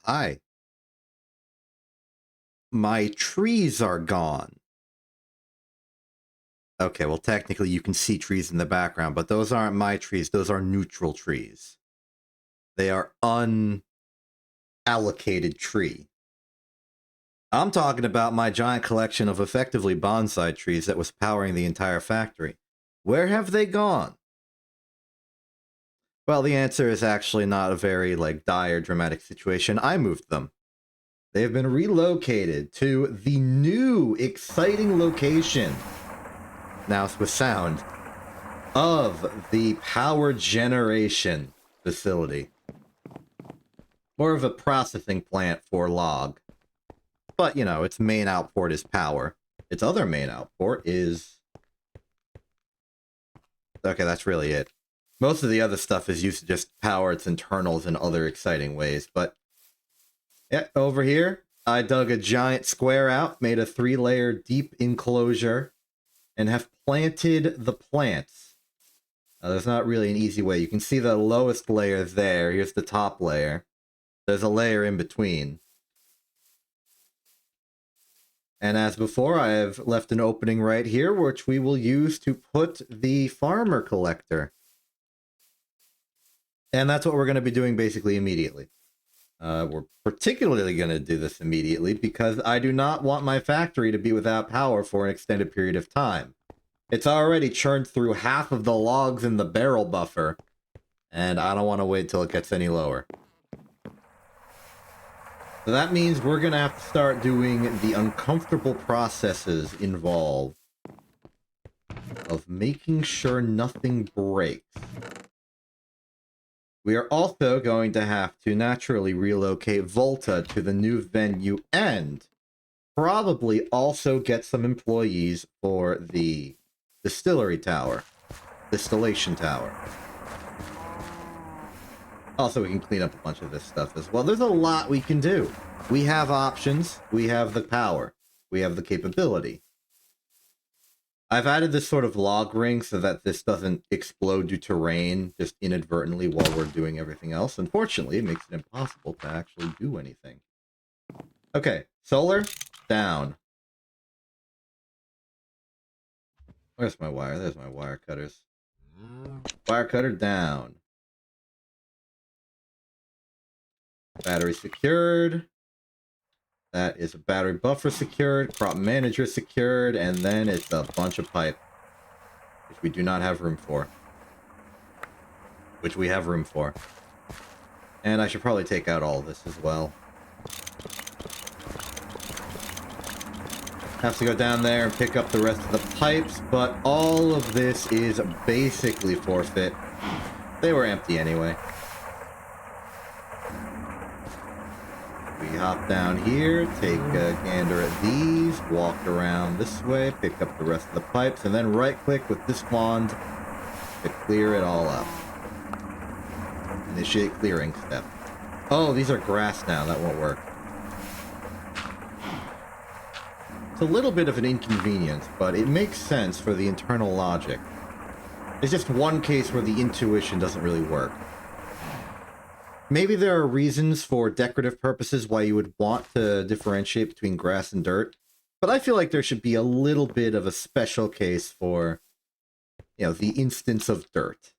Hi. My trees are gone. Okay, well, technically you can see trees in the background, but those aren't my trees. Those are neutral trees. They are unallocated tree. I'm talking about my giant collection of effectively bonsai trees that was powering the entire factory. Where have they gone? Well, the answer is actually not a very, dire, dramatic situation. I moved them. They have been relocated to the new, exciting location, now with sound, of the power generation facility. More of a processing plant for log. But, you know, its main output is power. Its other main output is... Okay, that's really it. Most of the other stuff is used to just power its internals in other exciting ways, but... Yeah, over here, I dug a giant square out, made a 3-layer deep enclosure, and have planted the plants. There's not really an easy way. You can see the lowest layer there. Here's the top layer. There's a layer in between. And as before, I have left an opening right here, which we will use to put the farmer collector. And that's what we're going to be doing basically immediately. We're particularly going to do this immediately because I do not want my factory to be without power for an extended period of time. It's already churned through half of the logs in the barrel buffer, and I don't want to wait till it gets any lower. So that means we're going to have to start doing the uncomfortable processes involved of making sure nothing breaks. We are also going to have to naturally relocate Volta to the new venue and probably also get some employees for the distillation tower. Also, we can clean up a bunch of this stuff as well. There's a lot we can do. We have options. We have the power. We have the capability. I've added this sort of log ring so that this doesn't explode due to rain just inadvertently while we're doing everything else. Unfortunately, it makes it impossible to actually do anything. Okay, solar, down. Where's my wire? There's my wire cutters. Wire cutter down. Battery secured. That is a battery buffer secured, crop manager secured, and then it's a bunch of pipe, which we do not have room for. Which we have room for. And I should probably take out all of this as well. Have to go down there and pick up the rest of the pipes, but all of this is basically forfeit. They were empty anyway. We hop down here, take a gander at these, walk around this way, pick up the rest of the pipes, and then right-click with this wand to clear it all up. Initiate clearing step. Oh, these are grass now. That won't work. It's a little bit of an inconvenience, but it makes sense for the internal logic. There's just one case where the intuition doesn't really work. Maybe there are reasons for decorative purposes why you would want to differentiate between grass and dirt, but I feel like there should be a little bit of a special case for, you know, the instance of dirt.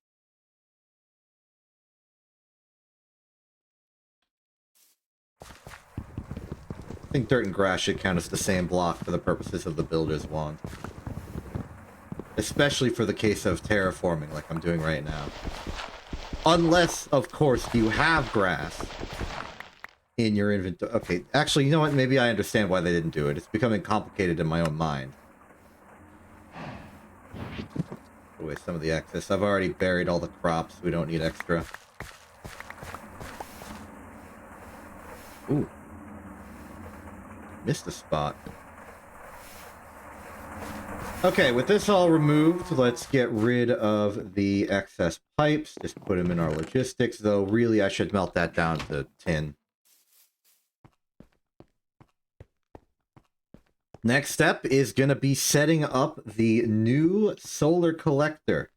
I think dirt and grass should count as the same block for the purposes of the builder's wand. Especially for the case of terraforming like I'm doing right now. Unless, of course, you have grass in your inventory. Okay, actually, you know what? Maybe I understand why they didn't do it. It's becoming complicated in my own mind. Put away some of the excess. I've already buried all the crops. We don't need extra. Ooh. Missed a spot. Okay, with this all removed, let's get rid of the excess pipes. Just put them in our logistics, though really I should melt that down to tin. Next step is going to be setting up the new solar collector.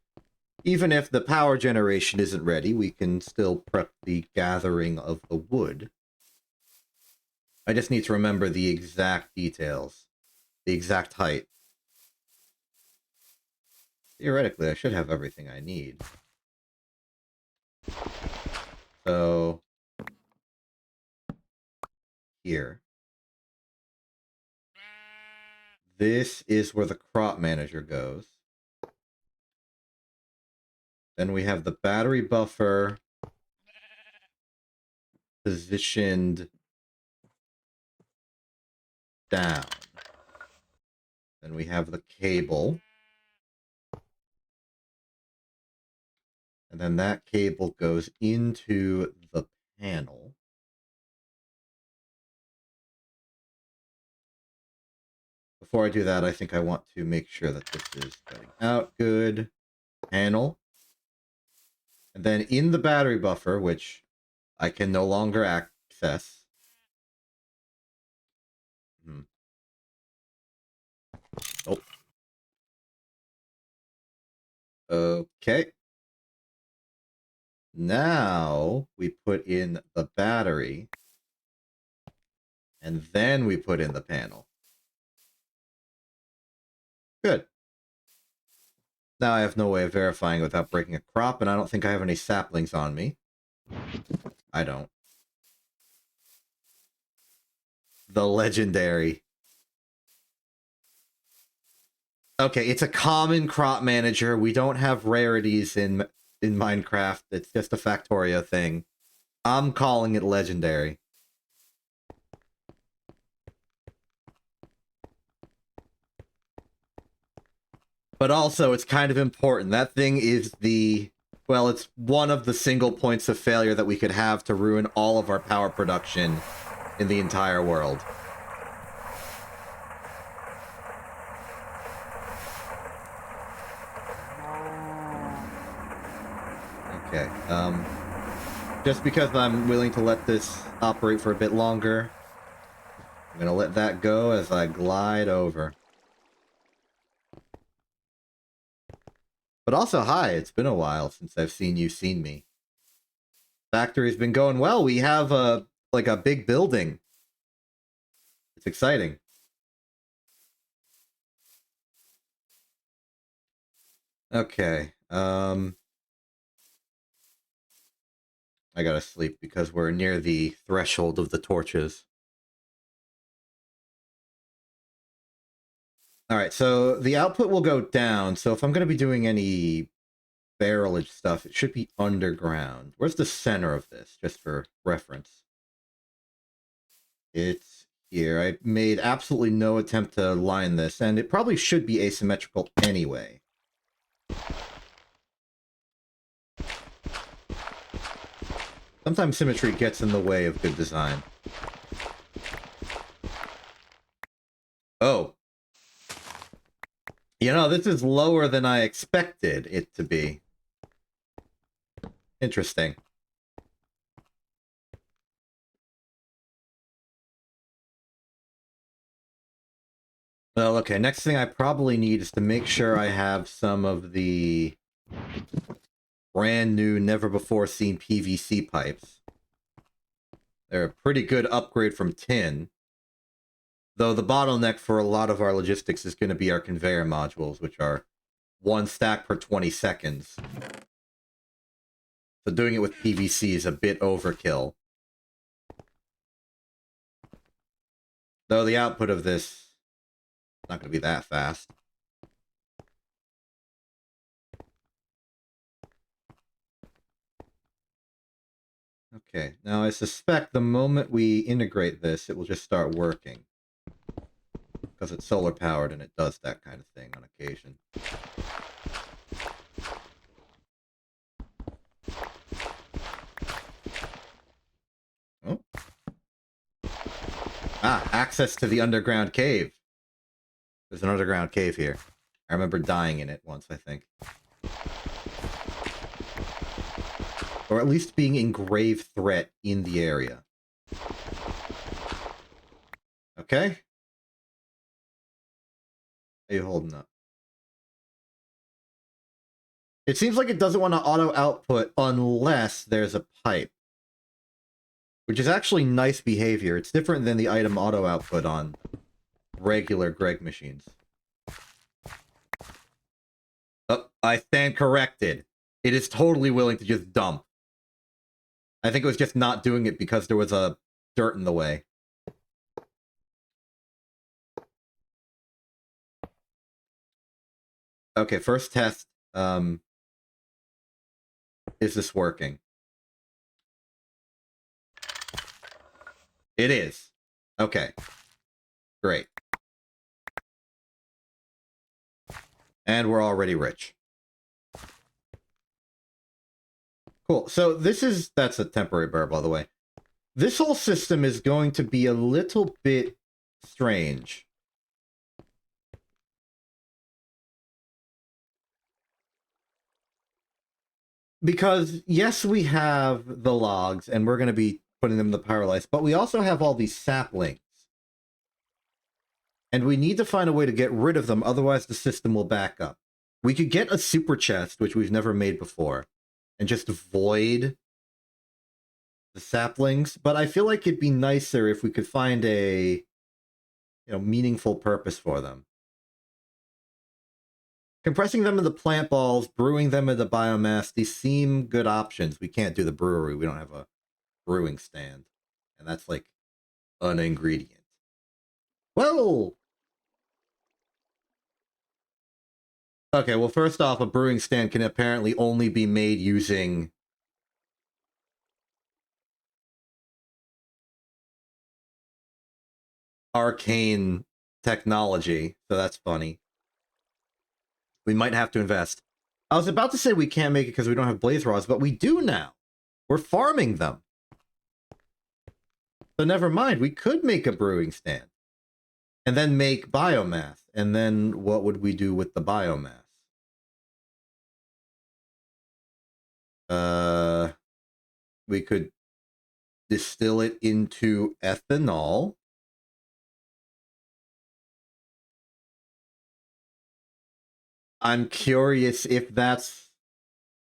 Even if the power generation isn't ready, we can still prep the gathering of the wood. I just need to remember the exact details. The exact height. Theoretically, I should have everything I need. So... here. This is where the crop manager goes. Then we have the battery buffer positioned down. Then we have the cable. And then that cable goes into the panel. Before I do that, I think I want to make sure that this is cutting out good. Panel. And then in the battery buffer, which I can no longer access. Oh. Okay. Now we put in the battery. And then we put in the panel. Good. Now I have no way of verifying without breaking a crop, and I don't think I have any saplings on me. I don't. The legendary. Okay, it's a common crop manager. We don't have rarities in Minecraft. It's just a Factorio thing. I'm calling it legendary. But also, it's kind of important. That thing is the... well, it's one of the single points of failure that we could have to ruin all of our power production in the entire world. Okay, just because I'm willing to let this operate for a bit longer, I'm gonna let that go as I glide over. But also, hi, it's been a while since I've seen me. Factory's been going well. We have like a big building. It's exciting. Okay, I gotta sleep because we're near the threshold of the torches. Alright, so the output will go down, so if I'm gonna be doing any barrelage stuff, it should be underground. Where's the center of this, just for reference? It's here. I made absolutely no attempt to line this, and it probably should be asymmetrical anyway. Sometimes symmetry gets in the way of good design. Oh. You know, this is lower than I expected it to be. Interesting. Well, okay, next thing I probably need is to make sure I have some of the brand new, never-before-seen PVC pipes. They're a pretty good upgrade from tin. Though the bottleneck for a lot of our logistics is going to be our conveyor modules, which are one stack per 20 seconds. So doing it with PVC is a bit overkill. Though the output of this is not going to be that fast. Okay, now I suspect the moment we integrate this, it will just start working. Because it's solar powered and it does that kind of thing on occasion. Oh. Ah, access to the underground cave. There's an underground cave here. I remember dying in it once, I think. Or at least being in grave threat in the area. Okay? How you holding up? It seems like it doesn't want to auto-output unless there's a pipe. which is actually nice behavior. It's different than the item auto output on regular Greg machines. Oh, I stand corrected. It is totally willing to just dump. I think it was just not doing it because there was a dirt in the way. Okay, first test. Is this working? It is. Okay. Great. And we're already rich. Cool. So that's a temporary burr, by the way. This whole system is going to be a little bit strange. Because, yes, we have the logs, and we're going to be putting them in the pyrolysis, but we also have all these saplings. And we need to find a way to get rid of them, otherwise the system will back up. We could get a super chest, which we've never made before, and just void the saplings, but I feel like it'd be nicer if we could find a meaningful purpose for them. Compressing them into plant balls, brewing them into biomass, these seem good options. We can't do the brewery. We don't have a brewing stand. And that's like an ingredient. Well, okay, well, first off, a brewing stand can apparently only be made using arcane technology, so that's funny. We might have to invest. I was about to say we can't make it because we don't have blaze rods, but we do now. We're farming them. So never mind, we could make a brewing stand. And then make biomass. And then what would we do with the biomass? We could distill it into ethanol. I'm curious if that's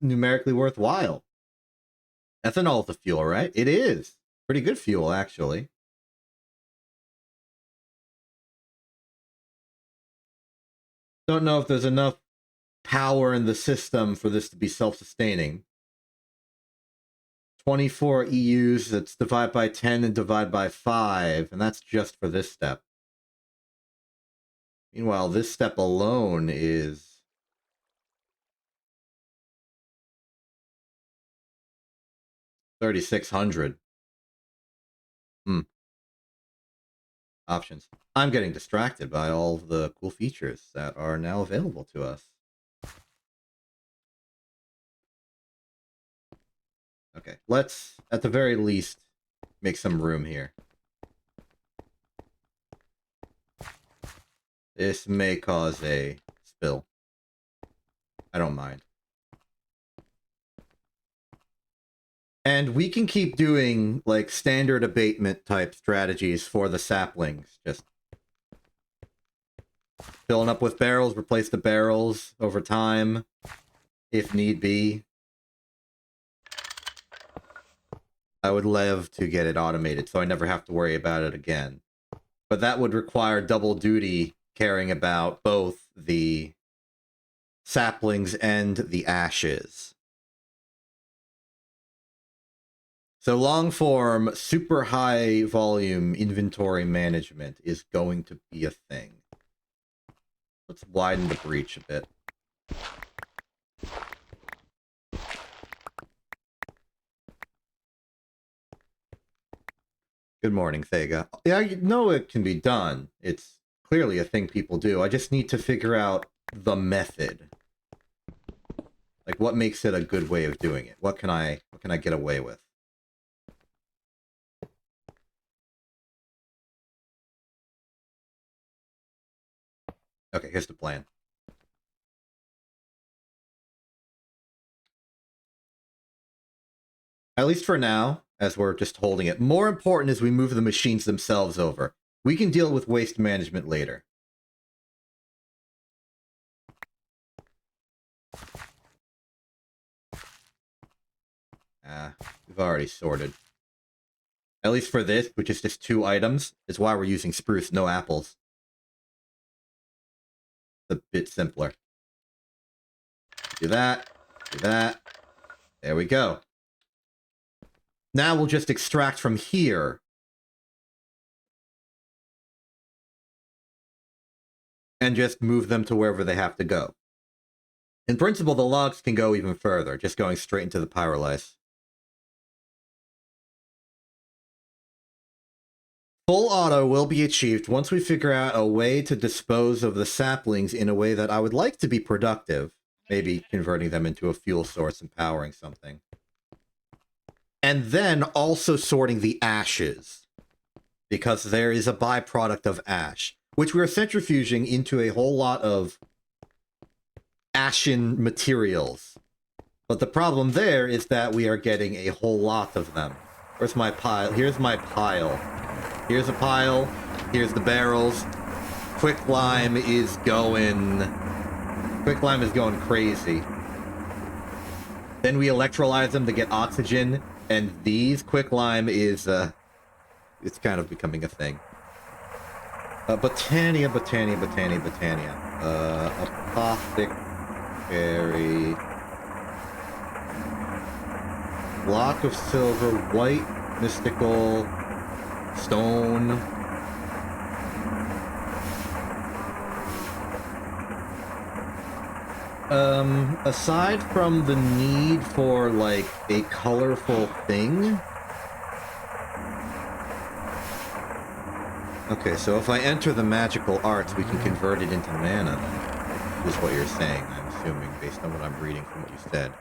numerically worthwhile. Ethanol is a fuel, right? It is. Pretty good fuel, actually. Don't know if there's enough power in the system for this to be self-sustaining. 24 EUs, that's divide by 10 and divide by 5, and that's just for this step. Meanwhile, this step alone is 3,600. Options. I'm getting distracted by all of the cool features that are now available to us. Okay, let's, at the very least, make some room here. This may cause a spill. I don't mind. And we can keep doing, like, standard abatement type strategies for the saplings. Just filling up with barrels, replace the barrels over time, if need be. I would love to get it automated so I never have to worry about it again. But that would require double duty caring about both the saplings and the ashes. So long form, super high volume inventory management is going to be a thing. Let's widen the breach a bit. Good morning, Thega. Yeah, you know it can be done. It's clearly a thing people do. I just need to figure out the method. Like, what makes it a good way of doing it? What can I get away with? Okay, here's the plan. At least for now, as we're just holding it. More important is we move the machines themselves over. We can deal with waste management later. We've already sorted. At least for this, which is just 2 items, is why we're using spruce, no apples. It's a bit simpler. Do that. Do that. There we go. Now we'll just extract from here. And just move them to wherever they have to go. In principle, the logs can go even further, just going straight into the pyrolyse. Full auto will be achieved once we figure out a way to dispose of the saplings in a way that I would like to be productive. Maybe converting them into a fuel source and powering something. And then also sorting the ashes. Because there is a byproduct of ash, which we are centrifuging into a whole lot of ashen materials. But the problem there is that we are getting a whole lot of them. Where's my pile? Here's my pile. Here's a pile. Here's the barrels. Quicklime is going crazy. Then we electrolyze them to get oxygen, and these quicklime is it's kind of becoming a thing. Botania. Apothecary. Block of silver, white, mystical, stone. Aside from the need for, like, a colorful thing... Okay, so if I enter the magical arts, we can convert it into mana, then. Is what you're saying, I'm assuming, based on what I'm reading from what you said.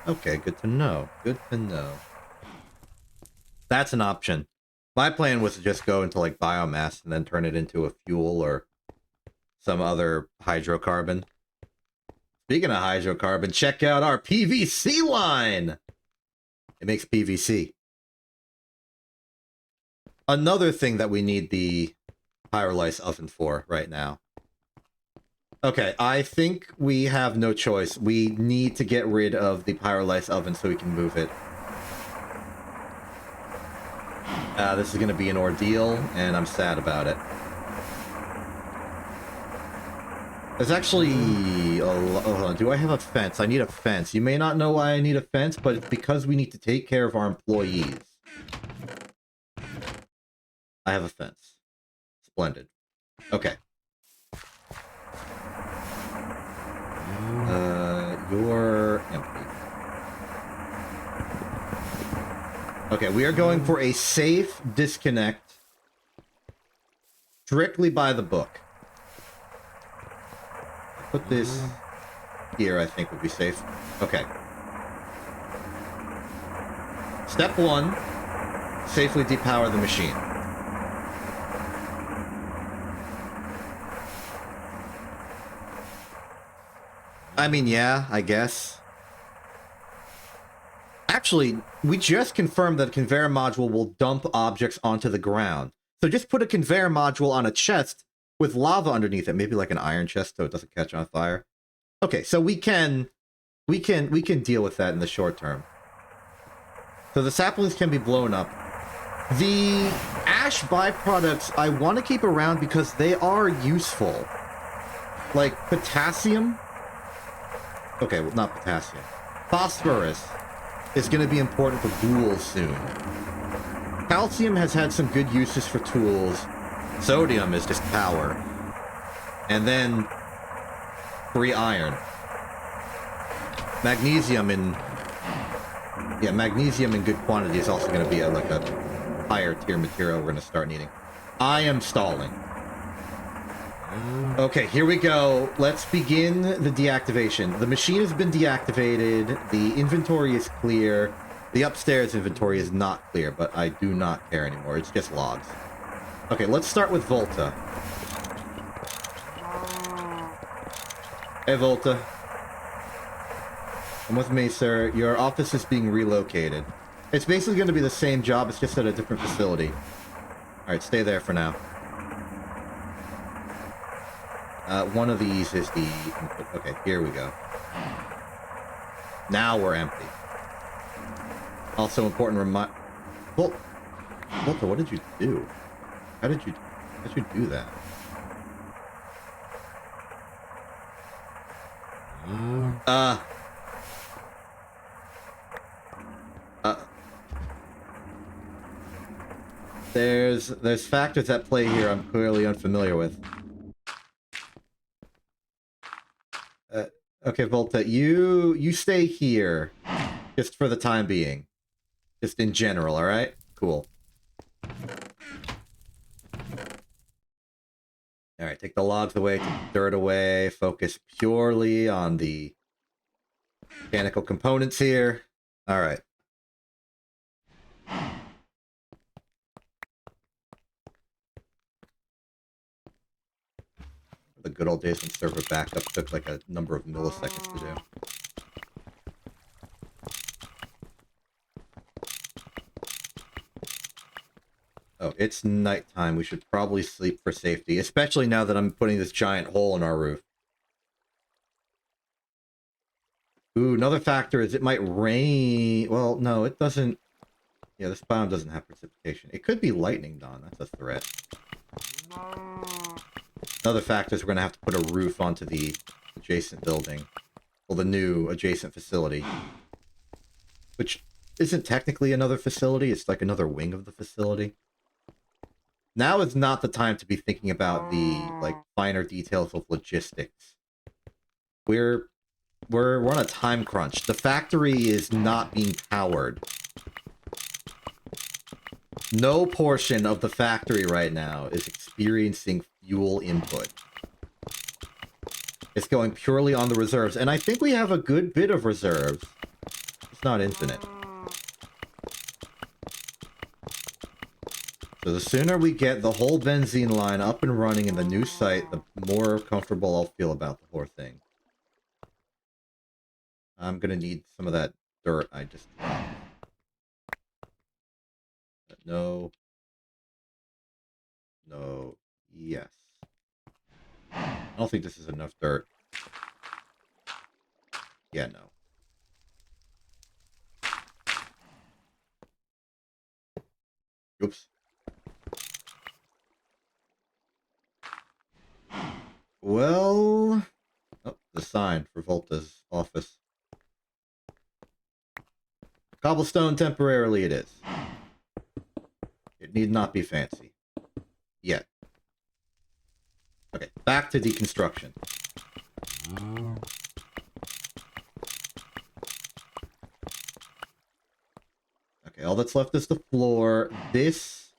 Okay, good to know. Good to know. That's an option. My plan was to just go into, like, biomass and then turn it into a fuel or some other hydrocarbon. Speaking of hydrocarbon, check out our PVC line! It makes PVC. Another thing that we need the pyrolyse oven for right now. Okay, I think we have no choice. We need to get rid of the pyrolyse oven so we can move it. This is going to be an ordeal, and I'm sad about it. There's actually... Oh, hold on. Do I have a fence? I need a fence. You may not know why I need a fence, but it's because we need to take care of our employees. I have a fence. Splendid. Okay. You're empty. Okay, we are going for a safe disconnect. Strictly by the book. Put this here, I think would be safe. Okay. Step 1. Safely depower the machine. I mean, yeah, I guess. Actually, we just confirmed that a conveyor module will dump objects onto the ground. So just put a conveyor module on a chest with lava underneath it, maybe like an iron chest so it doesn't catch on fire. Okay, so we can deal with that in the short term. So the saplings can be blown up. The ash byproducts I want to keep around because they are useful. Like potassium. Okay, well, not potassium. Phosphorus is going to be important for ghouls soon. Calcium has had some good uses for tools. Sodium is just power. And then free iron. Magnesium in... Yeah, magnesium in good quantity is also going to be like a higher tier material we're going to start needing. I am stalling. Okay, here we go. Let's begin the deactivation. The machine has been deactivated. The inventory is clear. The upstairs inventory is not clear, but I do not care anymore. It's just logs. Okay, let's start with Volta. Hey, Volta. Come with me, sir. Your office is being relocated. It's basically going to be the same job, it's just at a different facility. Alright, stay there for now. One of these is the input. Okay, here we go. Now we're empty. Also important Walter, what did you do? How'd you do that? Uh, uh, there's factors at play here I'm clearly unfamiliar with. Okay, Volta, you stay here, just for the time being, just in general. All right, cool. All right, take the logs away, take the dirt away, focus purely on the mechanical components here. All right. The good old days when server backup took like a number of milliseconds to do. Oh, it's nighttime. We should probably sleep for safety, especially now that I'm putting this giant hole in our roof. Ooh, another factor is it might rain. Well, no, it doesn't. Yeah, this biome doesn't have precipitation. It could be lightning, Dawn. That's a threat. Another factor is we're going to have to put a roof onto the adjacent building. Well, the new adjacent facility. Which isn't technically another facility. It's like another wing of the facility. Now is not the time to be thinking about the like finer details of logistics. We're on a time crunch. The factory is not being powered. No portion of the factory right now is experiencing fuel input. It's going purely on the reserves, and I think we have a good bit of reserves. It's not infinite. So the sooner we get the whole benzene line up and running in the new site, the more comfortable I'll feel about the whole thing. I'm gonna need some of that dirt I just dropped. No. No. Yes. I don't think this is enough dirt. Yeah, no. Oops. Well... Oh, the sign for Volta's office. Cobblestone temporarily it is. It need not be fancy. Yet. Okay, back to deconstruction. Okay, all that's left is the floor. This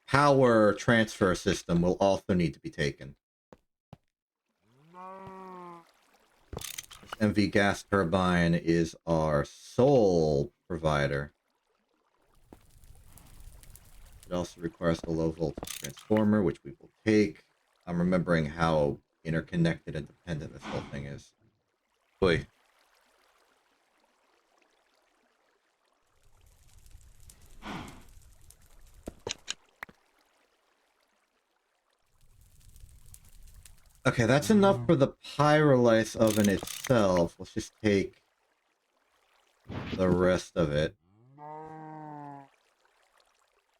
power transfer system will also need to be taken. This MV gas turbine is our sole provider. It also requires a low voltage transformer, which we will take. I'm remembering how interconnected and dependent this whole thing is. Boy. Okay, that's enough for the pyrolysis oven itself. Let's just take the rest of it.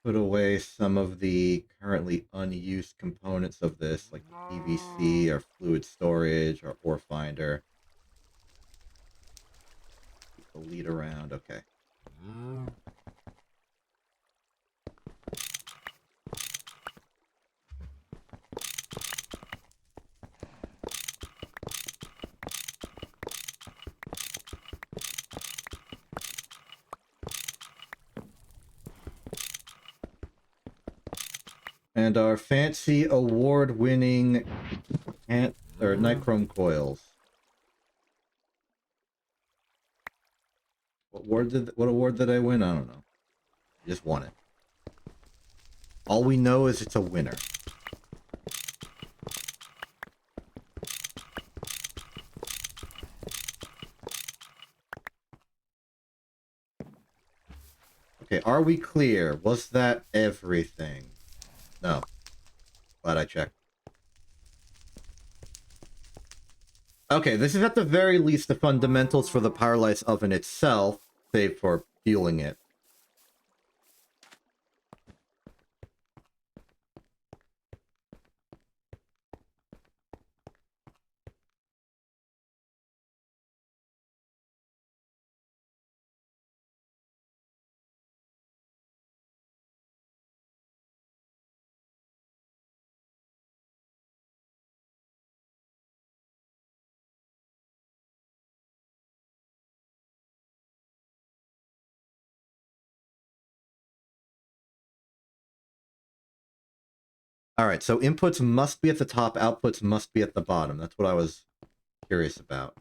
Put away some of the currently unused components of this, like the PVC, or fluid storage, or ore finder. Keep the lead around, okay. And our fancy award-winning nichrome coils. What award did I win? I don't know. I just won it. All we know is it's a winner. Okay, are we clear? Was that everything? No. Glad I checked. Okay, this is at the very least the fundamentals for the pyrolysis oven itself, save for fueling it. All right, so inputs must be at the top, outputs must be at the bottom. That's what I was curious about.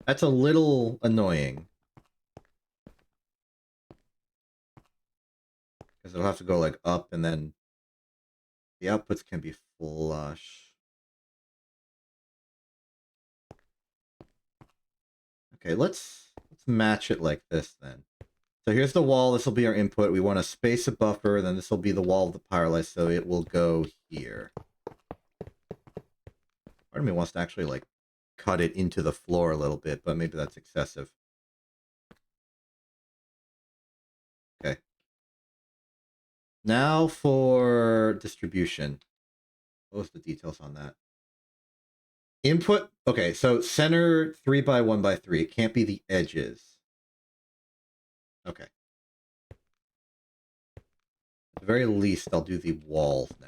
That's a little annoying. Because it'll have to go like up and then the outputs can be flush. Okay, let's match it like this then. So here's the wall, this will be our input. We want to space a buffer, then this will be the wall of the power line, so it will go here. Part of me wants to actually like cut it into the floor a little bit, but maybe that's excessive. Okay. Now for distribution. What was the details on that? Input, okay, so center 3 by 1 by 3. It can't be the edges. Okay. At the very least, I'll do the walls now.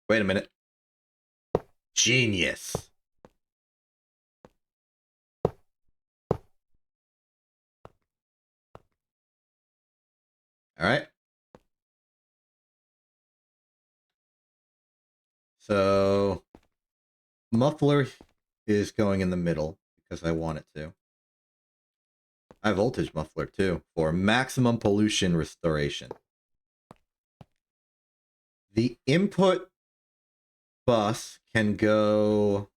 Wait a minute. Genius. All right. So muffler is going in the middle because I want it to. High voltage muffler too for maximum pollution restoration. The input bus can go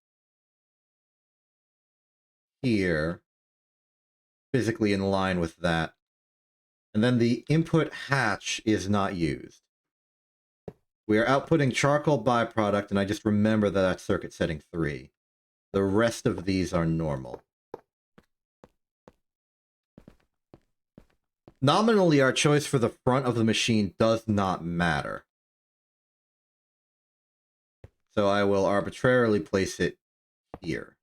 here, physically in line with that. And then the input hatch is not used. We are outputting charcoal byproduct, and I just remember that that's circuit setting 3. The rest of these are normal. Nominally, our choice for the front of the machine does not matter. So I will arbitrarily place it here.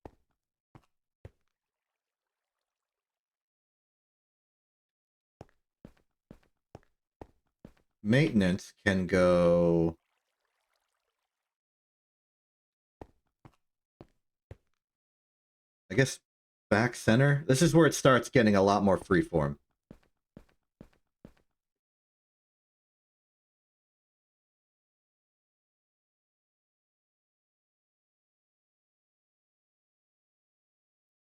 Maintenance can go... I guess back center? This is where it starts getting a lot more freeform.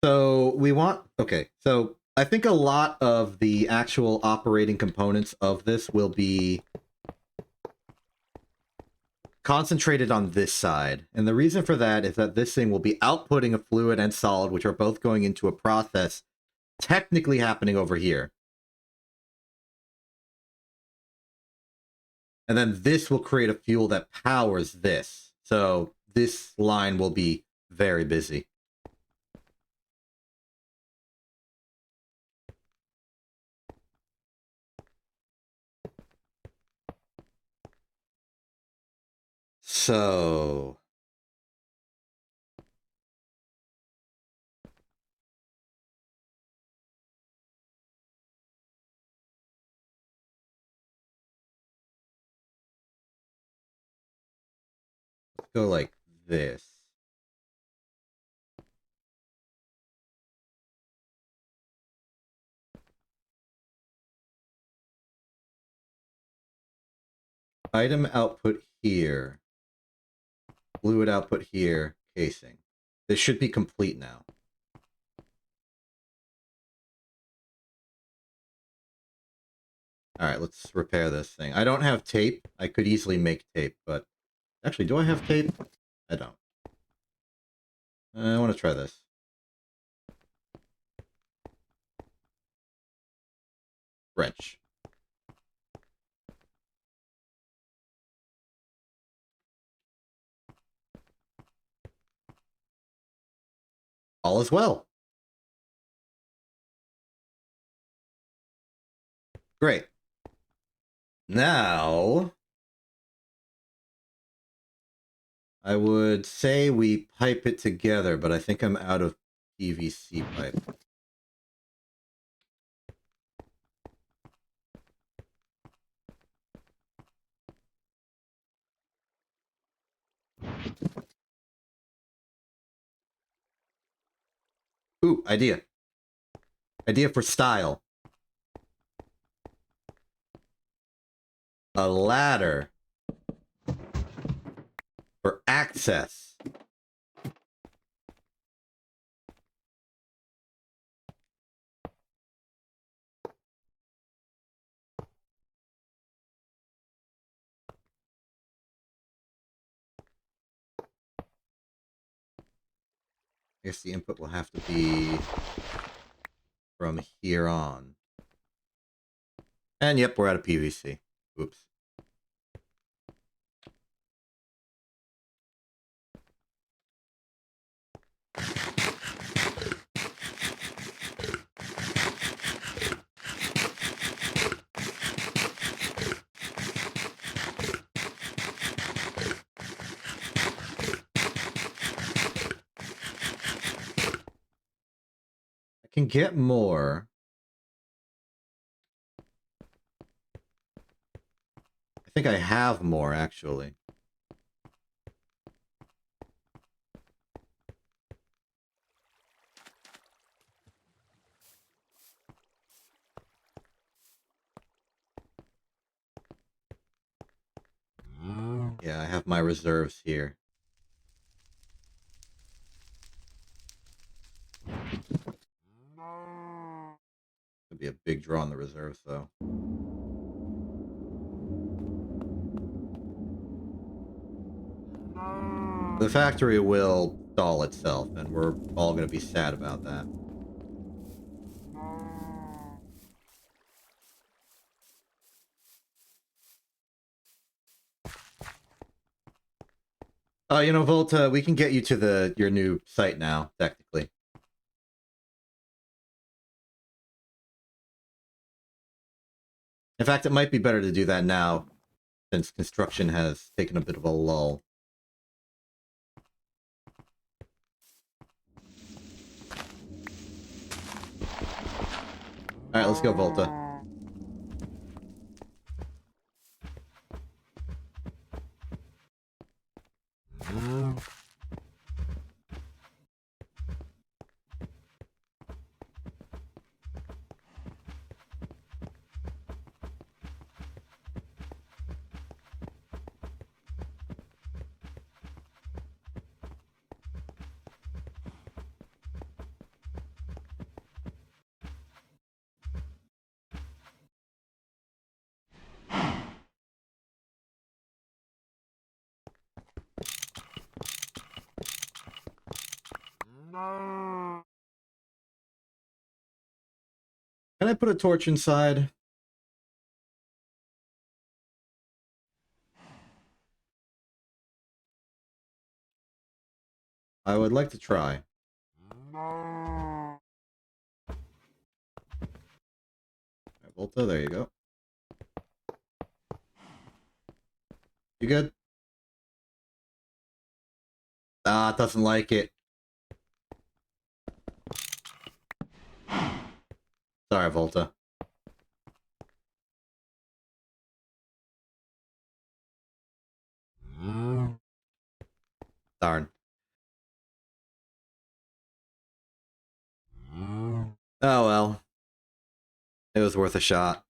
So we want... Okay, so I think a lot of the actual operating components of this will be concentrated on this side. And the reason for that is that this thing will be outputting a fluid and solid, which are both going into a process technically happening over here. And then this will create a fuel that powers this. So this line will be very busy. So let's go like this. Item output here. Fluid output here. Casing. This should be complete now. All right, let's repair this thing. I don't have tape. I could easily make tape, but... Actually, do I have tape? I don't. I want to try this. Wrench. All is well. Great. Now... I would say we pipe it together, but I think I'm out of PVC pipe. Ooh, idea. Idea for style. A ladder for access. I guess the input will have to be from here on. And yep, we're out of PVC. Oops. I can get more. I think I have more, actually. Yeah, I have my reserves here. Could be a big draw on the reserves, though. The factory will stall itself, and we're all going to be sad about that. Oh, you know, Volta, we can get you to your new site now, technically. In fact, it might be better to do that now, since construction has taken a bit of a lull. Alright, let's go, Volta. Can I put a torch inside? I would like to try. Alright, Volta, there you go. You good? Ah, it doesn't like it. Sorry, Volta. Darn. Oh well. It was worth a shot.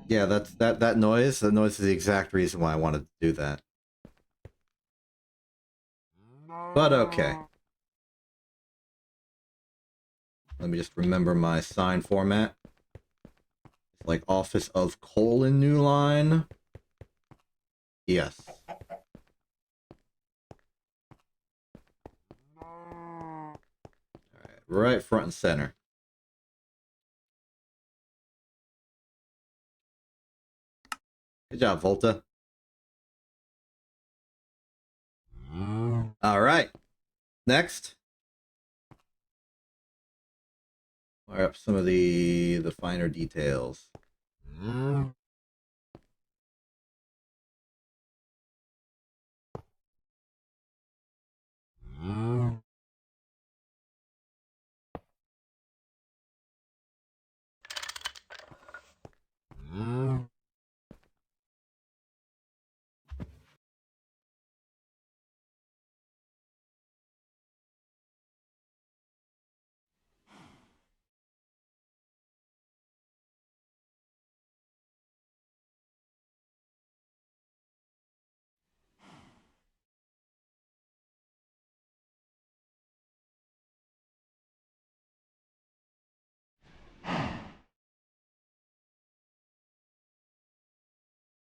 Yeah, that noise. That noise is the exact reason why I wanted to do that. But okay. Let me just remember my sign format. It's like Office of : New Line. Yes. Alright, right front and center. Good job, Volta. Alright. Next. Wire up some of the finer details.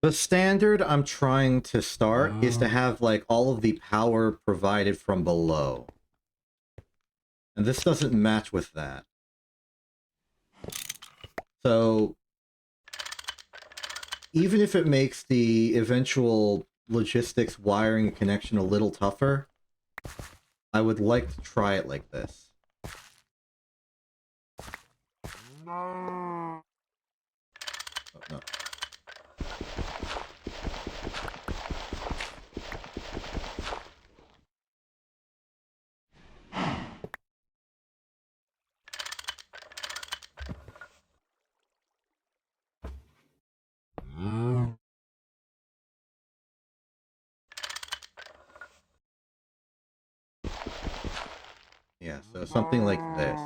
The standard I'm trying to start is to have, like, all of the power provided from below. And this doesn't match with that. So, even if it makes the eventual logistics wiring connection a little tougher, I would like to try it like this. Oh, no. Yeah, so something like this.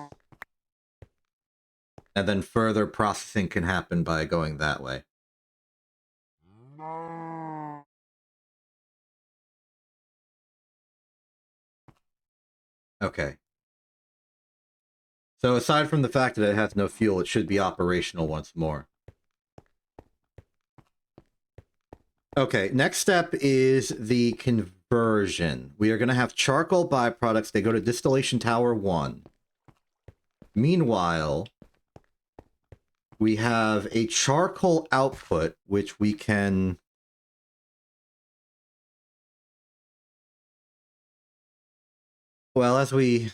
And then further processing can happen by going that way. Okay. So aside from the fact that it has no fuel, it should be operational once more. Okay, next step is the conversion. We are going to have charcoal byproducts. They go to distillation tower 1. Meanwhile, we have a charcoal output, which we can... Well, as we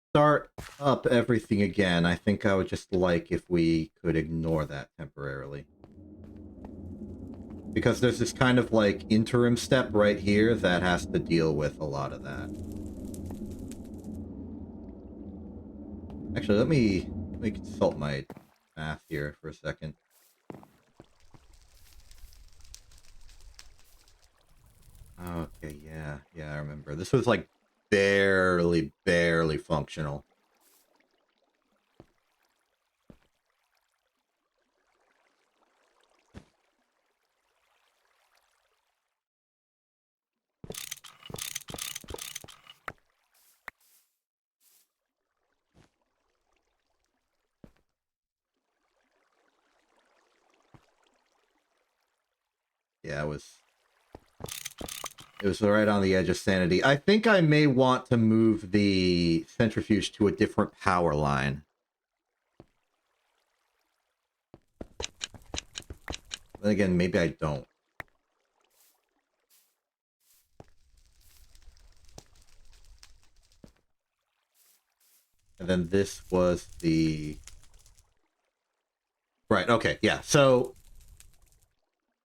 start up everything again, I think I would just like if we could ignore that temporarily. Because there's this kind of, like, interim step right here that has to deal with a lot of that. Actually, let me consult my math here for a second. Okay, yeah, I remember. This was, like, barely functional. Yeah, it was right on the edge of sanity. I think I may want to move the centrifuge to a different power line. Then again, maybe I don't. And then this was the... Right, okay, yeah. So,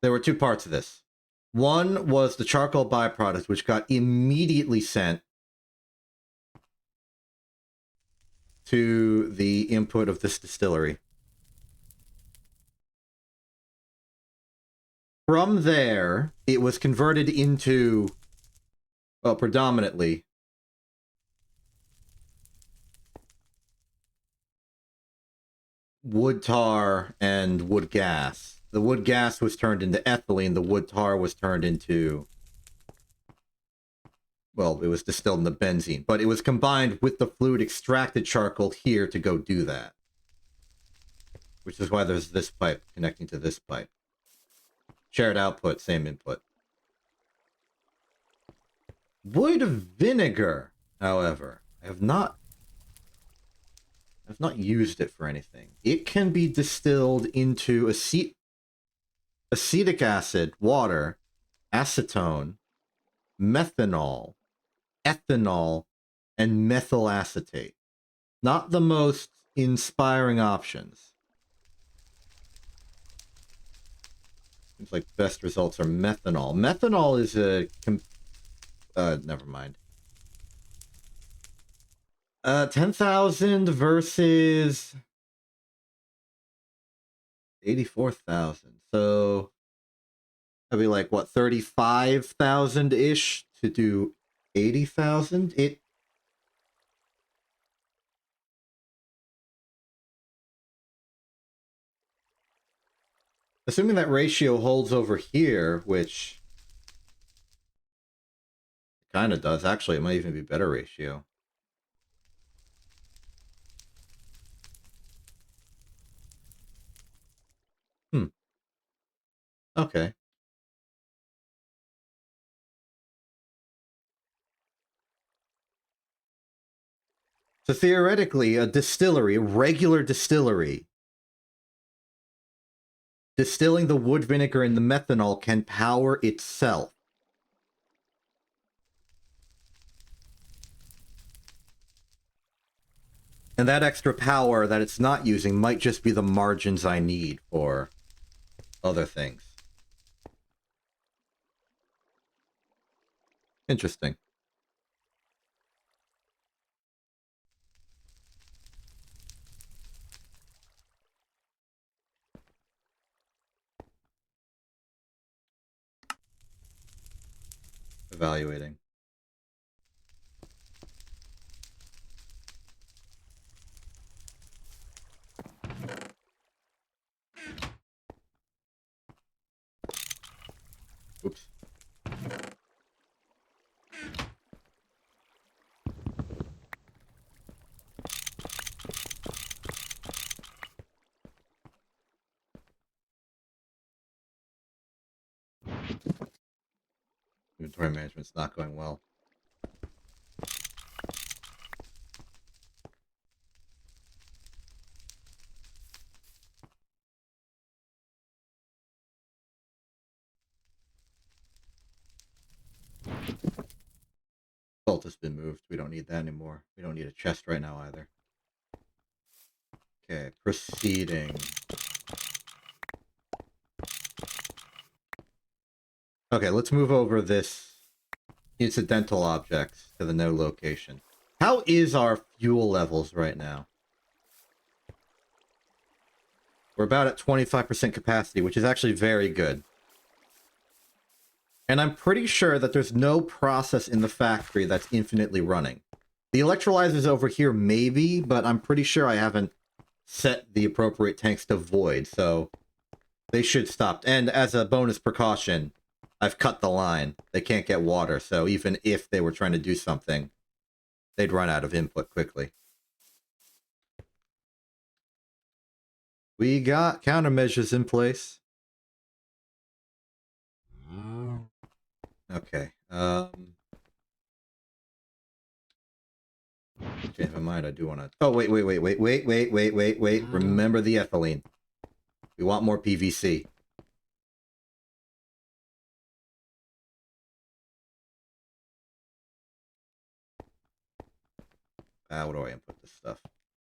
there were two parts of this. One was the charcoal byproduct, which got immediately sent to the input of this distillery. From there, it was converted into, well, predominantly, wood tar and wood gas. The wood gas was turned into ethylene. The wood tar was turned into... Well, it was distilled into benzene. But it was combined with the fluid extracted charcoal here to go do that. Which is why there's this pipe connecting to this pipe. Shared output, same input. Wood vinegar, however, I have not used it for anything. It can be distilled into acetic acid, water, acetone, methanol, ethanol, and methyl acetate. Not the most inspiring options. Seems like the best results are methanol. Methanol is a... never mind. 10,000 versus 84,000. So that'd be like, what, 35,000-ish to do 80,000? Assuming that ratio holds over here, which kind of does. Actually, it might even be better ratio. Okay. So theoretically, a distillery, a regular distillery, distilling the wood vinegar and the methanol can power itself. And that extra power that it's not using might just be the margins I need for other things. Interesting. Evaluating. Oops. Inventory management's not going well. Salt has been moved. We don't need that anymore. We don't need a chest right now either. Okay, proceeding. Okay, let's move over this incidental objects to the no location. How is our fuel levels right now? We're about at 25% capacity, which is actually very good. And I'm pretty sure that there's no process in the factory that's infinitely running. The electrolyzers over here maybe, but I'm pretty sure I haven't set the appropriate tanks to void, so they should stop. And as a bonus precaution, I've cut the line. They can't get water, so even if they were trying to do something, they'd run out of input quickly. We got countermeasures in place. Okay. Change my mind. I do want to. Oh wait. Remember the ethylene. We want more PVC. How do I input this stuff?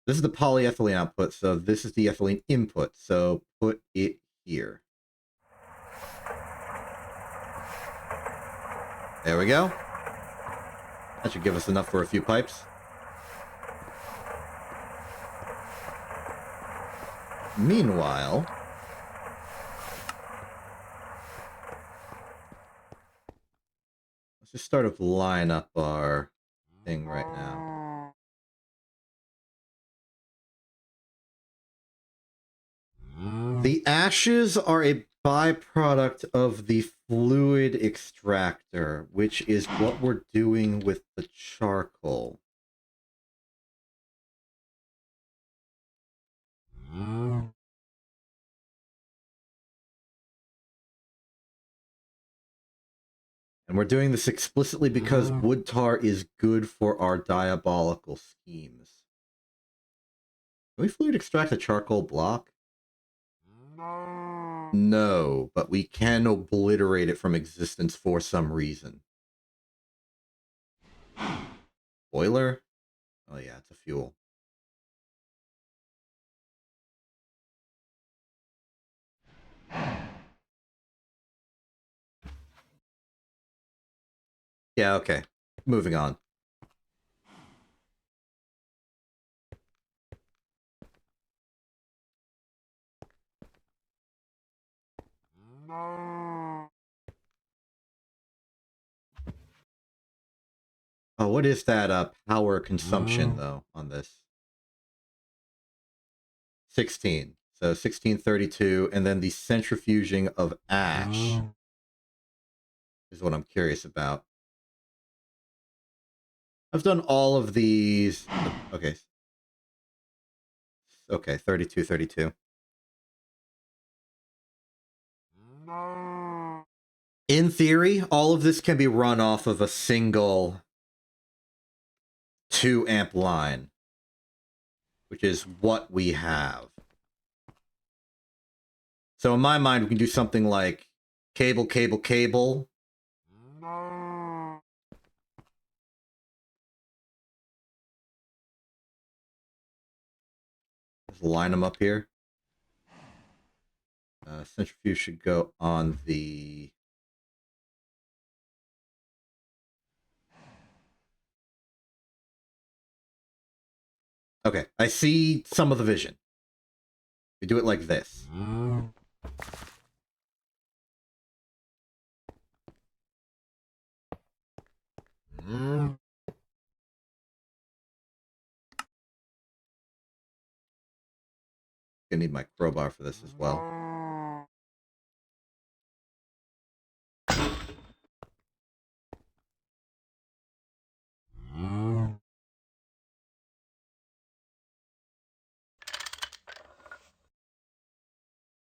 This is the polyethylene output, so this is the ethylene input. So put it here. There we go. That should give us enough for a few pipes. Meanwhile, let's just start to line up our thing right now. The ashes are a byproduct of the fluid extractor, which is what we're doing with the charcoal. And we're doing this explicitly because wood tar is good for our diabolical schemes. Can we fluid extract a charcoal block? No, but we can obliterate it from existence for some reason. Boiler? Oh yeah, it's a fuel. Yeah, okay. Moving on. Oh, what is that power consumption, though, on this? 16. So 1632, and then the centrifuging of ash is what I'm curious about. I've done all of these. Okay. Okay, 32, 32. In theory, all of this can be run off of a single 2 amp line. which is what we have. So in my mind, we can do something like cable, cable, cable. Just line them up here. Centrifuge should go on the... Okay, I see some of the vision. We do it like this. Gonna need my crowbar for this as well.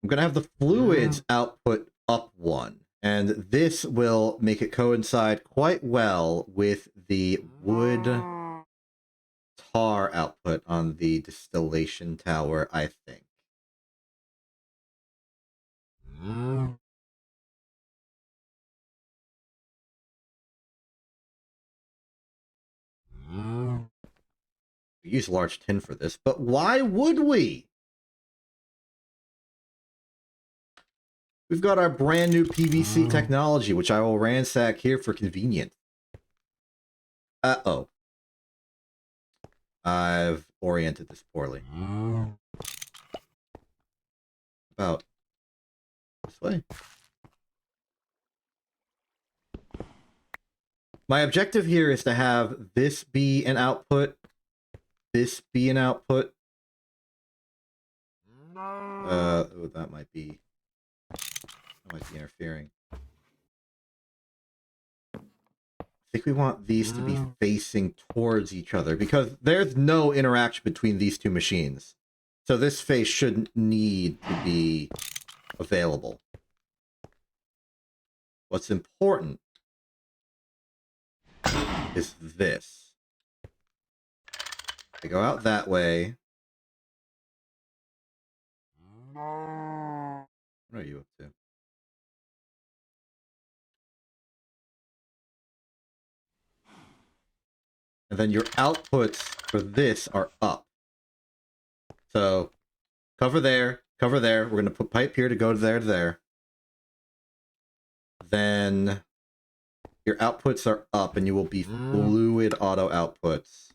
I'm going to have the fluids output up one, and this will make it coincide quite well with the wood tar output on the distillation tower, I think. We use large tin for this, but why would we? We've got our brand new PVC technology, which I will ransack here for convenience. Uh-oh. I've oriented this poorly. About this way. My objective here is to have this be an output, this be an output. Oh, that might be interfering. I think we want these to be facing towards each other because there's no interaction between these two machines. So this face shouldn't need to be available. What's important is this. They go out that way. What are you up to? And then your outputs for this are up. So cover there, cover there. We're going to put pipe here to go there to there. Then your outputs are up and you will be fluid auto outputs.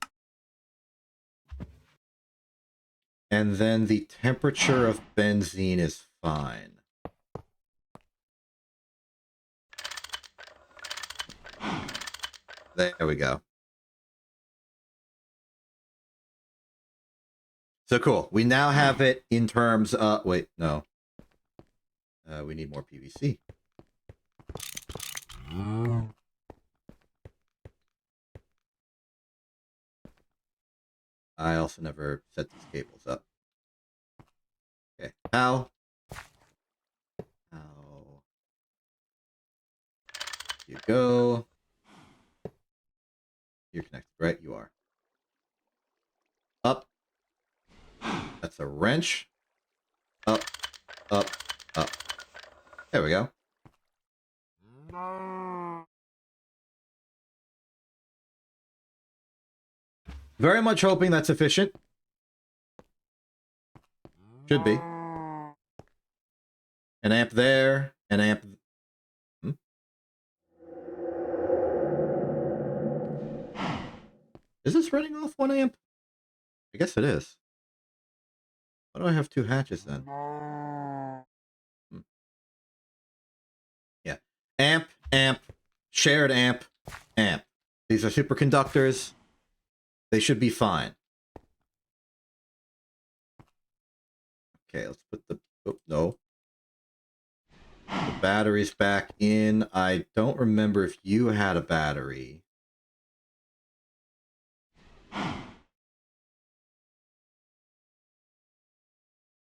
And then the temperature of benzene is fine. There we go. So cool. We now have it in terms of... Wait, no. We need more PVC. I also never set these cables up. Okay. How? How? You go. You're connected, right? You are. Up. That's a wrench. Up, up, up. There we go. Very much hoping that's efficient. Should be. An amp there, an amp... Is this running off 1 amp? I guess it is. Why do I have 2 hatches then? Yeah. Amp, amp, shared amp, amp. These are superconductors. They should be fine. Okay, let's put the... Oh, no. The batteries back in. I don't remember if you had a battery.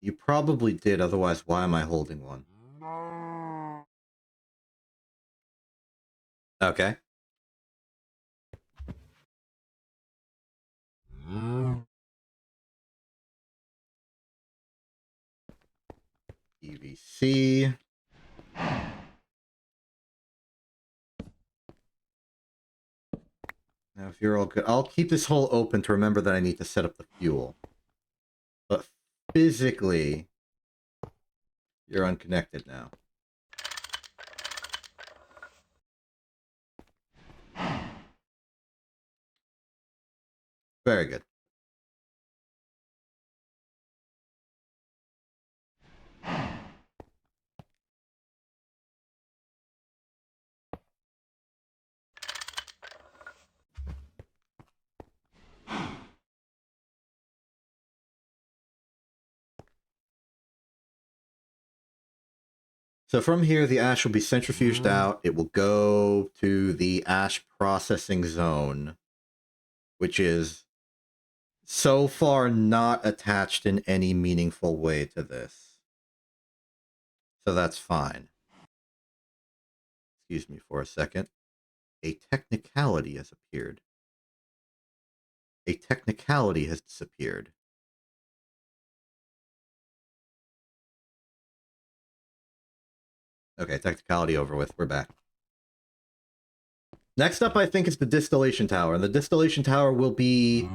You probably did, otherwise why am I holding one? Okay. PVC. Now, if you're all good, I'll keep this hole open to remember that I need to set up the fuel. But physically, you're unconnected now. Very good. So from here, the ash will be centrifuged out. It will go to the ash processing zone, which is so far not attached in any meaningful way to this. So that's fine. Excuse me for a second. A technicality has appeared. A technicality has disappeared. Okay, technicality over with. We're back. Next up, I think, is the distillation tower. And the distillation tower will be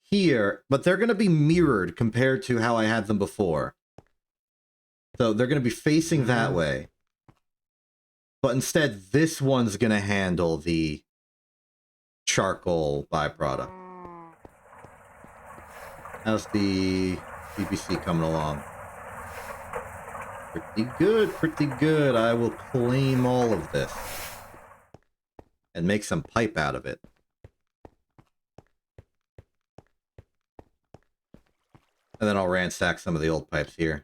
here, but they're going to be mirrored compared to how I had them before. So they're going to be facing that way. But instead, this one's going to handle the charcoal byproduct. How's the BBC coming along? Pretty good, pretty good. I will claim all of this. And make some pipe out of it. And then I'll ransack some of the old pipes here.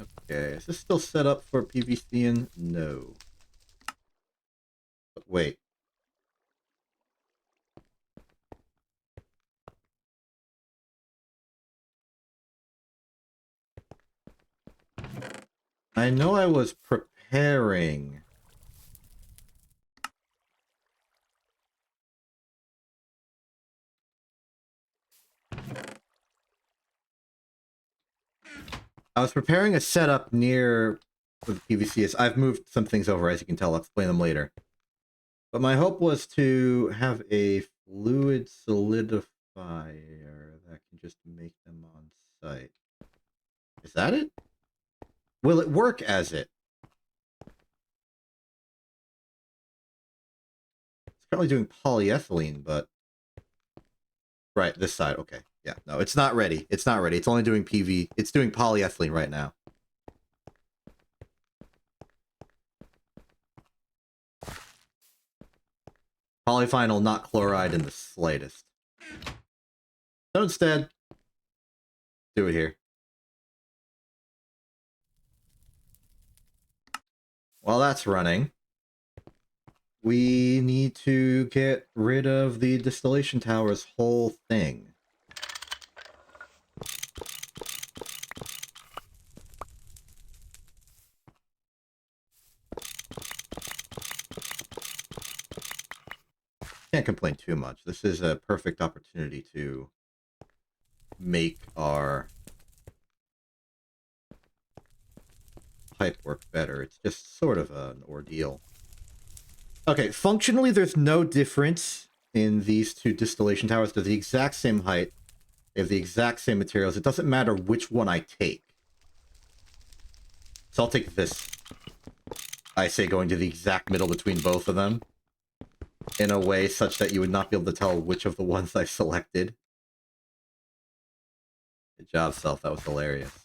Okay, is this still set up for PVC in? No. But wait. I know I was preparing. I was preparing a setup near where the PVC is. I've moved some things over, as you can tell. I'll explain them later. But my hope was to have a fluid solidifier that can just make them on site. Is that it? Will it work as it? It's currently doing polyethylene, but... Right, this side, okay. Yeah, no, it's not ready. It's not ready. It's only doing PV. It's doing polyethylene right now. Polyvinyl, not chloride in the slightest. So instead, do it here. While that's running, we need to get rid of the distillation tower's whole thing. Can't complain too much. This is a perfect opportunity to make our pipe work better. It's just sort of an ordeal. Okay, functionally, there's no difference in these two distillation towers. They're the exact same height. They have the exact same materials. It doesn't matter which one I take. So I'll take this. I say going to the exact middle between both of them. In a way such that you would not be able to tell which of the ones I selected. Good job, Self. That was hilarious.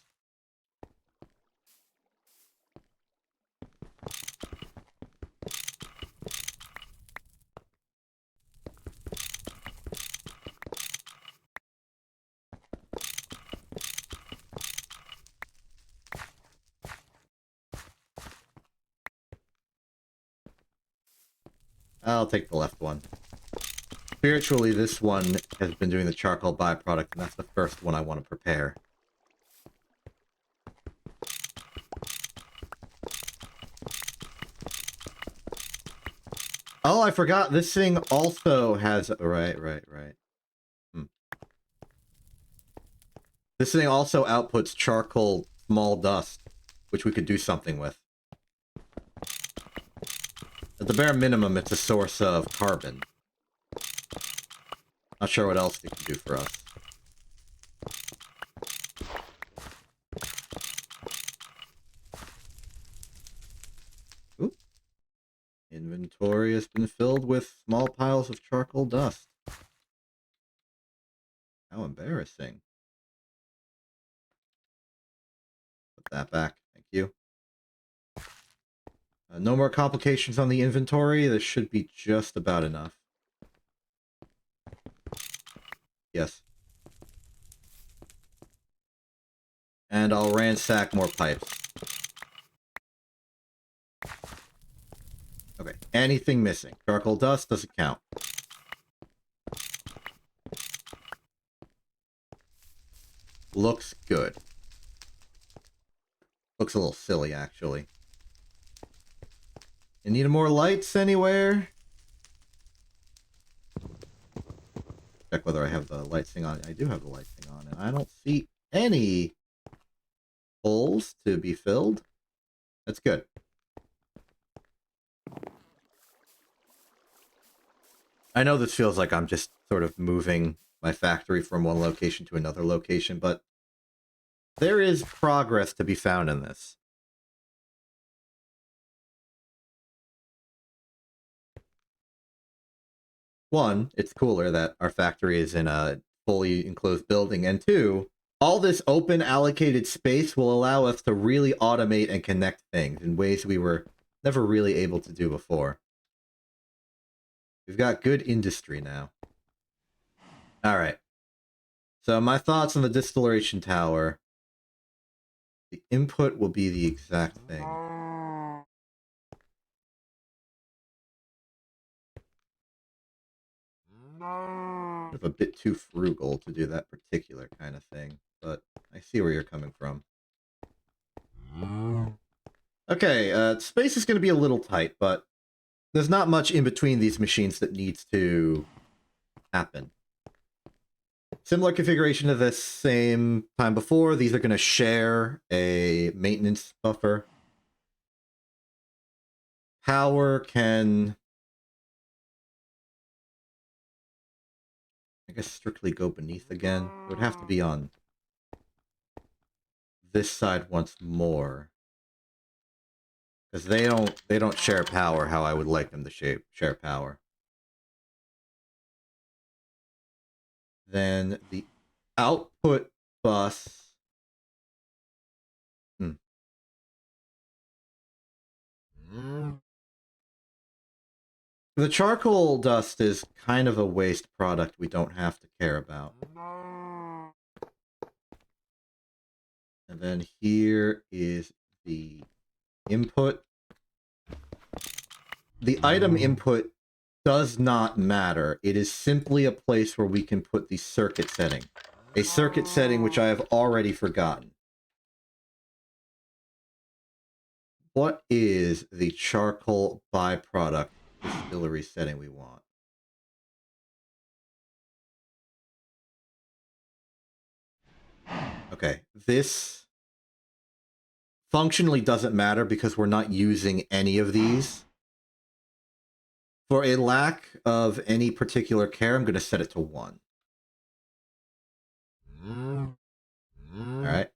I'll take the left one. Spiritually, this one has been doing the charcoal byproduct, and that's the first one I want to prepare. Oh, I forgot. This thing also has... Right. This thing also outputs charcoal small dust, which we could do something with. At the bare minimum, it's a source of carbon. Not sure what else it can do for us. Oop. Inventory has been filled with small piles of charcoal dust. How embarrassing. Put that back. Thank you. No more complications on the inventory. This should be just about enough. Yes. And I'll ransack more pipes. Okay. Anything missing? Charcoal dust doesn't count. Looks good. Looks a little silly, actually. You need more lights anywhere? Check whether I have the lights thing on. I do have the lights thing on, and I don't see any holes to be filled. That's good. I know this feels like I'm just sort of moving my factory from one location to another location, but there is progress to be found in this. One, it's cooler that our factory is in a fully enclosed building, and two, all this open allocated space will allow us to really automate and connect things in ways we were never really able to do before. We've got good industry now. Alright. So my thoughts on the distillation tower. The input will be the exact thing. A bit too frugal to do that particular kind of thing, but I see where you're coming from. Okay, space is going to be a little tight, but there's not much in between these machines that needs to happen. Similar configuration to this same time before. These are going to share a maintenance buffer. Power can, I guess, strictly go beneath again. It would have to be on this side once more, because they don't share power how I would like them to share power. Then the output bus. The charcoal dust is kind of a waste product we don't have to care about. And then here is the input. The item input does not matter. It is simply a place where we can put the circuit setting. A circuit setting which I have already forgotten. What is the charcoal byproduct distillery setting we want? Okay, this functionally doesn't matter because we're not using any of these. For a lack of any particular care, I'm going to set it to 1. Alright.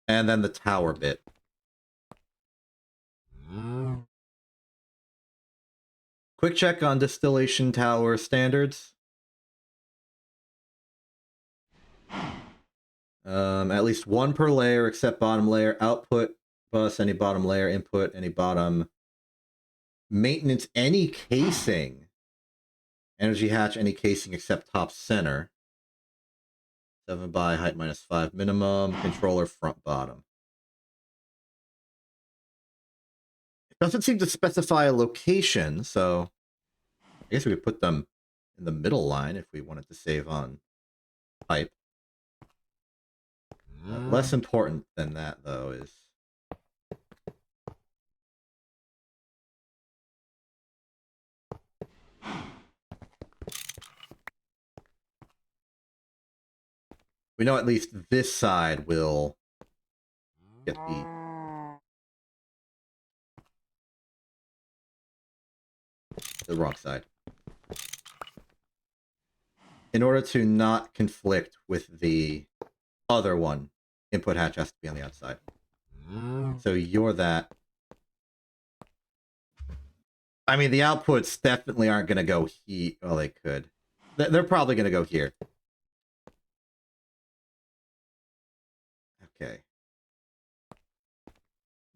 And then the tower bit. Quick check on distillation tower standards. At least 1 per layer except bottom layer. Output bus, any bottom layer. Input, any bottom. Maintenance, any casing. Energy hatch, any casing except top center. 7 by, height -5 minimum. Controller, front bottom. It doesn't seem to specify a location, so I guess we could put them in the middle line if we wanted to save on pipe. Less important than that, though, is We know at least this side will get the wrong side. In order to not conflict with the other one, input hatch has to be on the outside. So you're that. I mean, the outputs definitely aren't going to go here. Well, they could. They're probably going to go here. Okay.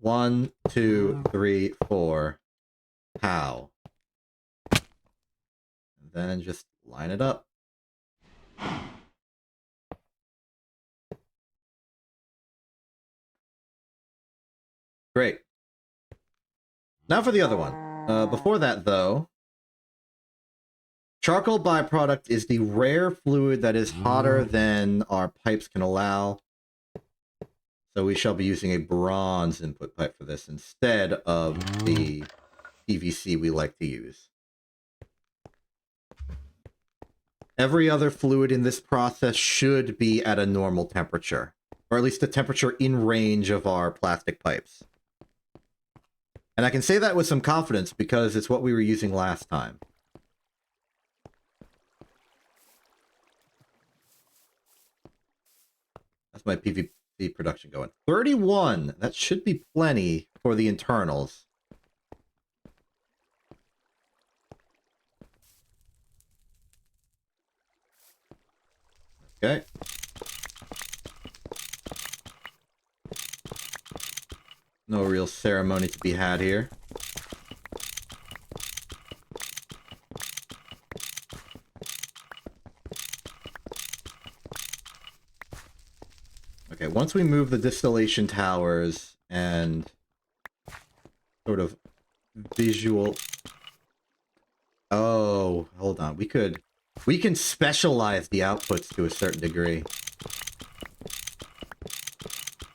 1, 2, 3, 4. How? And then just line it up. Great. Now for the other one. Before that, though, charcoal byproduct is the rare fluid that is hotter than our pipes can allow. So we shall be using a bronze input pipe for this instead of the PVC we like to use. Every other fluid in this process should be at a normal temperature, or at least a temperature in range of our plastic pipes. And I can say that with some confidence because it's what we were using last time. That's my PVC production going. 31! That should be plenty for the internals. Okay. No real ceremony to be had here. Okay, once we move the distillation towers and sort of visual... Oh, hold on. We can specialize the outputs to a certain degree.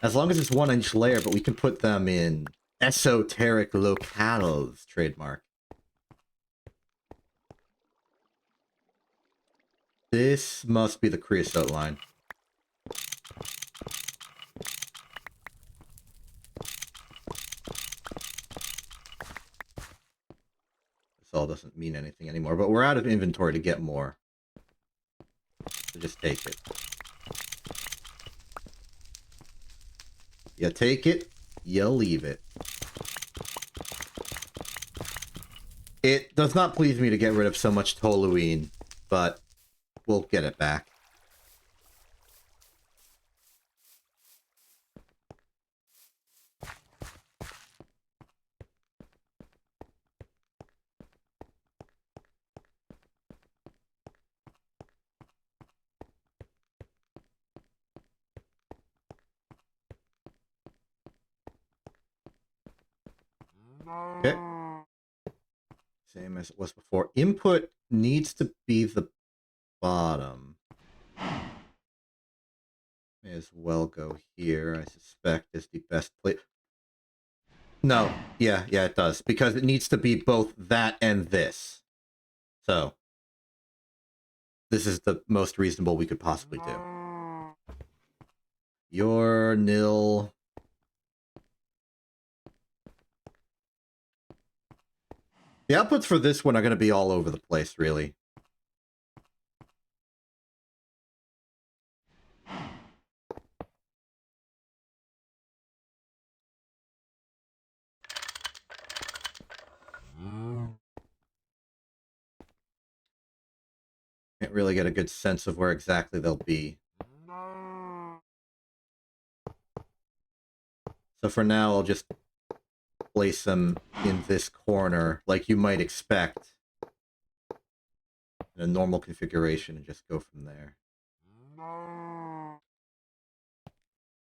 As long as it's 1-inch layer, but we can put them in esoteric locales, trademark. This must be the creosote line. This all doesn't mean anything anymore, but we're out of inventory to get more. So just take it. You take it, you leave it. It does not please me to get rid of so much toluene, but we'll get it back. Okay. Same as it was before. Input needs to be the bottom. May as well go here, I suspect, is the best place. No, yeah, it does. Because it needs to be both that and this. So, this is the most reasonable we could possibly do. You're nil. The outputs for this one are going to be all over the place, really. Can't really get a good sense of where exactly they'll be. So for now, I'll just place them in this corner, like you might expect, in a normal configuration, and just go from there.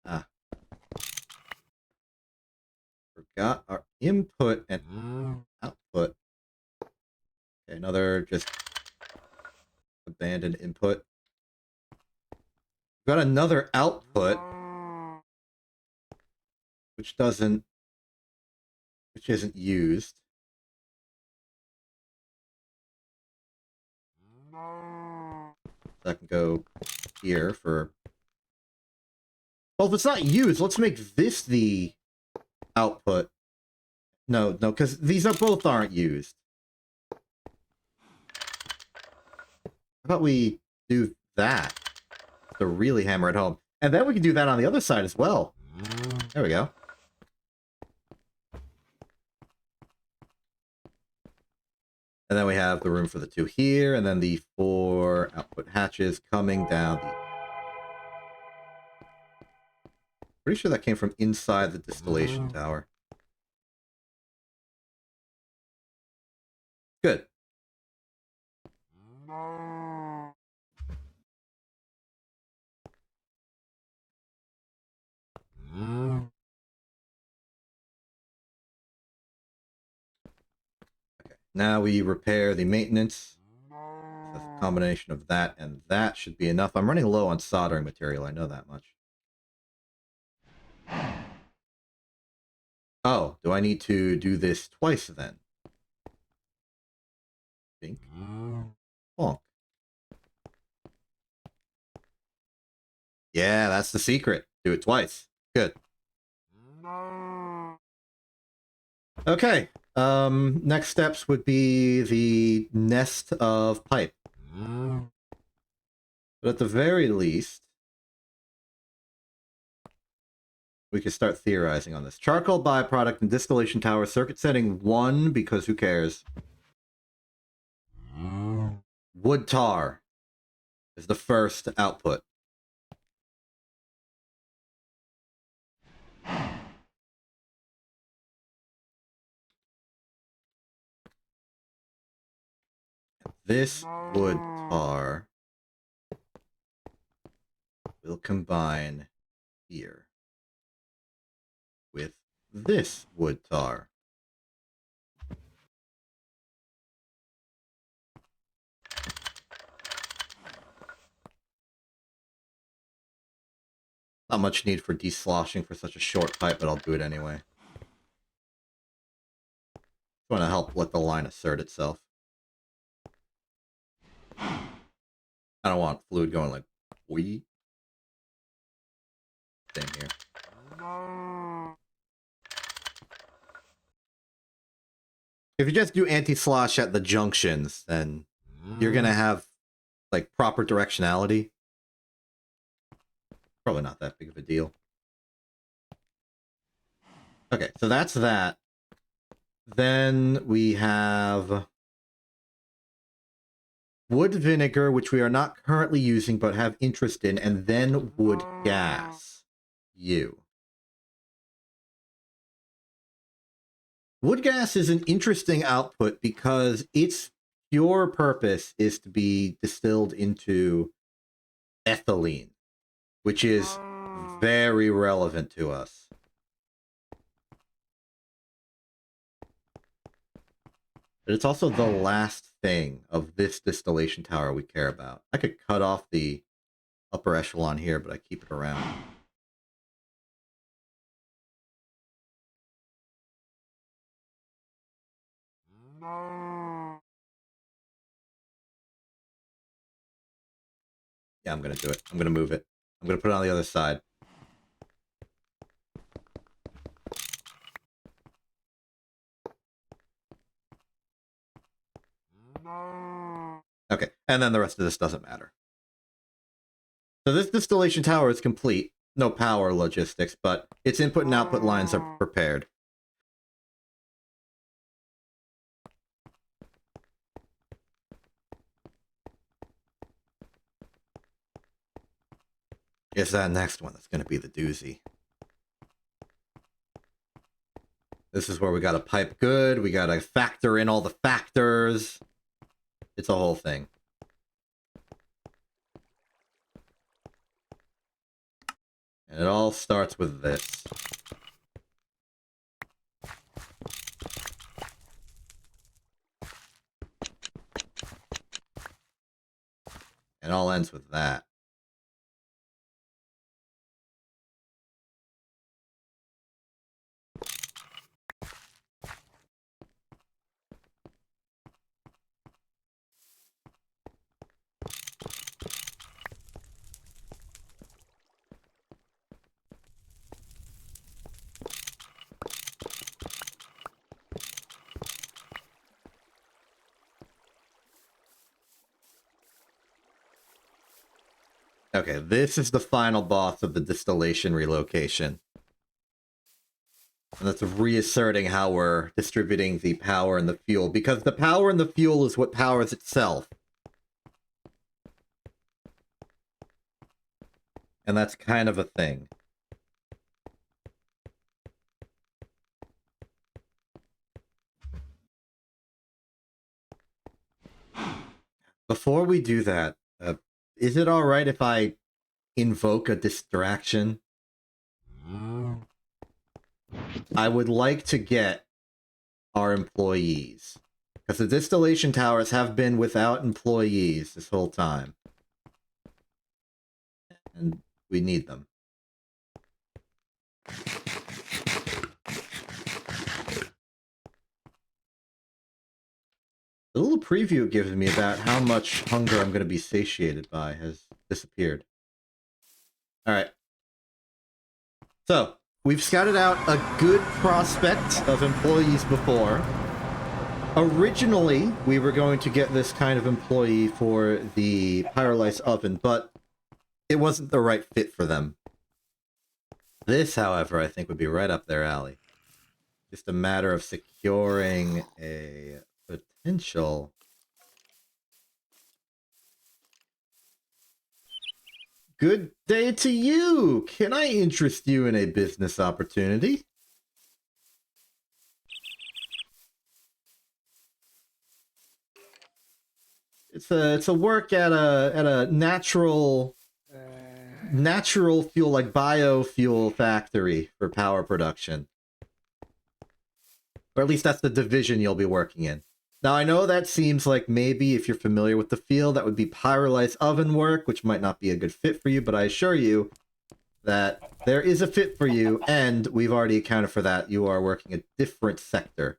Ah. Forgot our input and output. Okay, another just abandoned input. Got another output, which isn't used. So I can go here for Well, if it's not used, let's make this the output. No, because these are both aren't used. How about we do that to really hammer it home? And then we can do that on the other side as well. There we go. And then we have the room for the 2 here, and then the 4 output hatches coming down the... Pretty sure that came from inside the distillation tower. Good. Okay. Now we repair the maintenance. The combination of that and that should be enough. I'm running low on soldering material, I know that much. Oh, do I need to do this twice then? Think. Bonk. Yeah, that's the secret. Do it twice. Good. Okay. Next steps would be the nest of pipe. But at the very least, we can start theorizing on this. Charcoal byproduct and distillation tower, circuit setting 1, because who cares? Wood tar is the first output. This wood tar will combine here with this wood tar. Not much need for desloshing for such a short pipe, but I'll do it anyway. Just want to help let the line assert itself. I don't want fluid going like, wee. Same here. If you just do anti-slosh at the junctions, then you're gonna have like proper directionality. Probably not that big of a deal. Okay, so that's that. Then we have wood vinegar, which we are not currently using but have interest in, and then wood gas. Wood gas is an interesting output because its pure purpose is to be distilled into ethylene, which is very relevant to us. But it's also the last thing of this distillation tower we care about. I could cut off the upper echelon here, but I keep it around. Yeah, I'm going to do it. I'm going to move it. I'm going to put it on the other side. Okay, and then the rest of this doesn't matter. So this distillation tower is complete. No power logistics, but its input and output lines are prepared. It's that next one that's going to be the doozy. This is where we got to pipe good. We got to factor in all the factors. It's a whole thing. And it all starts with this. And it all ends with that. Okay, this is the final boss of the distillation relocation. And that's reasserting how we're distributing the power and the fuel, because the power and the fuel is what powers itself. And that's kind of a thing. Before we do that, is it alright if I invoke a distraction? I would like to get our employees. Because the distillation towers have been without employees this whole time. And we need them. The little preview it gives me about how much hunger I'm going to be satiated by has disappeared. Alright. So, we've scouted out a good prospect of employees before. Originally, we were going to get this kind of employee for the pyrolysis oven, but it wasn't the right fit for them. This, however, I think would be right up their alley. Just a matter of securing a potential... Good day to you! Can I interest you in a business opportunity? It's a work at a natural fuel, like biofuel factory for power production. Or at least that's the division you'll be working in. Now, I know that seems like maybe if you're familiar with the field, that would be pyrolysis oven work, which might not be a good fit for you, but I assure you that there is a fit for you, and we've already accounted for that. You are working a different sector.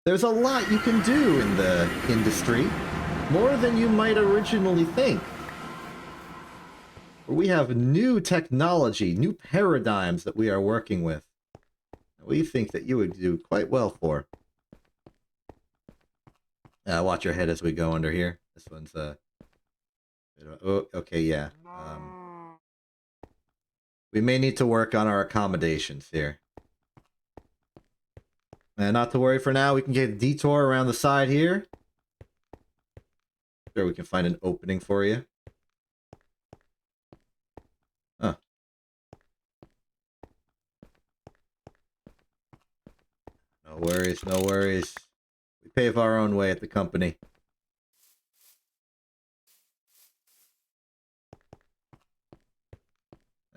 There's a lot you can do in the industry, more than you might originally think. We have new technology, new paradigms that we are working with. We think that you would do quite well for. Watch your head as we go under here. This one's oh, okay, yeah. We may need to work on our accommodations here. And not to worry for now, we can get a detour around the side here. Sure, we can find an opening for you. Huh. No worries, no worries. We pave our own way at the company.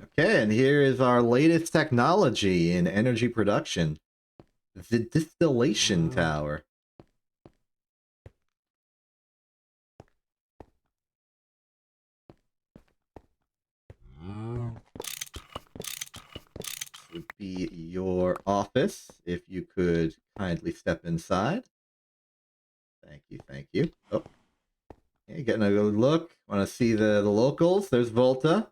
Okay, and here is our latest technology in energy production. The distillation tower. This would be your office, if you could kindly step inside. Thank you, thank you. Oh, okay, getting a good look. Want to see the locals? There's Volta.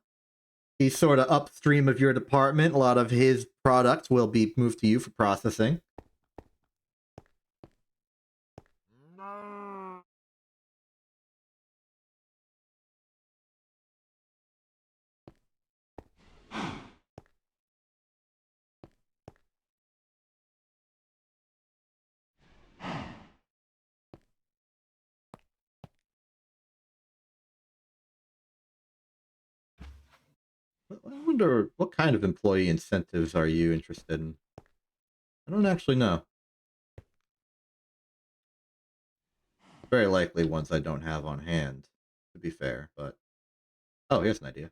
He's sort of upstream of your department. A lot of his products will be moved to you for processing. I wonder, what kind of employee incentives are you interested in? I don't actually know. Very likely ones I don't have on hand, to be fair, but... Oh, here's an idea.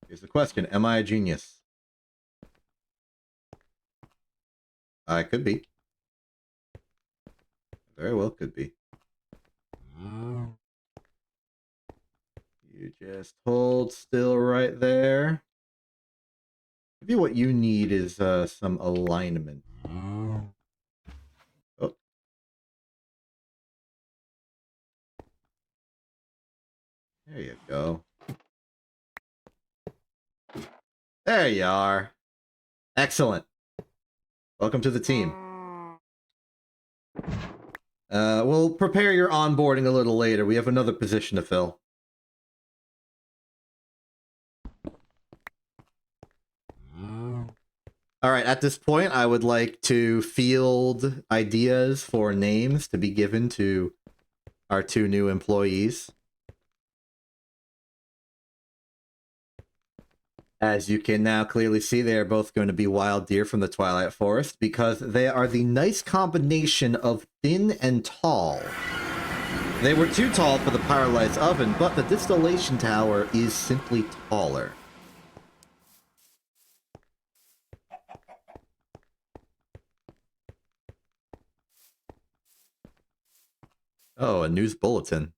Here's the question, am I a genius? I could be. Very well could be. You just hold still right there. Maybe what you need is some alignment. Oh. There you go. There you are. Excellent. Welcome to the team. We'll prepare your onboarding a little later. We have another position to fill. All right, at this point, I would like to field ideas for names to be given to our two new employees. As you can now clearly see, they are both going to be wild deer from the Twilight Forest because they are the nice combination of thin and tall. They were too tall for the Pyrolyte's oven, but the distillation tower is simply taller. Oh, a news bulletin.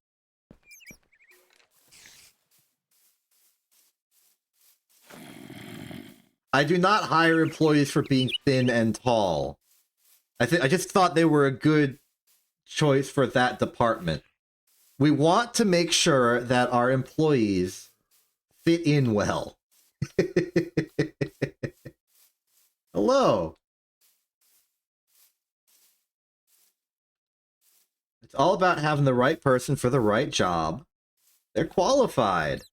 I do not hire employees for being thin and tall. I just thought they were a good choice for that department. We want to make sure that our employees fit in well. Hello. It's all about having the right person for the right job. They're qualified.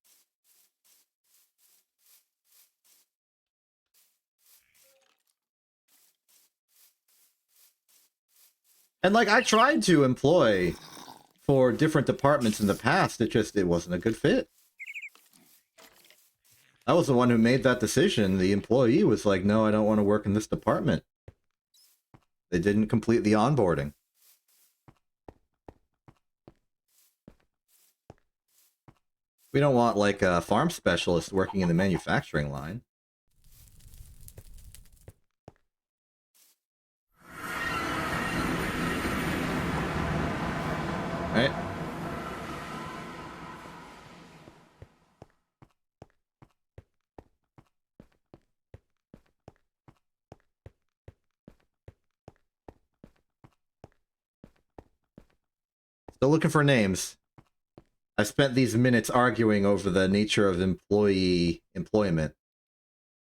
And like, I tried to employ for different departments in the past. It wasn't a good fit. I was the one who made that decision. The employee was like, no, I don't want to work in this department. They didn't complete the onboarding. We don't want like a farm specialist working in the manufacturing line. Right? Still looking for names. I spent these minutes arguing over the nature of employee employment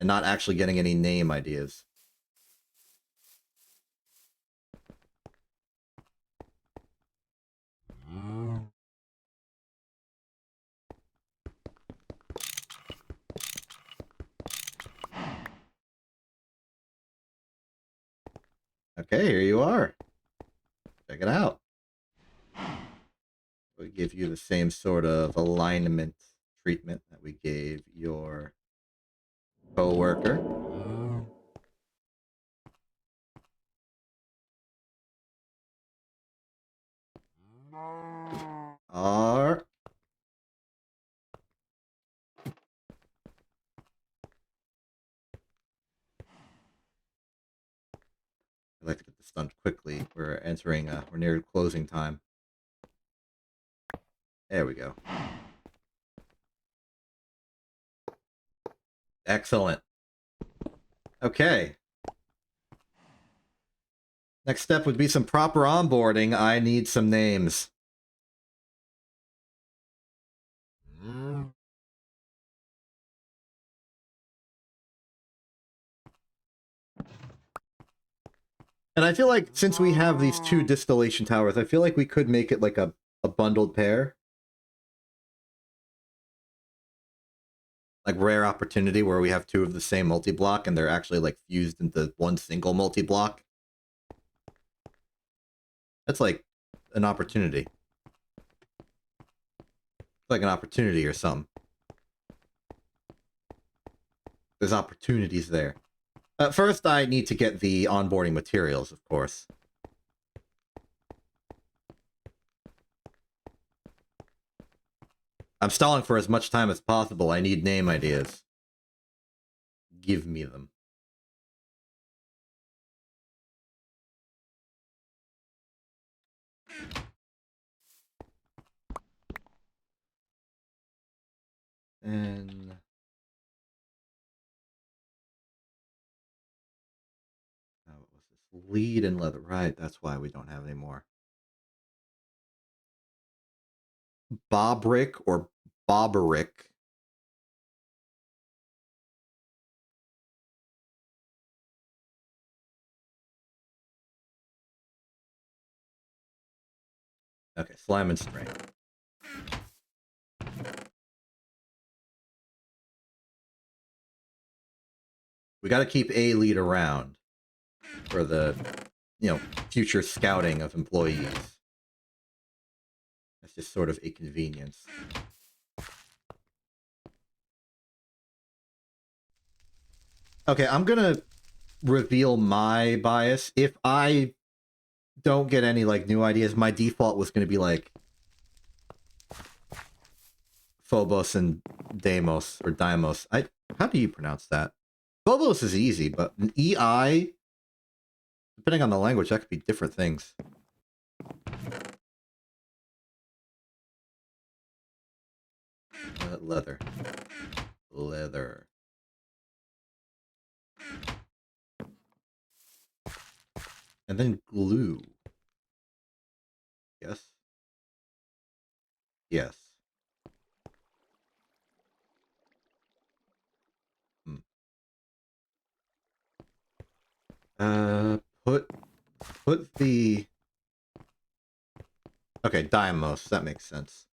and not actually getting any name ideas. Okay, here you are. Check it out. We give you the same sort of alignment treatment that we gave your co-worker. R. I'd like to get this done quickly. We're near closing time. There we go. Excellent. Okay. Next step would be some proper onboarding. I need some names. And I feel like since we have these two distillation towers, I feel like we could make it like a bundled pair. Like rare opportunity where we have two of the same multi-block and they're actually like fused into one single multi-block. That's like an opportunity. It's like an opportunity or something. There's opportunities there. First, I need to get the onboarding materials, of course. I'm stalling for as much time as possible. I need name ideas. Give me them. And... what was this? Lead and leather. Right, that's why we don't have any more. Bobrick or Bobberick. Okay, slime and string. We got to keep a lead around for the, future scouting of employees. That's just sort of a convenience. Okay, I'm gonna reveal my bias. If I don't get any, like, new ideas, my default was gonna be, like, Phobos and Deimos, or Deimos. How do you pronounce that? Phobos is easy, but an EI, depending on the language, that could be different things. Leather. Leather. And then glue. Yes. Yes. Put the... Okay, Deimos, that makes sense.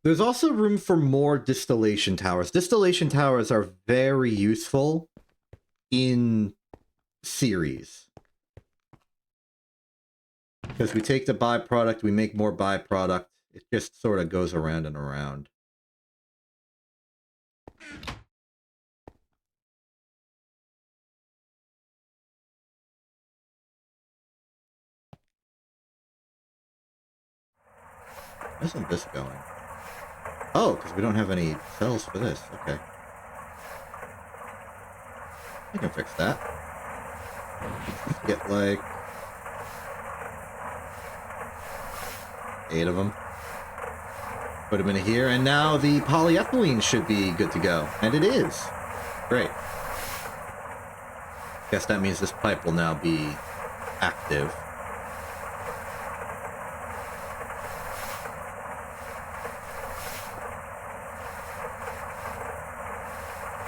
There's also room for more distillation towers. Distillation towers are very useful in series. Because we take the byproduct, we make more byproduct. It just sort of goes around and around. Isn't this going? Oh, because we don't have any cells for this. Okay. I can fix that. Get, like, 8 of them. Put them in here, and now the polyethylene should be good to go. And it is. Great. Guess that means this pipe will now be active.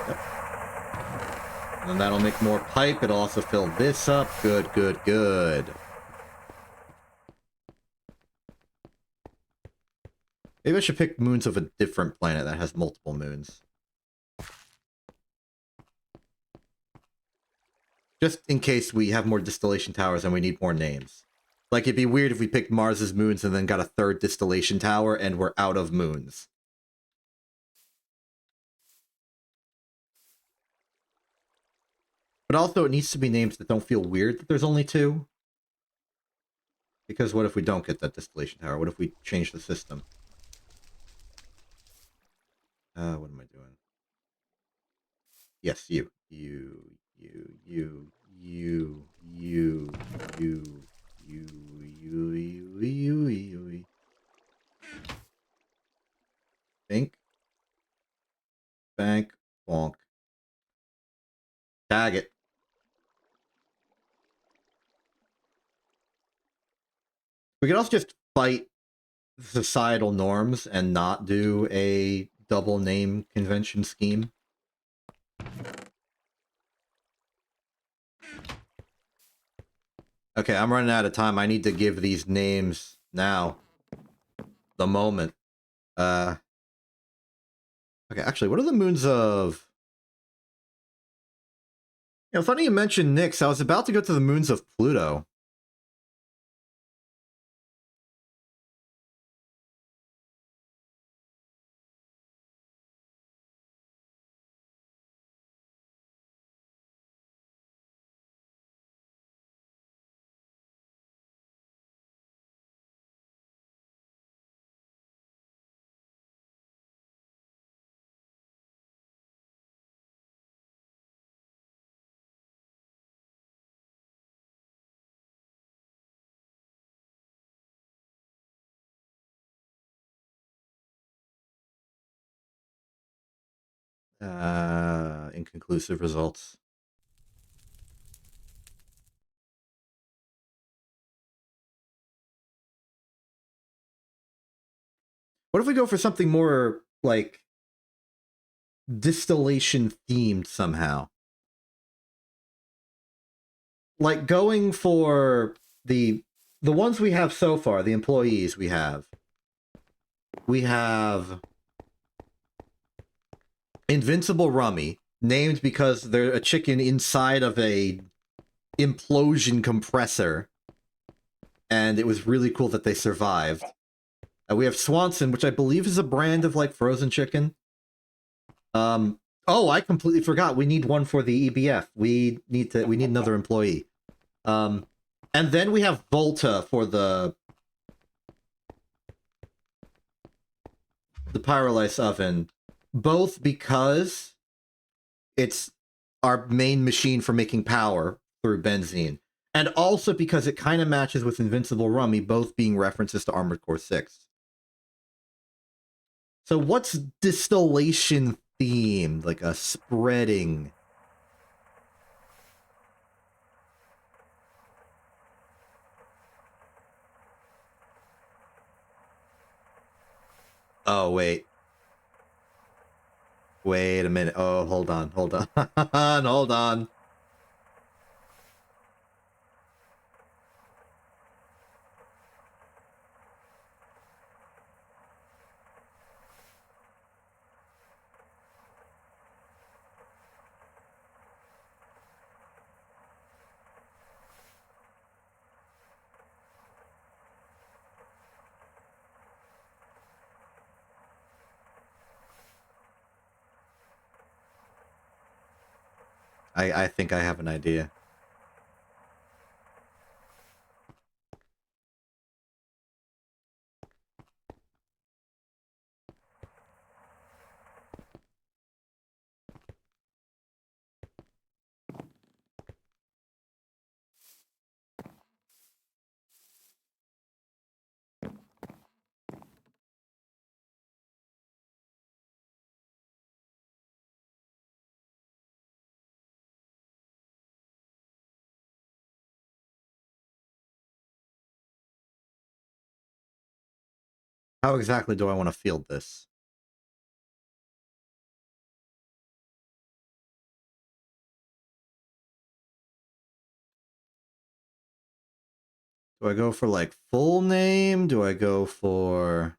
Yep. And that'll make more pipe. It'll also fill this up. Good, good, good. Maybe I should pick moons of a different planet that has multiple moons. Just in case we have more distillation towers and we need more names. Like, it'd be weird if we picked Mars's moons and then got a 3rd distillation tower and we're out of moons. But also, it needs to be names that don't feel weird that there's only 2. Because what if we don't get that distillation tower? What if we change the system? What am I doing? Yes, you. Think. Bank. Bonk. Tag it. We could also just fight societal norms and not do a double name convention scheme. Okay, I'm running out of time. I need to give these names now. The moment. Okay, actually, what are the moons of... funny you mentioned Nyx. I was about to go to the moons of Pluto. Inconclusive results. What if we go for something more, like, distillation themed somehow? Like, going for the the ones we have so far, the employees we have Invincible Rummy, named because they're a chicken inside of a implosion compressor, and it was really cool that they survived. We have Swanson, which I believe is a brand of like frozen chicken. Oh, I completely forgot. We need one for the EBF. We need another employee. And then we have Volta for the pyrolysis oven, both because it's our main machine for making power through benzene, and also because it kind of matches with Invincible Rummy, both being references to Armored Core 6. So what's distillation themed? Like a spreading... Oh, wait. Wait a minute. Oh, hold on. Hold on. I think I have an idea. How exactly do I want to field this? Do I go for, like, full name? Do I go for...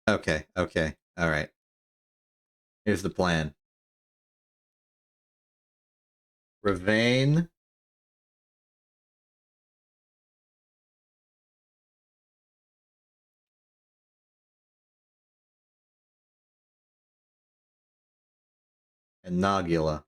Okay, all right. Here's the plan. Ravane. And Nagula.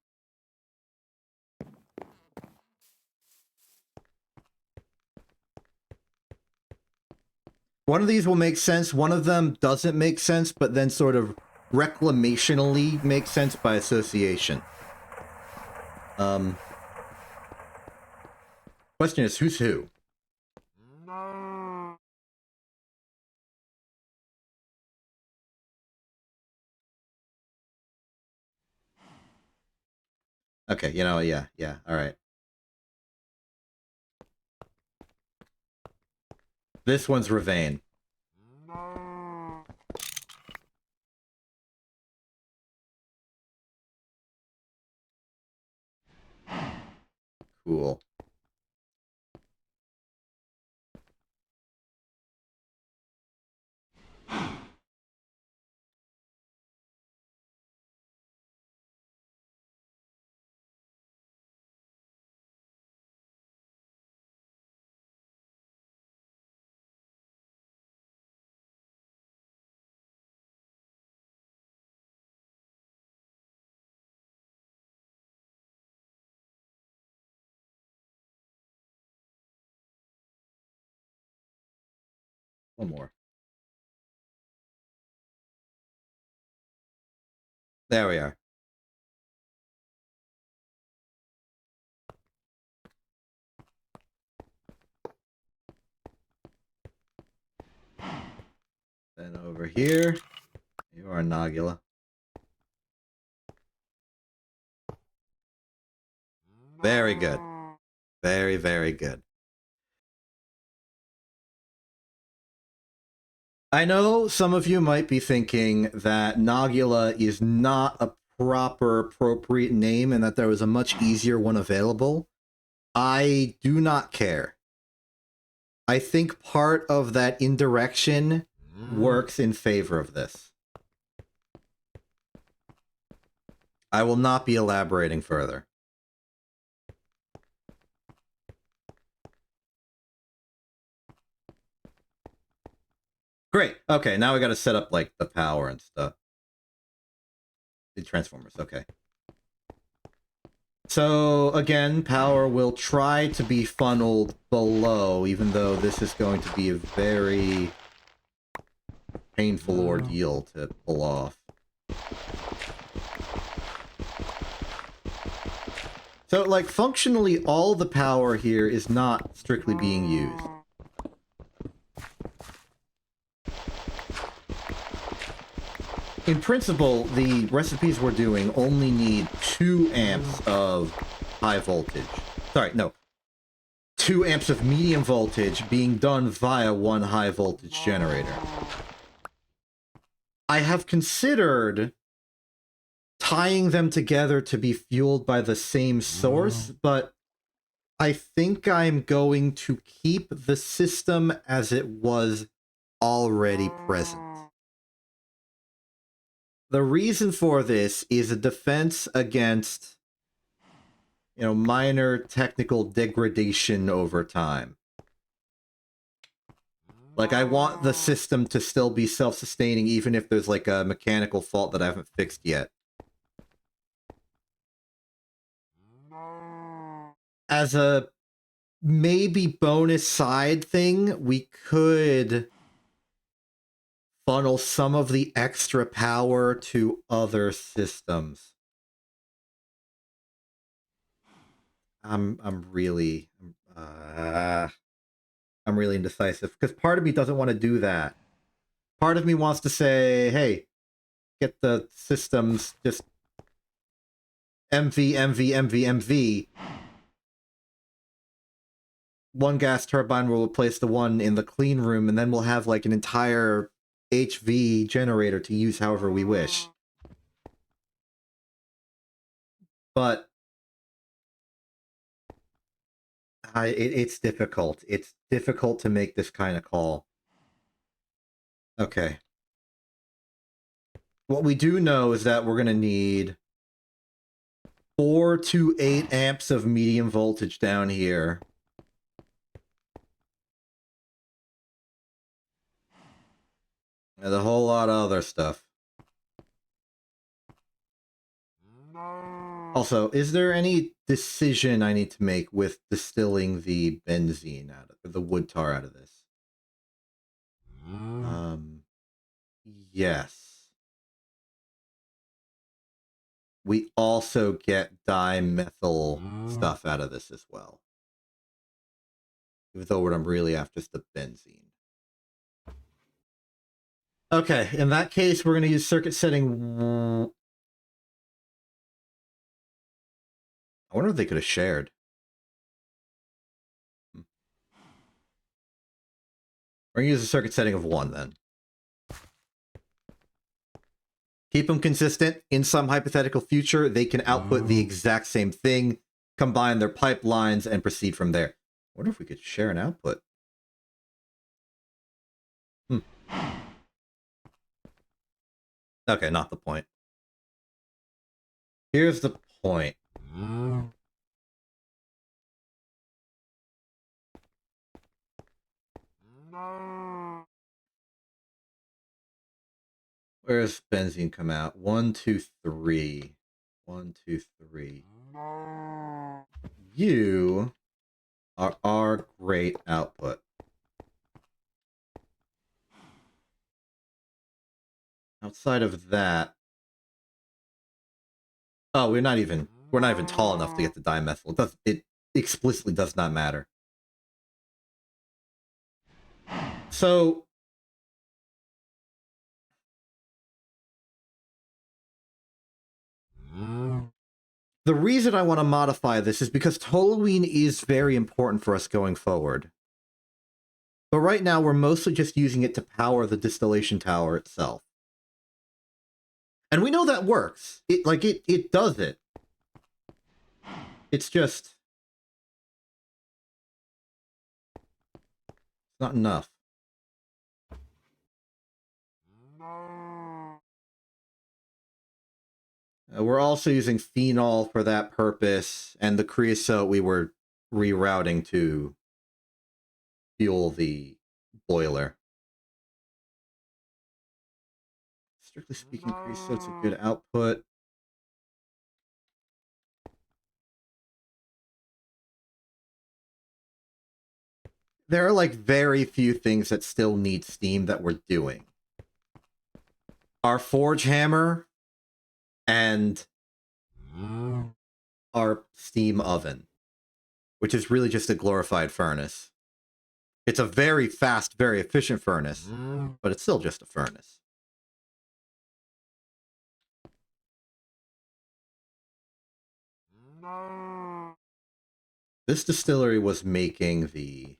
One of these will make sense, one of them doesn't make sense, but then sort of reclamationally makes sense by association. Question is, who's who? Okay, you know, yeah, alright. This one's Ravane. Cool. One more. There we are. Over here. You are Nagula. Very good. Very, very good. I know some of you might be thinking that Nagula is not a proper, appropriate name and that there was a much easier one available. I do not care. I think part of that indirection works in favor of this. I will not be elaborating further. Great. Okay, now we got to set up, like, the power and stuff. The transformers, okay. So, again, power will try to be funneled below, even though this is going to be a very painful ordeal to pull off. So, like, functionally, all the power here is not strictly being used. In principle, the recipes we're doing only need 2 amps of high voltage. Sorry, no. 2 amps of medium voltage being done via 1 high voltage generator. I have considered tying them together to be fueled by the same source, but I think I'm going to keep the system as it was already present. The reason for this is a defense against, you know, minor technical degradation over time. Like, I want the system to still be self-sustaining even if there's, like, a mechanical fault that I haven't fixed yet. As a maybe bonus side thing, we could funnel some of the extra power to other systems. I'm really indecisive because part of me doesn't want to do that. Part of me wants to say, hey, get the systems just MV, MV, MV, MV. One gas turbine will replace the one in the clean room, and then we'll have like an entire HV generator to use however we wish. But it's difficult. It's difficult to make this kind of call. Okay. What we do know is that we're going to need 4 to 8 amps of medium voltage down here. And a whole lot of other stuff. Also, is there any decision I need to make with distilling the benzene out of the wood tar out of this? Yes. We also get dimethyl stuff out of this as well. Even though what I'm really after is the benzene. Okay, in that case, we're going to use circuit setting. I wonder if they could have shared. We're going to use a circuit setting of 1 then. Keep them consistent. In some hypothetical future, they can output the exact same thing, combine their pipelines, and proceed from there. I wonder if we could share an output. Okay, not the point. Here's the point. Where's benzene come out? 1, 2, 3. 1, 2, 3. You are our great output. Outside of that, oh, we're not even tall enough to get the dimethyl. It explicitly does not matter. So The reason I want to modify this is because toluene is very important for us going forward. But right now, we're mostly just using it to power the distillation tower itself. And we know that works. It does it. It's just... it's not enough. We're also using phenol for that purpose, and the creosote we were rerouting to fuel the boiler. Strictly speaking, creosote's a good output. There are like very few things that still need steam that we're doing. Our forge hammer and our steam oven, which is really just a glorified furnace. It's a very fast, very efficient furnace, but it's still just a furnace. This distillery was making the...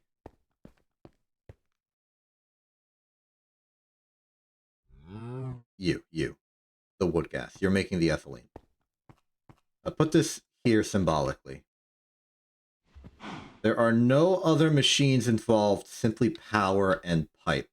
the wood gas. You're making the ethylene. I'll put this here symbolically. There are no other machines involved, simply power and pipe.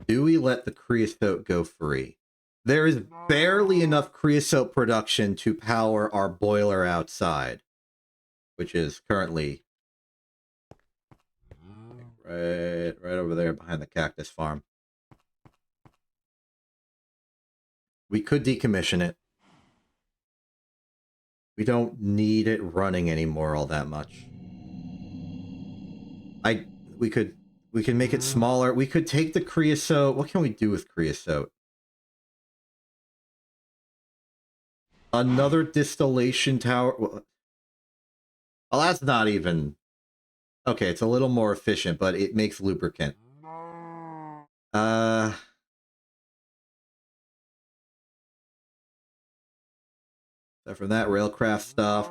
Do we let the creosote go free? There is barely enough creosote production to power our boiler outside, which is currently right over there behind the cactus farm. We could decommission it. We don't need it running anymore all that much. We could make it smaller. We could take the creosote. What can we do with creosote? Another distillation tower. Well, that's not even... okay, it's a little more efficient, but it makes lubricant. So from that railcraft stuff.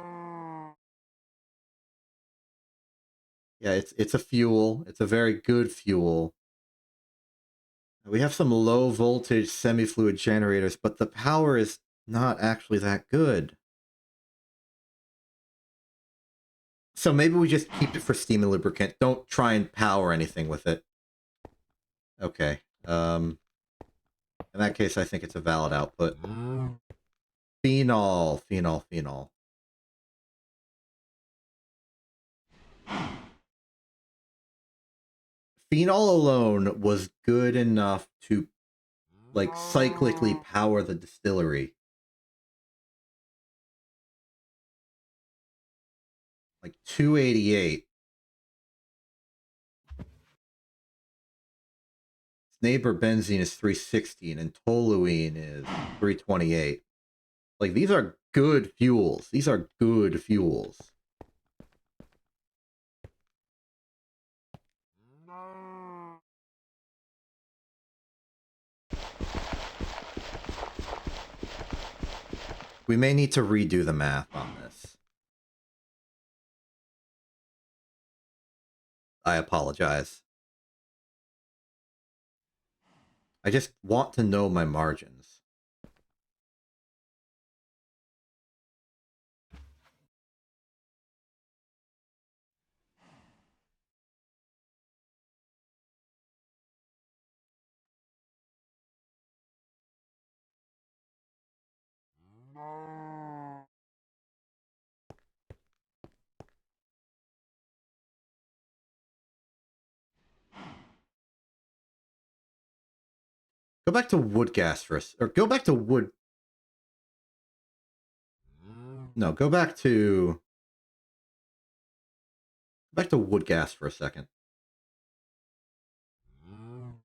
Yeah, it's a fuel. It's a very good fuel. We have some low voltage semi-fluid generators, but the power is not actually that good. So maybe we just keep it for steam and lubricant. Don't try and power anything with it. Okay. In that case, I think it's a valid output. Phenol. Phenol alone was good enough to, like, cyclically power the distillery. Like 288. Its neighbor benzene is 316 and toluene is 328. Like, these are good fuels. These are good fuels. We may need to redo the math on this. I apologize. I just want to know my margins. Go back to wood gas first, or go back to wood. No, go back to wood gas for a second.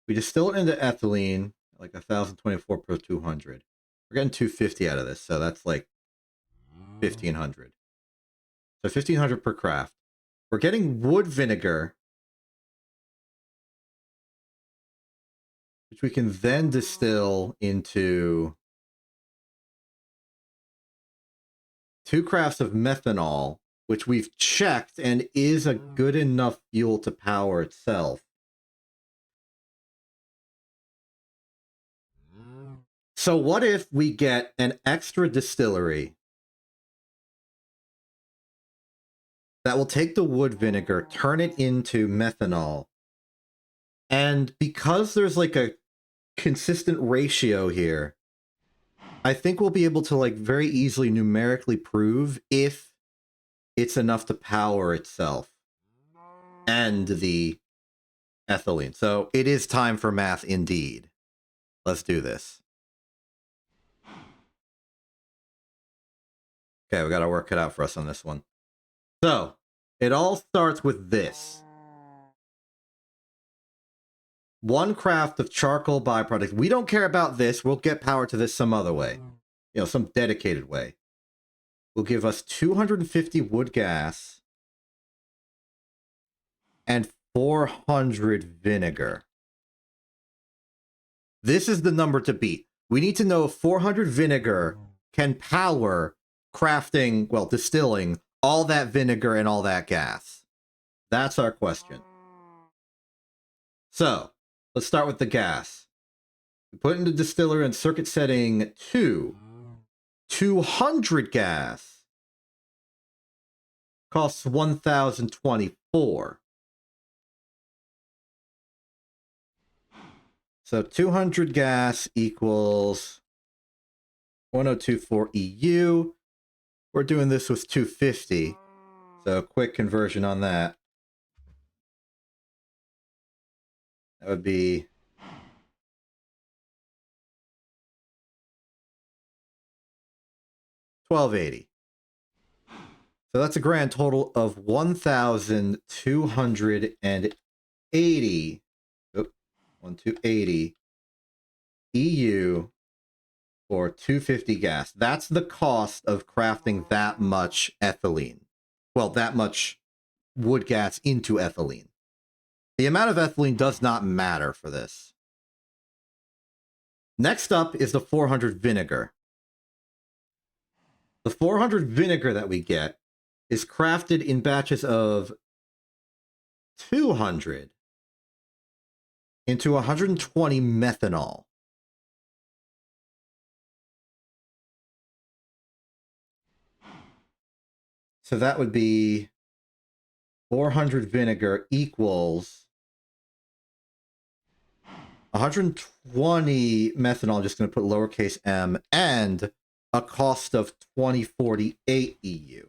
We distill it into ethylene, like 1,024 per 200. We're getting 250 out of this, so that's like 1,500. So 1,500 per craft. We're getting wood vinegar which we can then distill into 2 crafts of methanol, which we've checked and is a good enough fuel to power itself. So what if we get an extra distillery that will take the wood vinegar, turn it into methanol, and because there's like a consistent ratio here, I think we'll be able to like very easily numerically prove if it's enough to power itself and the ethylene. So it is time for math indeed. Let's do this. Okay, we got our work cut out for us on this one. So it all starts with this. 1 craft of charcoal byproduct. We don't care about this. We'll get power to this some other way. You know, some dedicated way. Will give us 250 wood gas and 400 vinegar. This is the number to beat. We need to know if 400 vinegar can power crafting, well, distilling all that vinegar and all that gas. That's our question. So, let's start with the gas. We put in the distiller in circuit setting 2. 200 gas costs 1,024. So 200 gas equals 1024 EU. We're doing this with 250. So quick conversion on that. That would be 1280. So that's a grand total of 1,280. 1,280 EU for 250 gas. That's the cost of crafting that much ethylene. Well, that much wood gas into ethylene. The amount of ethylene does not matter for this. Next up is the 400 vinegar. The 400 vinegar that we get is crafted in batches of 200 into 120 methanol. So that would be 400 vinegar equals 120 methanol, I'm just going to put lowercase m, and a cost of 2048 EU.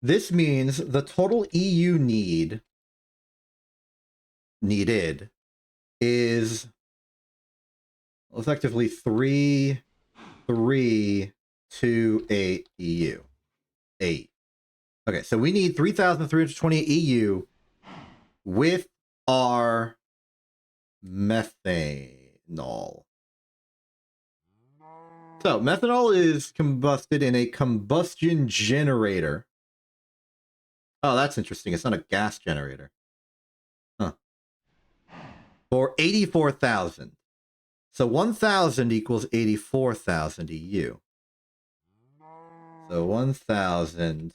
This means the total EU needed is effectively 3,328 EU. 8. Okay, so we need 3,328 EU with our methanol. So methanol is combusted in a combustion generator. Oh, that's interesting. It's not a gas generator. Huh. For 84,000. So 1,000 equals 84,000 EU. So 1,000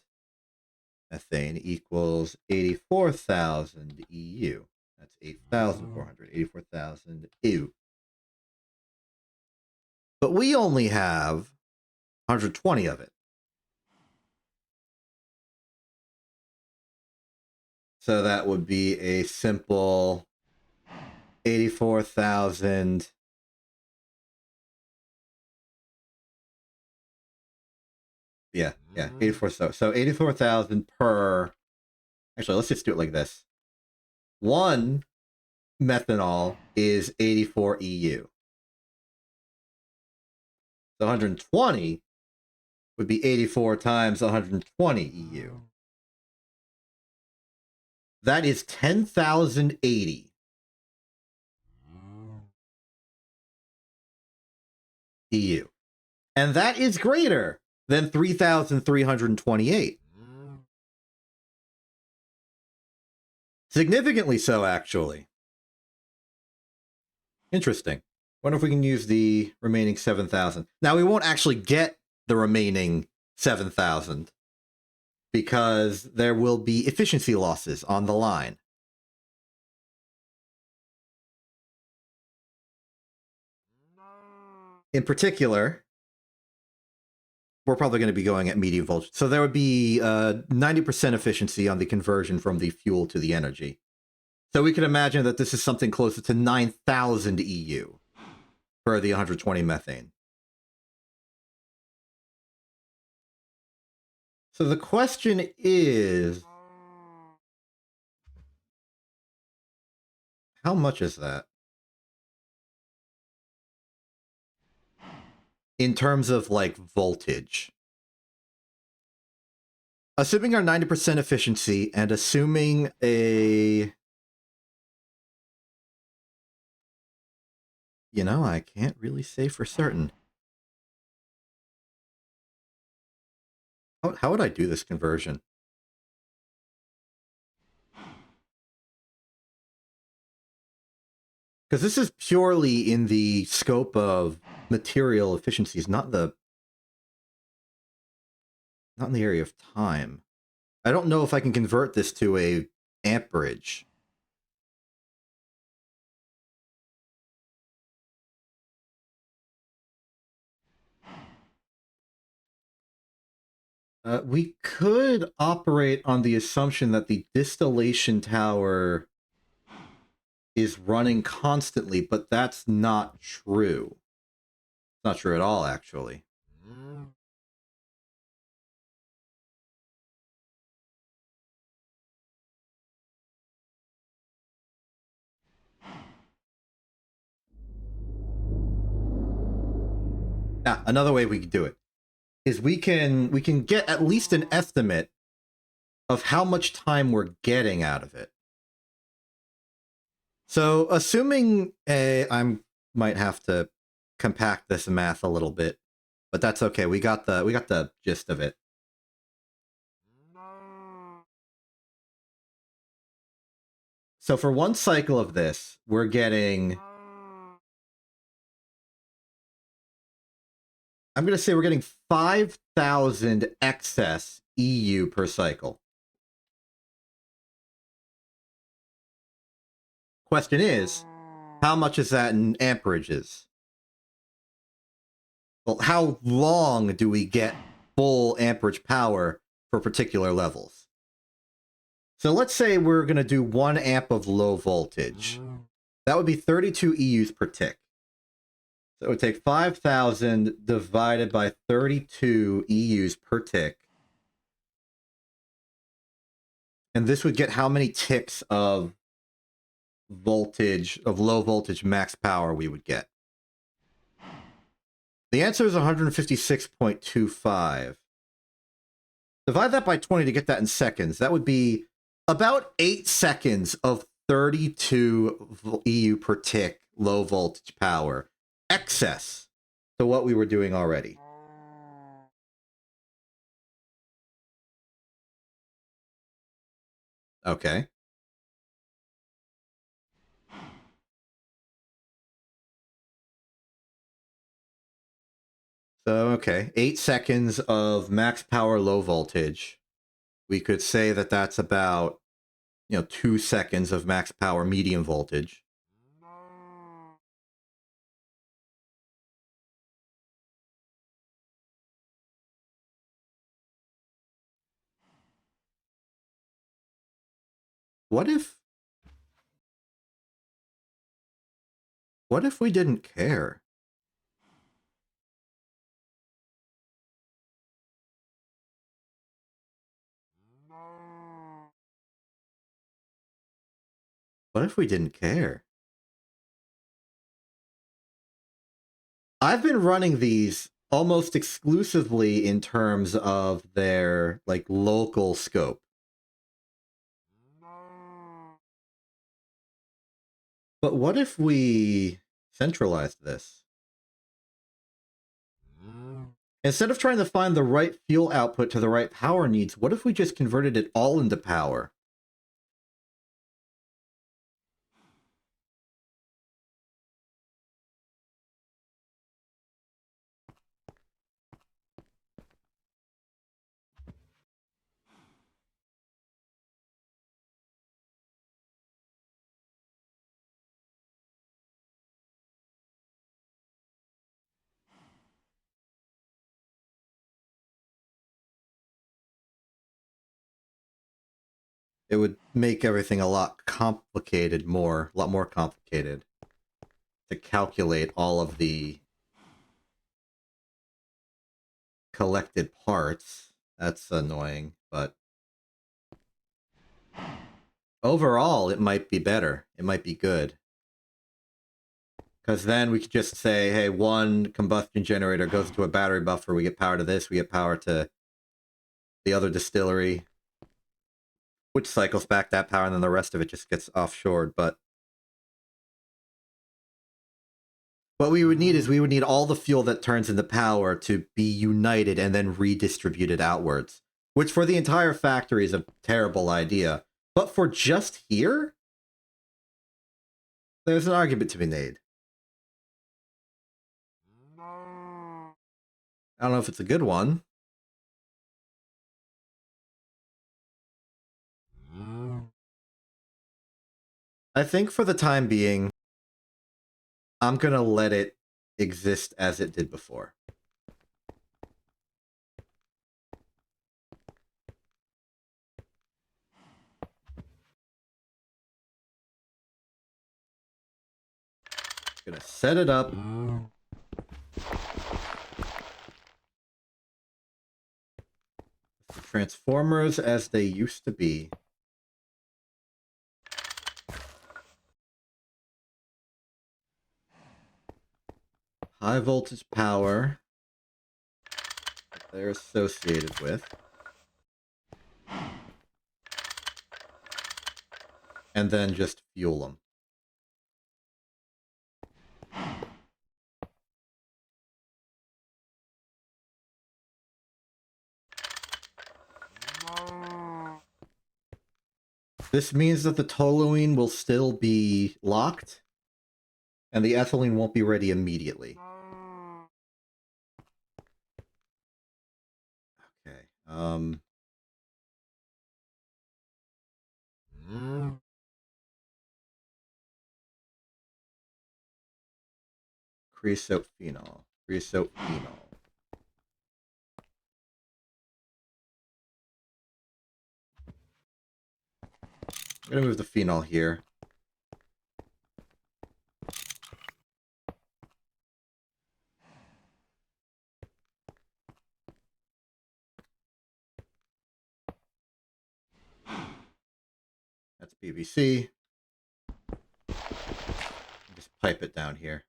methane equals 84,000 EU. That's 8,400. 84,000 EU. But we only have 120 of it. So that would be a simple 84,000. Yeah, 84. So 84,000 per. Actually, let's just do it like this. 1 methanol is 84 EU. So 120 would be 84 times 120 EU. That is 10,080 EU. And that is greater than 3,328. Significantly so, actually. Interesting. Wonder if we can use the remaining 7,000. Now, we won't actually get the remaining 7,000 because there will be efficiency losses on the line. In particular, we're probably going to be going at medium voltage. So there would be 90% efficiency on the conversion from the fuel to the energy. So we could imagine that this is something closer to 9,000 EU for the 120 methane. So the question is, how much is that? In terms of like voltage. Assuming our 90% efficiency and assuming a... You know, I can't really say for certain. How would I do this conversion? Because this is purely in the scope of material efficiencies, not in the area of time. I don't know if I can convert this to a amperage. We could operate on the assumption that the distillation tower is running constantly, but that's not true. It's not true at all, actually. Now, another way we could do it is we can get at least an estimate of how much time we're getting out of it. So, assuming I might have to compact this math a little bit, but that's okay. We got the gist of it. So for one cycle of this, we're getting... I'm going to say we're getting 5,000 excess EU per cycle. Question is, how much is that in amperages? Well, how long do we get full amperage power for particular levels? So let's say we're going to do 1 amp of low voltage. That would be 32 EUs per tick. So it would take 5,000 divided by 32 EUs per tick. And this would get how many ticks of voltage, of low voltage max power we would get? The answer is 156.25. Divide that by 20 to get that in seconds. That would be about 8 seconds of 32 EU per tick low voltage power. Excess to what we were doing already. Okay. So, okay, 8 seconds of max power low voltage. We could say that that's about, 2 seconds of max power medium voltage. What if we didn't care? What if we didn't care? I've been running these almost exclusively in terms of their like local scope. But what if we centralized this? Instead of trying to find the right fuel output to the right power needs, what if we just converted it all into power? it would make everything a lot complicated, a lot more complicated to calculate all of the collected parts. That's annoying, but overall, it might be better. It might be good. Because then we could just say, hey, one combustion generator goes to a battery buffer, we get power to this, we get power to the other distillery, which cycles back that power, and then the rest of it just gets offshored. But what we would need is we would need all the fuel that turns into power to be united and then redistributed outwards, which for the entire factory is a terrible idea. But for just here, there's an argument to be made. I don't know if it's a good one. I think for the time being, I'm going to let it exist as it did before. Going to set it up. The transformers as they used to be. High voltage power that they're associated with. And then just fuel them. This means that the toluene will still be locked, and the ethylene won't be ready immediately. Okay. Creosote phenol. Creosote phenol. I'm gonna move the phenol here. That's PVC. Just pipe it down here.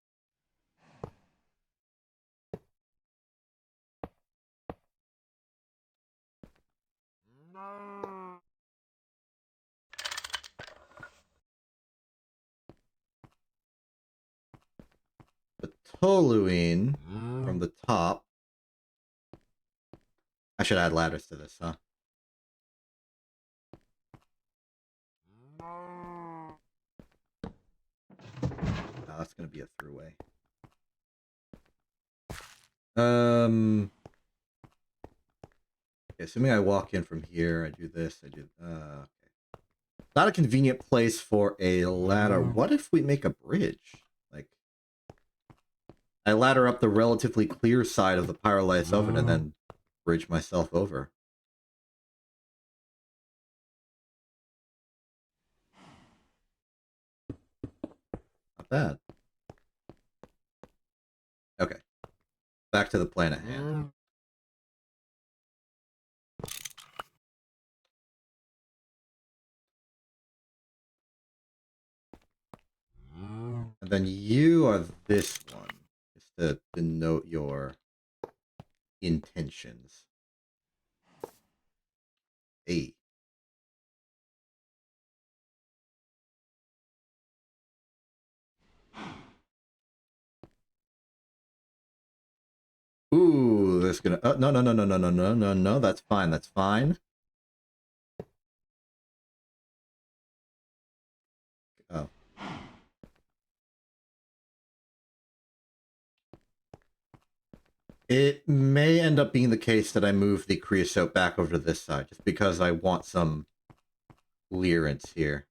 The toluene from the top. I should add ladders to this, huh? Oh, that's gonna be a throughway. Okay, assuming I walk in from here, I do this, I do... okay. Not a convenient place for a ladder. What if we make a bridge? Like, I ladder up the relatively clear side of the pyrolysis oven and then bridge myself over. Not bad. Okay. Back to the plan at hand. And then you are this one, just to denote your intentions. A. Ooh, there's gonna... no, that's fine, that's fine. Oh. It may end up being the case that I move the creosote back over to this side, just because I want some clearance here.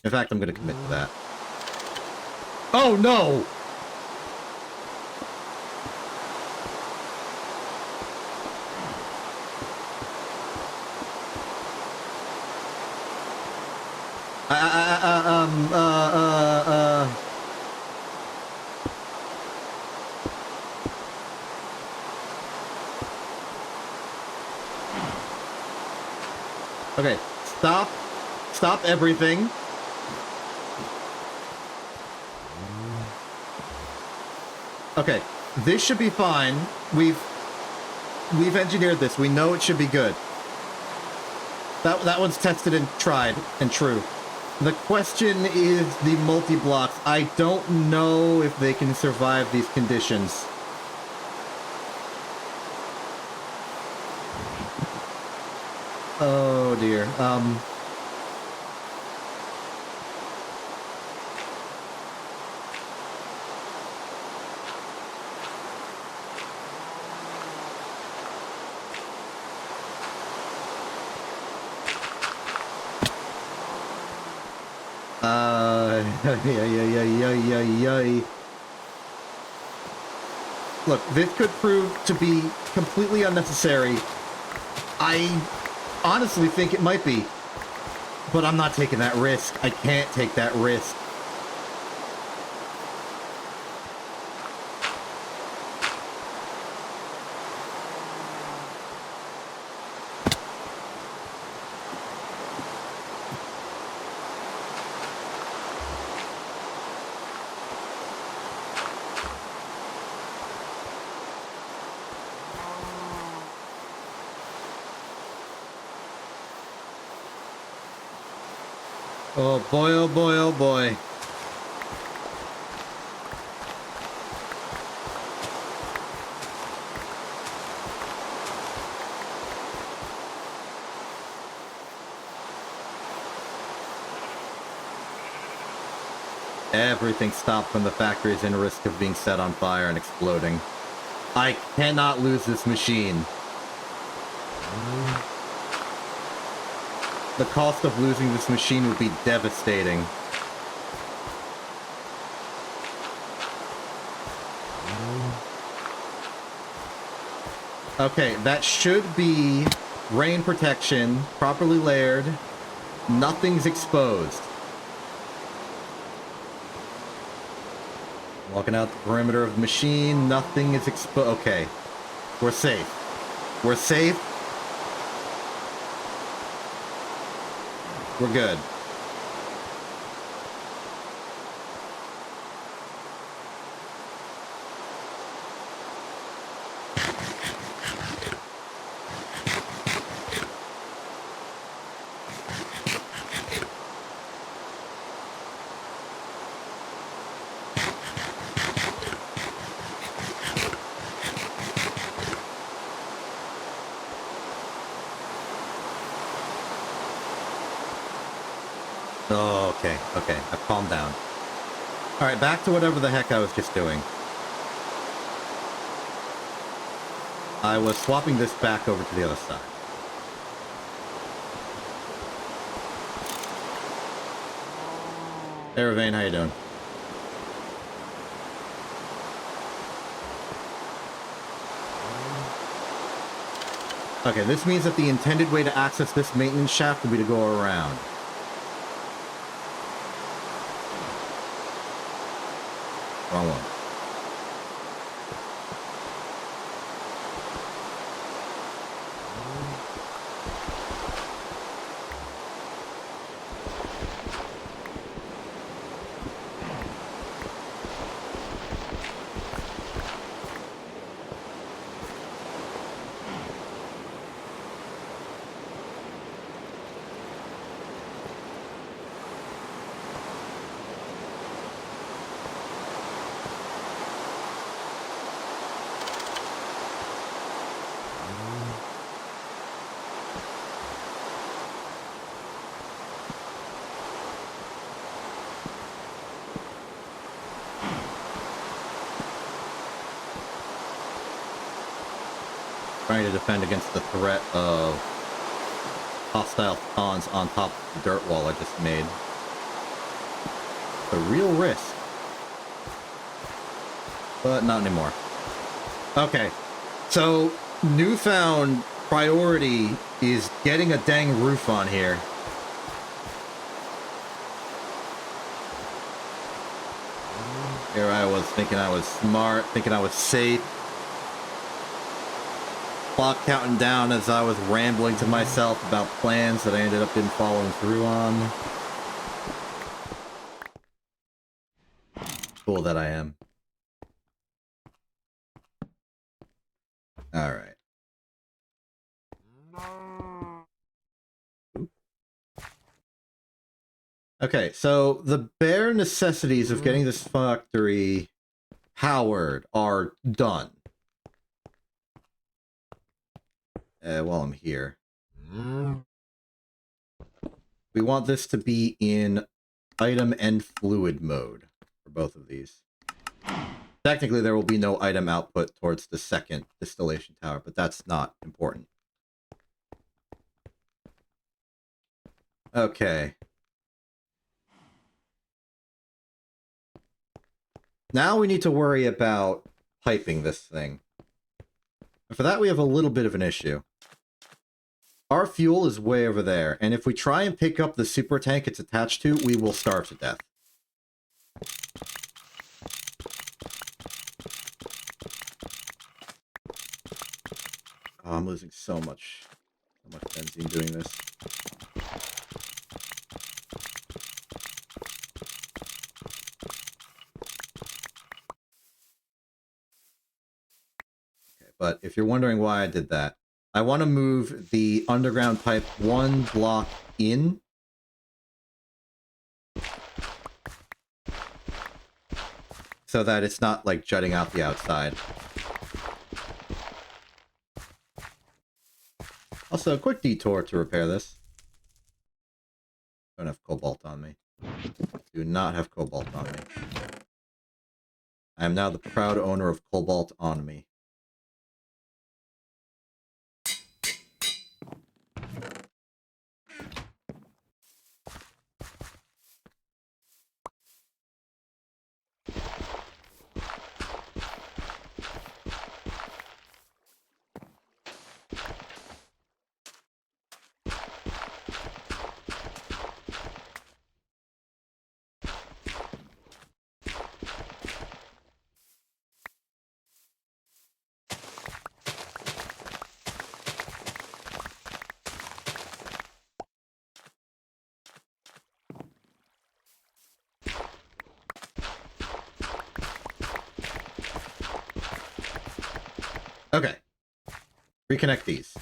In fact, I'm going to commit to that. Oh, no! Okay, stop. Stop everything. Okay, this should be fine. We've engineered this. We know it should be good. That one's tested and tried and true. The question is the multi-blocks. I don't know if they can survive these conditions. Oh dear. Yeah. Look, this could prove to be completely unnecessary. I honestly think it might be. But I'm not taking that risk. I can't take that risk. Oh boy, oh boy, oh boy. Everything stopped when the factory is in risk of being set on fire and exploding. I cannot lose this machine. The cost of losing this machine would be devastating. Okay, that should be rain protection, properly layered. Nothing's exposed. Walking out the perimeter of the machine, nothing is exposed. Okay, we're safe. We're safe. We're good. Oh, okay, I've calmed down. Alright, back to whatever the heck I was just doing. I was swapping this back over to the other side. Hey, Ravane, how you doing? Okay, this means that the intended way to access this maintenance shaft will be to go around. Wrong one. Trying to defend against the threat of hostile pawns on top of the dirt wall I just made. It's a real risk. But not anymore. Okay, so newfound priority is getting a dang roof on here. Here I was thinking I was smart, thinking I was safe. Clock counting down as I was rambling to myself about plans that I ended up didn't following through on. Fool that I am. Alright. Okay, so the bare necessities of getting this factory powered are done. While I'm here. We want this to be in item and fluid mode for both of these. Technically, there will be no item output towards the second distillation tower, but that's not important. Okay. Now we need to worry about piping this thing. And for that, we have a little bit of an issue. Our fuel is way over there, and if we try and pick up the super tank it's attached to, we will starve to death. Oh, I'm losing so much benzene doing this. Okay, but if you're wondering why I did that, I want to move the underground pipe one block in. So that it's not, like, jutting out the outside. Also, a quick detour to repair this. Don't have cobalt on me. Do not have cobalt on me. I am now the proud owner of cobalt on me. Okay. Reconnect these.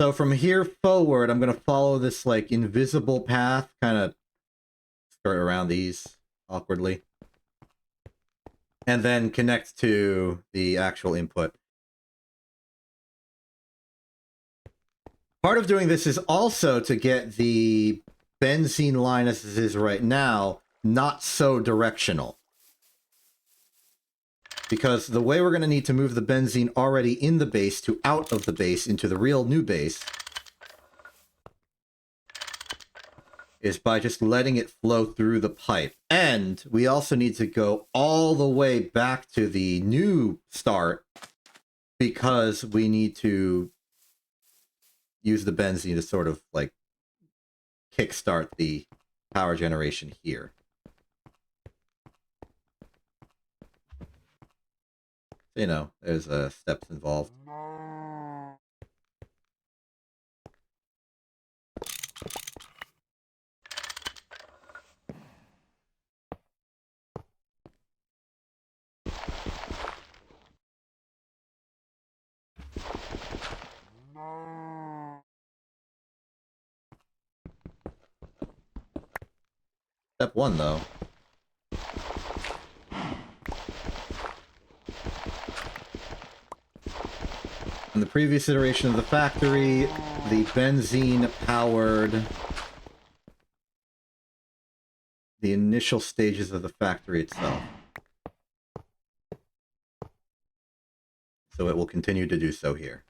So from here forward, I'm going to follow this, like, invisible path, kind of skirt around these awkwardly, and then connect to the actual input. Part of doing this is also to get the benzene line as it is right now not so directional. Because the way we're going to need to move the benzene already in the base to out of the base into the real new base is by just letting it flow through the pipe. And we also need to go all the way back to the new start because we need to use the benzene to sort of, like, kickstart the power generation here. You know, there's steps involved. Step one, though. In the previous iteration of the factory, the benzene powered the initial stages of the factory itself. So it will continue to do so here.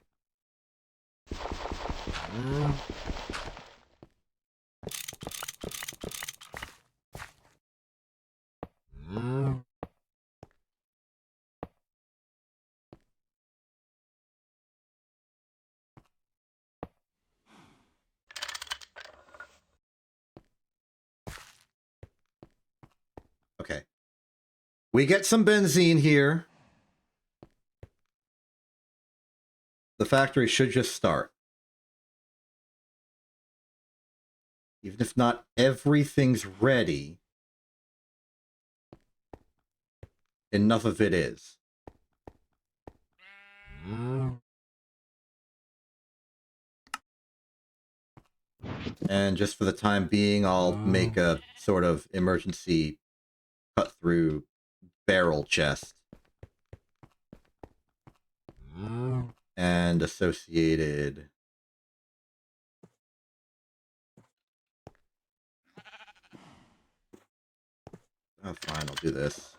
Okay. We get some benzene here. The factory should just start. Even if not everything's ready, enough of it is. And just for the time being, I'll make a sort of emergency cut-through barrel chest. And associated... Oh, fine, I'll do this.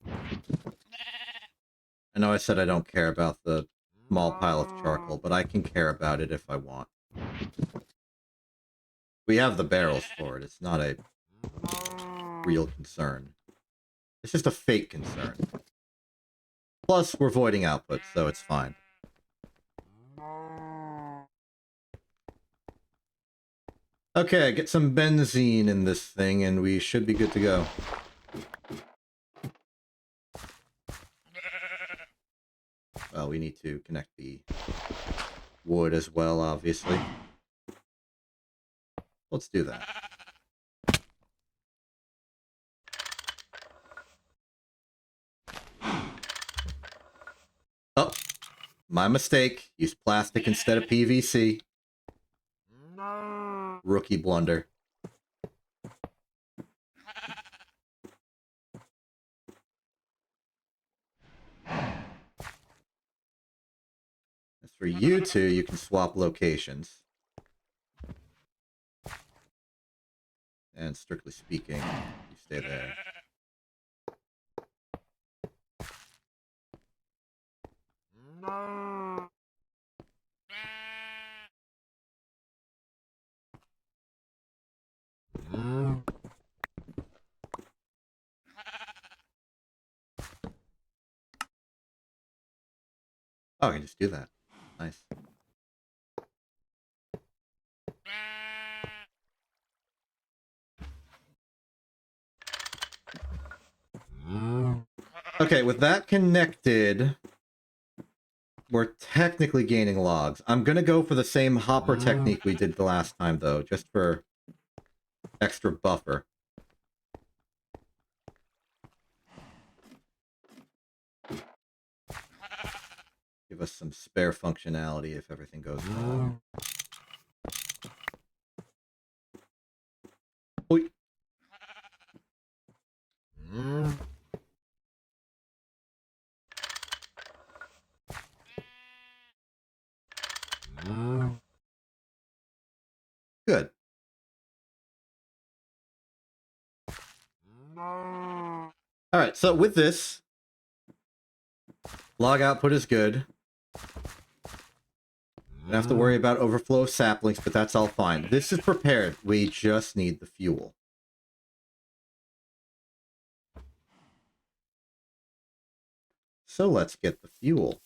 I know I said I don't care about the small pile of charcoal, but I can care about it if I want. We have the barrels for it. It's not a real concern. It's just a fake concern. Plus, we're voiding output, so it's fine. Okay, get some benzene in this thing, and we should be good to go. Well, we need to connect the wood as well, obviously. Let's do that. Oh, my mistake. Use plastic instead of PVC. Rookie blunder. As for you two, you can swap locations. And strictly speaking, you stay there. Oh, I can just do that. Nice. Okay, with that connected, we're technically gaining logs. I'm gonna go for the same hopper technique we did the last time, though, just for extra buffer. Give us some spare functionality if everything goes wrong. Oy. Good. Alright, so with this, log output is good. Don't have to worry about overflow of saplings, but that's all fine. This is prepared. We just need the fuel. So let's get the fuel.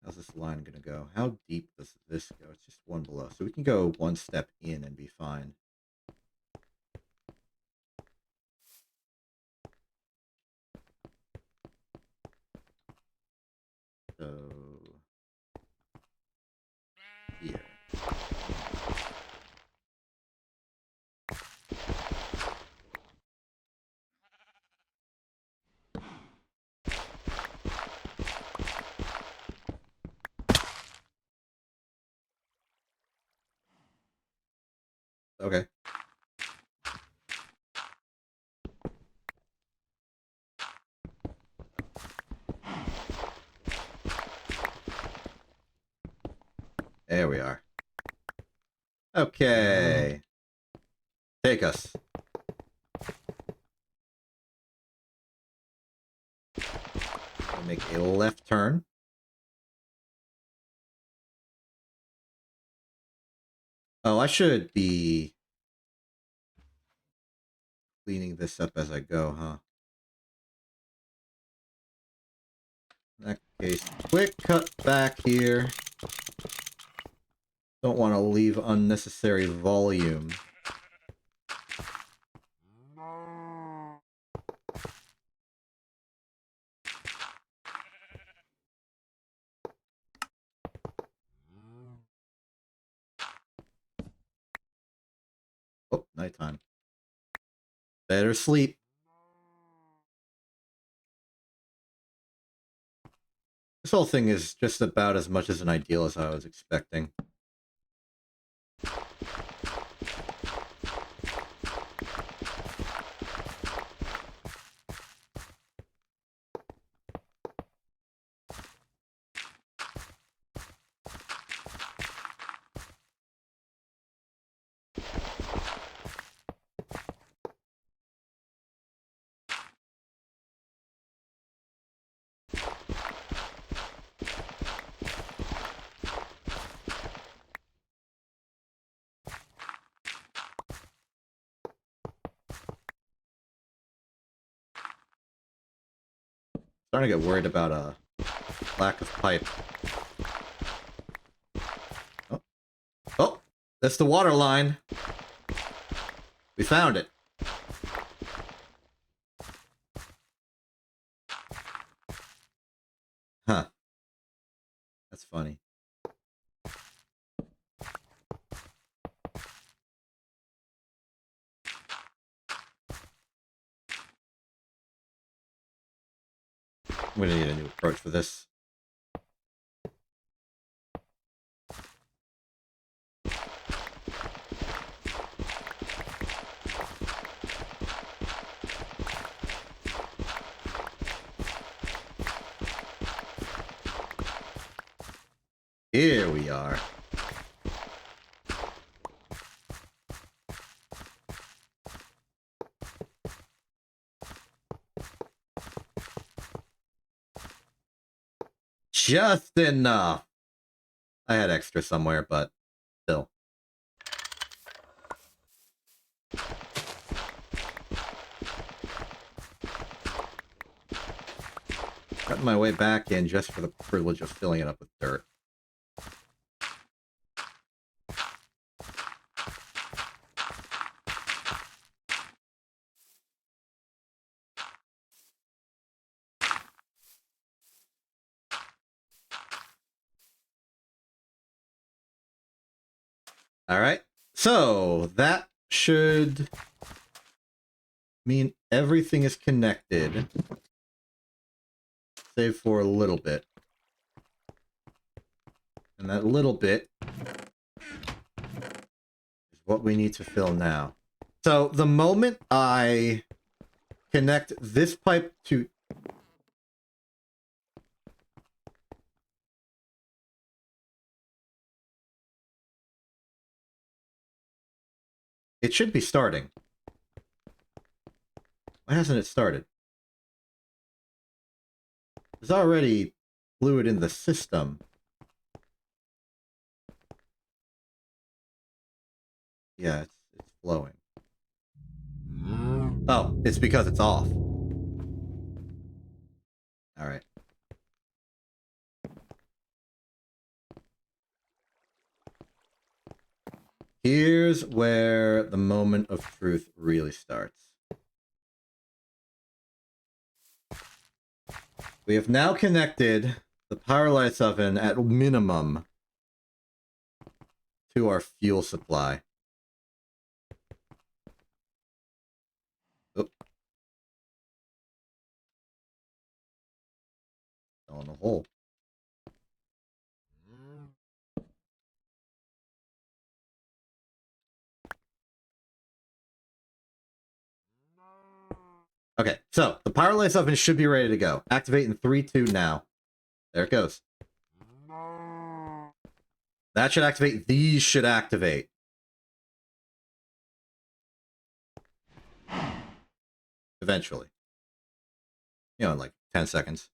How's this line going to go? How deep does this go? It's just one below. So we can go one step in and be fine. So... here. Okay. There we are. Okay. Take us. I'll make a left turn. Oh, I should be cleaning this up as I go, huh? In that case, quick cut back here. Don't want to leave unnecessary volume. Oh, nighttime. Better sleep. This whole thing is just about as much as an ideal as I was expecting. Starting to get worried about a lack of pipe. Oh, oh, that's the water line. We found it. Huh. That's funny. I'm gonna need a new approach for this. Here we are. Just enough. I had extra somewhere, but still. Cutting my way back in just for the privilege of filling it up with dirt. All right. So that should mean everything is connected. Save for a little bit. And that little bit is what we need to fill now. So the moment I connect this pipe to... It should be starting. Why hasn't it started? There's already fluid in the system. Yeah, it's flowing. Oh, it's because it's off. All right. Here's where the moment of truth really starts. We have now connected the power lights oven at minimum to our fuel supply. Oh. Fell in a hole. Okay, so the power lights oven should be ready to go. Activate in 3, 2 now. There it goes. That should activate. These should activate. eventually. You know, in like 10 seconds.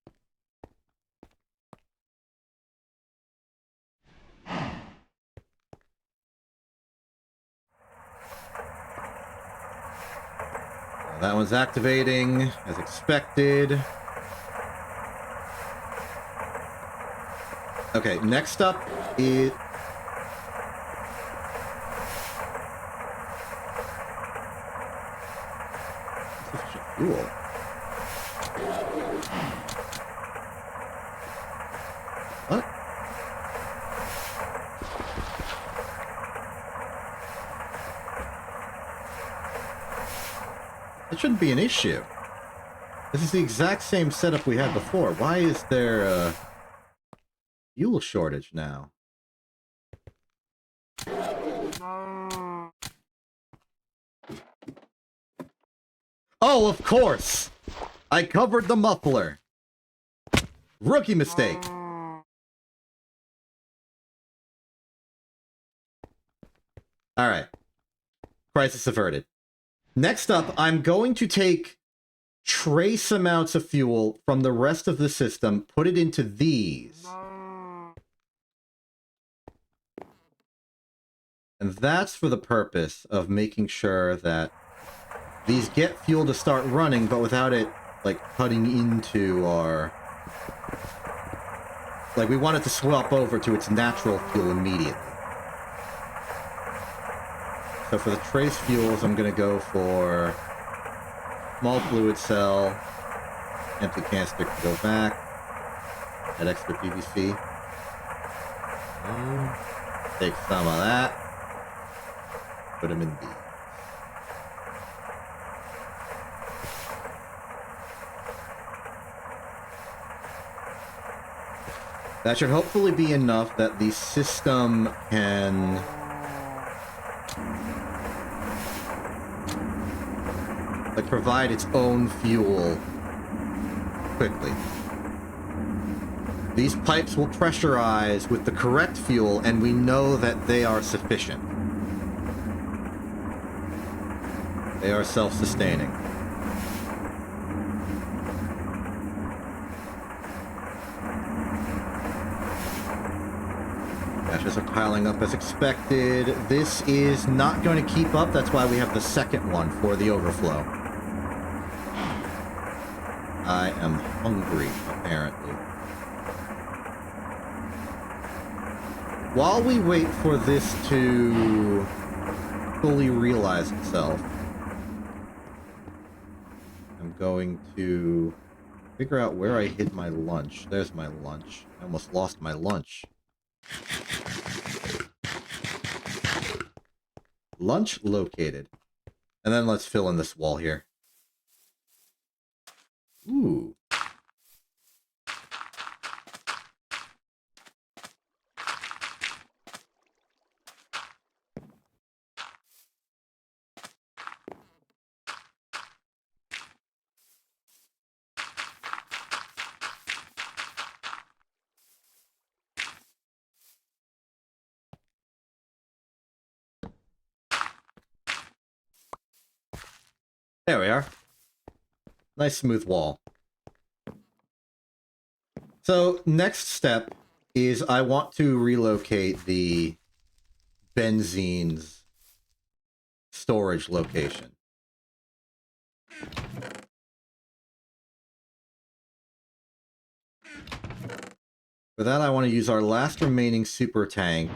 That one's activating, as expected. Okay, next up is... Fuel. What? That shouldn't be an issue. This is the exact same setup we had before. Why is there a fuel shortage now? Oh, of course! I covered the muffler. Rookie mistake. Alright. Crisis averted. Next up, I'm going to take trace amounts of fuel from the rest of the system, put it into these. And that's for the purpose of making sure that these get fuel to start running, but without it, like, cutting into our... Like, we want it to swap over to its natural fuel immediately. So for the trace fuels, I'm going to go for small fluid cell, empty canister can go back, add extra PVC. Take some of that, put them in these. That should hopefully be enough that the system can like provide its own fuel quickly. These pipes will pressurize with the correct fuel, and we know that they are sufficient. They are self-sustaining. Ashes are piling up as expected. This is not going to keep up. That's why we have the second one for the overflow. I am hungry, apparently. While we wait for this to fully realize itself, I'm going to figure out where I hid my lunch. There's my lunch. I almost lost my lunch. Lunch located. And then let's fill in this wall here. Ooh. There we are. Nice smooth wall. So, next step is I want to relocate the benzene's storage location. For that, I want to use our last remaining super tank.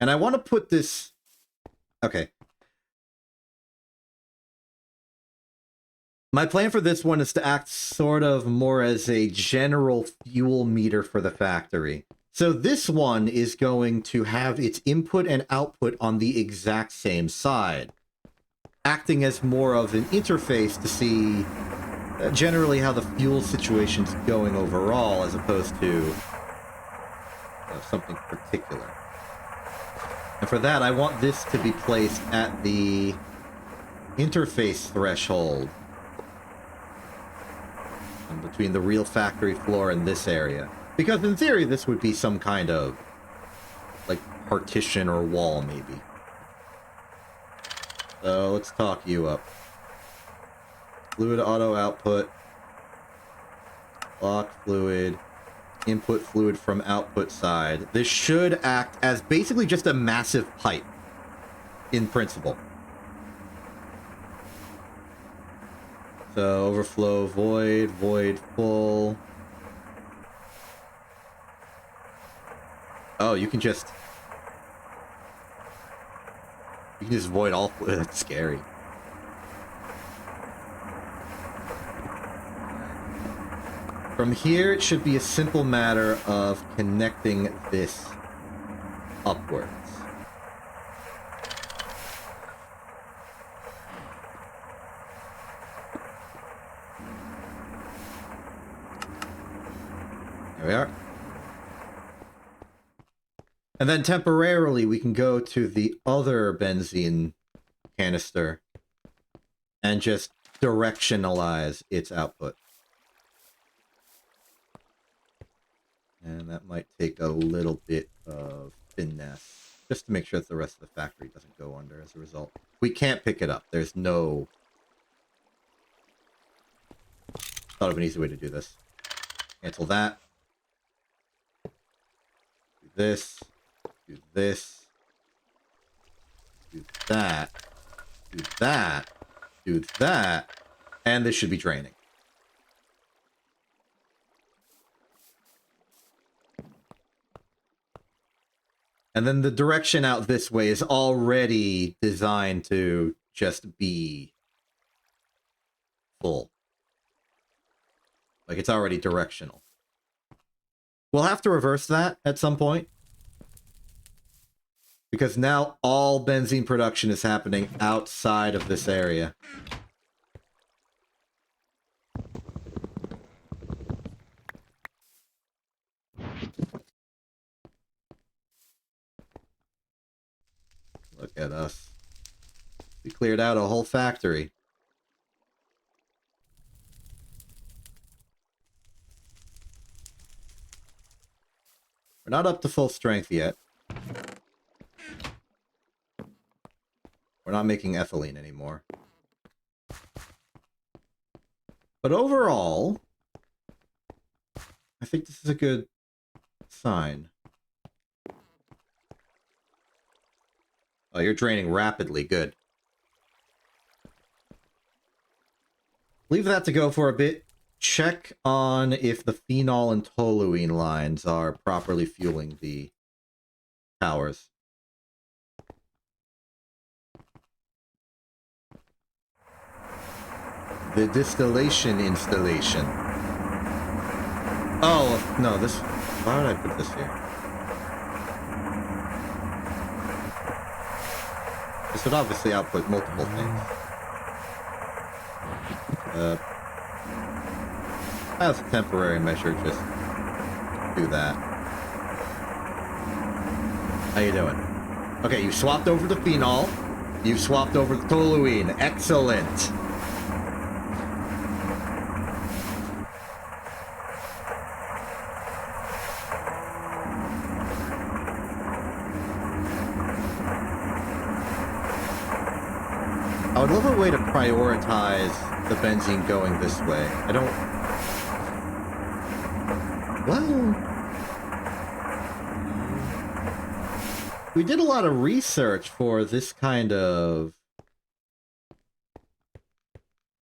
And I want to put this... Okay. My plan for this one is to act sort of more as a general fuel meter for the factory. So this one is going to have its input and output on the exact same side, acting as more of an interface to see generally how the fuel situation's going overall, as opposed to something particular. And for that, I want this to be placed at the interface threshold between the real factory floor and this area. Because in theory, this would be some kind of, like, partition or wall, maybe. So, let's talk you up. fluid auto output, lock fluid, input fluid from output side. This should act as basically just a massive pipe in principle. So overflow, void, void, full. Oh, you can just void all fluid. That's scary. From here, it should be a simple matter of connecting this upwards. There we are. And then temporarily, we can go to the other benzene canister and just directionalize its output. And that might take a little bit of finesse, just to make sure that the rest of the factory doesn't go under as a result. We can't pick it up. There's no... Thought of an easy way to do this. Cancel that. Do this. Do this. Do that. Do that. Do that. And this should be draining. And then the direction out this way is already designed to just be full. Like, it's already directional. We'll have to reverse that at some point. Because now all benzene production is happening outside of this area. Look at us. We cleared out a whole factory. We're not up to full strength yet. We're not making ethylene anymore. But overall, I think this is a good sign. Oh, you're draining rapidly. Good. Leave that to go for a bit. Check on if the phenol and toluene lines are properly fueling the towers. The distillation installation. Oh, no, this... Why would I put this here? This would obviously output multiple things. As a temporary measure, just do that. How you doing? Okay, you swapped over the phenol. You swapped over the toluene. Excellent. I would love a way to prioritize the benzene going this way. I don't... Well... We did a lot of research for this kind of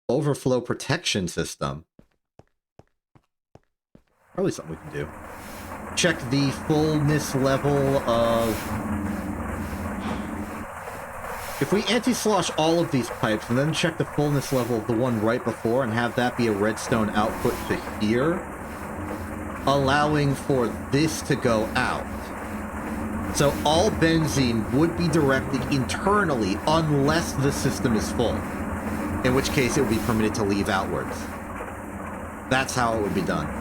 overflow protection system. Probably something we can do. Check the fullness level of... If we anti-slosh all of these pipes and then check the fullness level of the one right before and have that be a redstone output to here, allowing for this to go out. So all benzene would be directed internally unless the system is full, in which case it would be permitted to leave outwards. That's how it would be done.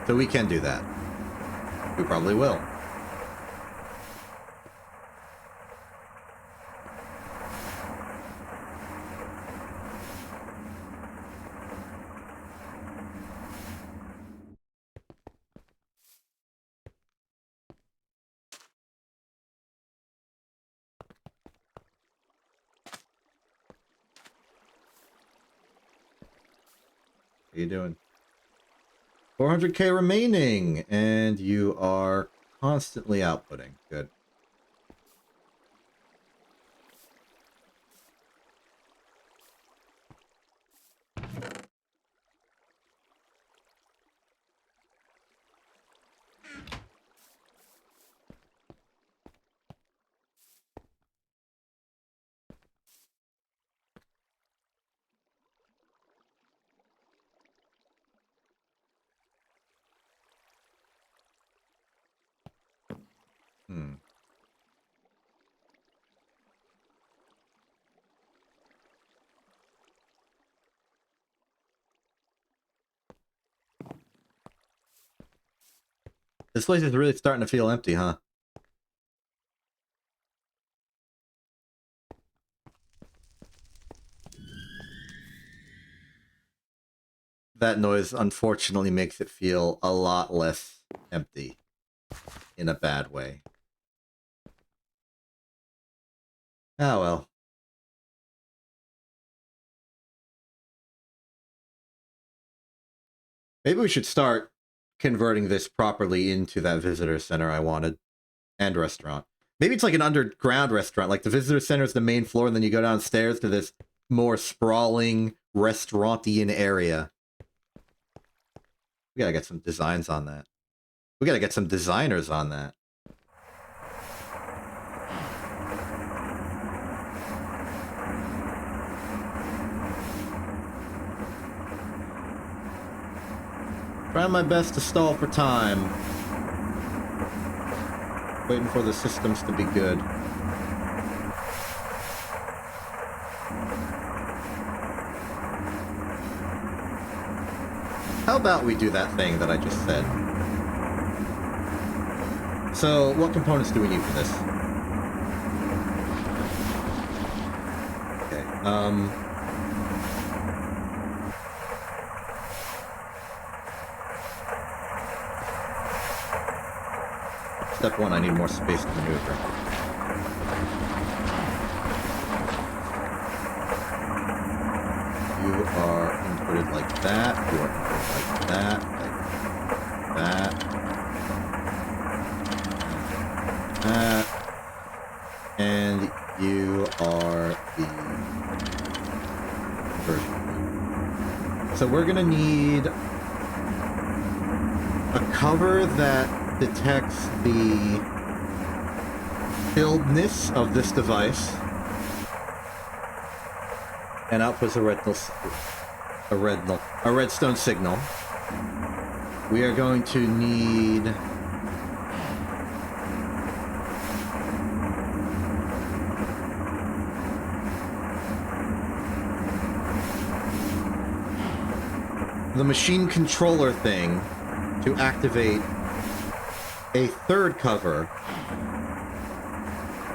So we can do that. We probably will. you doing? 400k remaining, and you are constantly outputting. Good. This place is really starting to feel empty, huh? That noise, unfortunately, makes it feel a lot less empty. In a bad way. Ah, well. Maybe we should start converting this properly into that visitor center I wanted. And restaurant. Maybe it's like an underground restaurant. Like the visitor center is the main floor, and then you go downstairs to this more sprawling, restaurantian area. We gotta get some designs on that. We gotta get some designers on that. Trying my best to stall for time. Waiting for the systems to be good. How about we do that thing that I just said? So, what components do we need for this? Okay, Step one, I need more space to maneuver. You are inputted like that. You are inputted like that. Like that. That. And you are the conversion. So we're gonna need a cover that detects the filledness of this device and outputs a redstone signal. We are going to need the machine controller thing to activate a third cover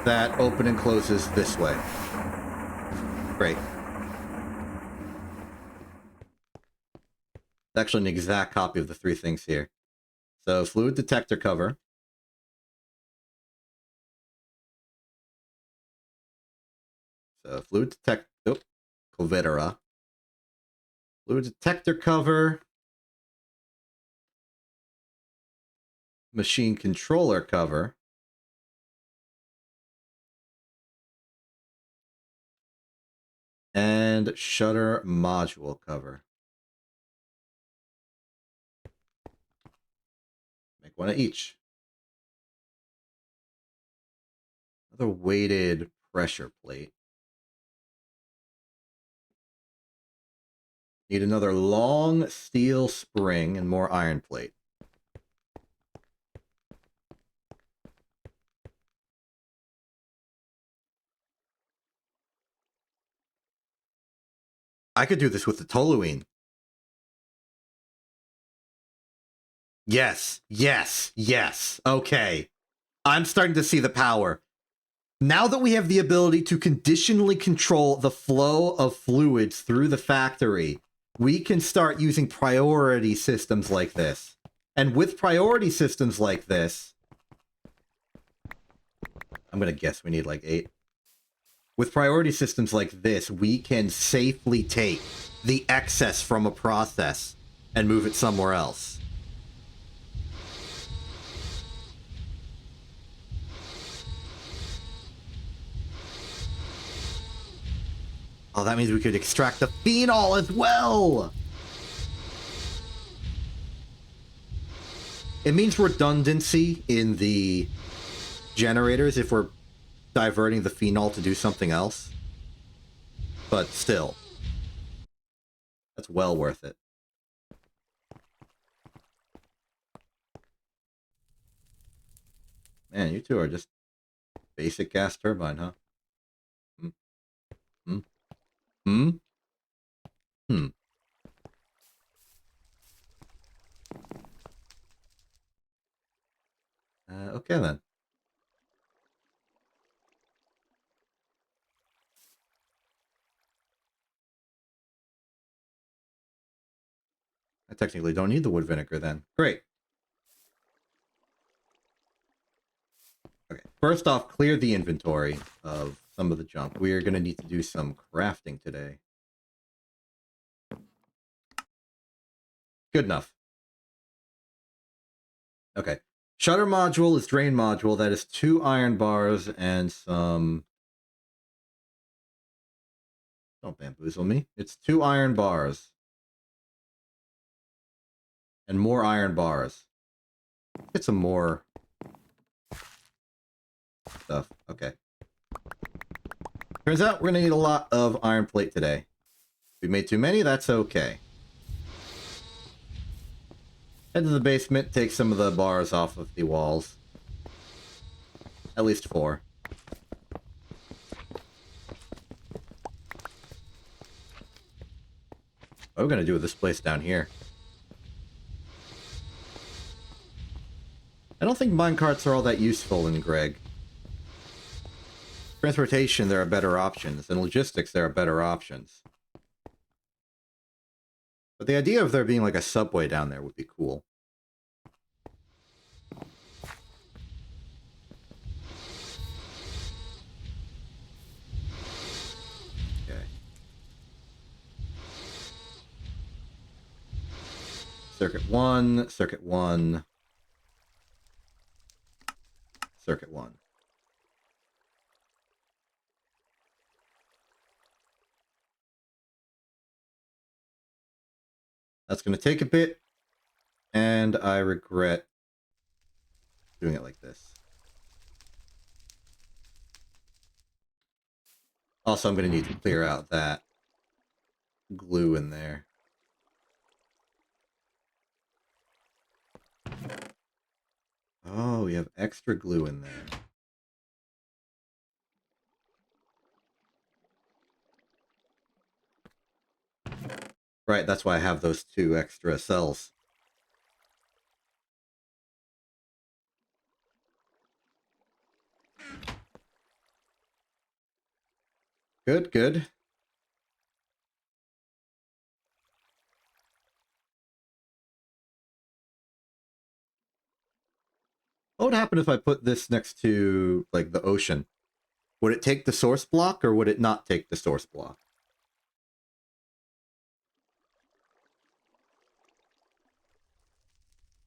that open and closes this way. Great. It's actually an exact copy of the three things here. So fluid detector cover. So fluid detector, Covetera. Fluid detector cover. Machine controller cover. And shutter module cover. Make one of each. Another weighted pressure plate. Need another long steel spring and more iron plate. I could do this with the toluene. Yes, yes, yes. Okay. I'm starting to see the power. Now that we have the ability to conditionally control the flow of fluids through the factory, we can start using priority systems like this. And with priority systems like this, I'm going to guess we need like 8. With priority systems like this, we can safely take the excess from a process and move it somewhere else. Oh, that means we could extract the phenol as well! It means redundancy in the generators if we're diverting the phenol to do something else. But still, that's well worth it. Man, you two are just basic gas turbine, huh? Hmm? Hmm? Hmm. Okay then. I technically don't need the wood vinegar then. Great. Okay, first off, clear the inventory of some of the junk. We are going to need to do some crafting today. Good enough. Okay. Shutter module is drain module. That is 2 iron bars and some... Don't bamboozle me. It's 2 iron bars. And more iron bars. Get some more stuff. Okay. Turns out we're going to need a lot of iron plate today. If we made too many, that's okay. Head to the basement, take some of the bars off of the walls. At least 4. What are we going to do with this place down here? I don't think minecarts are all that useful in Greg. Transportation, there are better options. In logistics, there are better options. But the idea of there being like a subway down there would be cool. Okay. Circuit 1, Circuit 1, Circuit 1. That's going to take a bit, and I regret doing it like this. Also, I'm going to need to clear out that glue in there. Oh, we have extra glue in there. Right, that's why I have those 2 extra cells. Good, good. What would happen if I put this next to, like, the ocean? Would it take the source block, or would it not take the source block?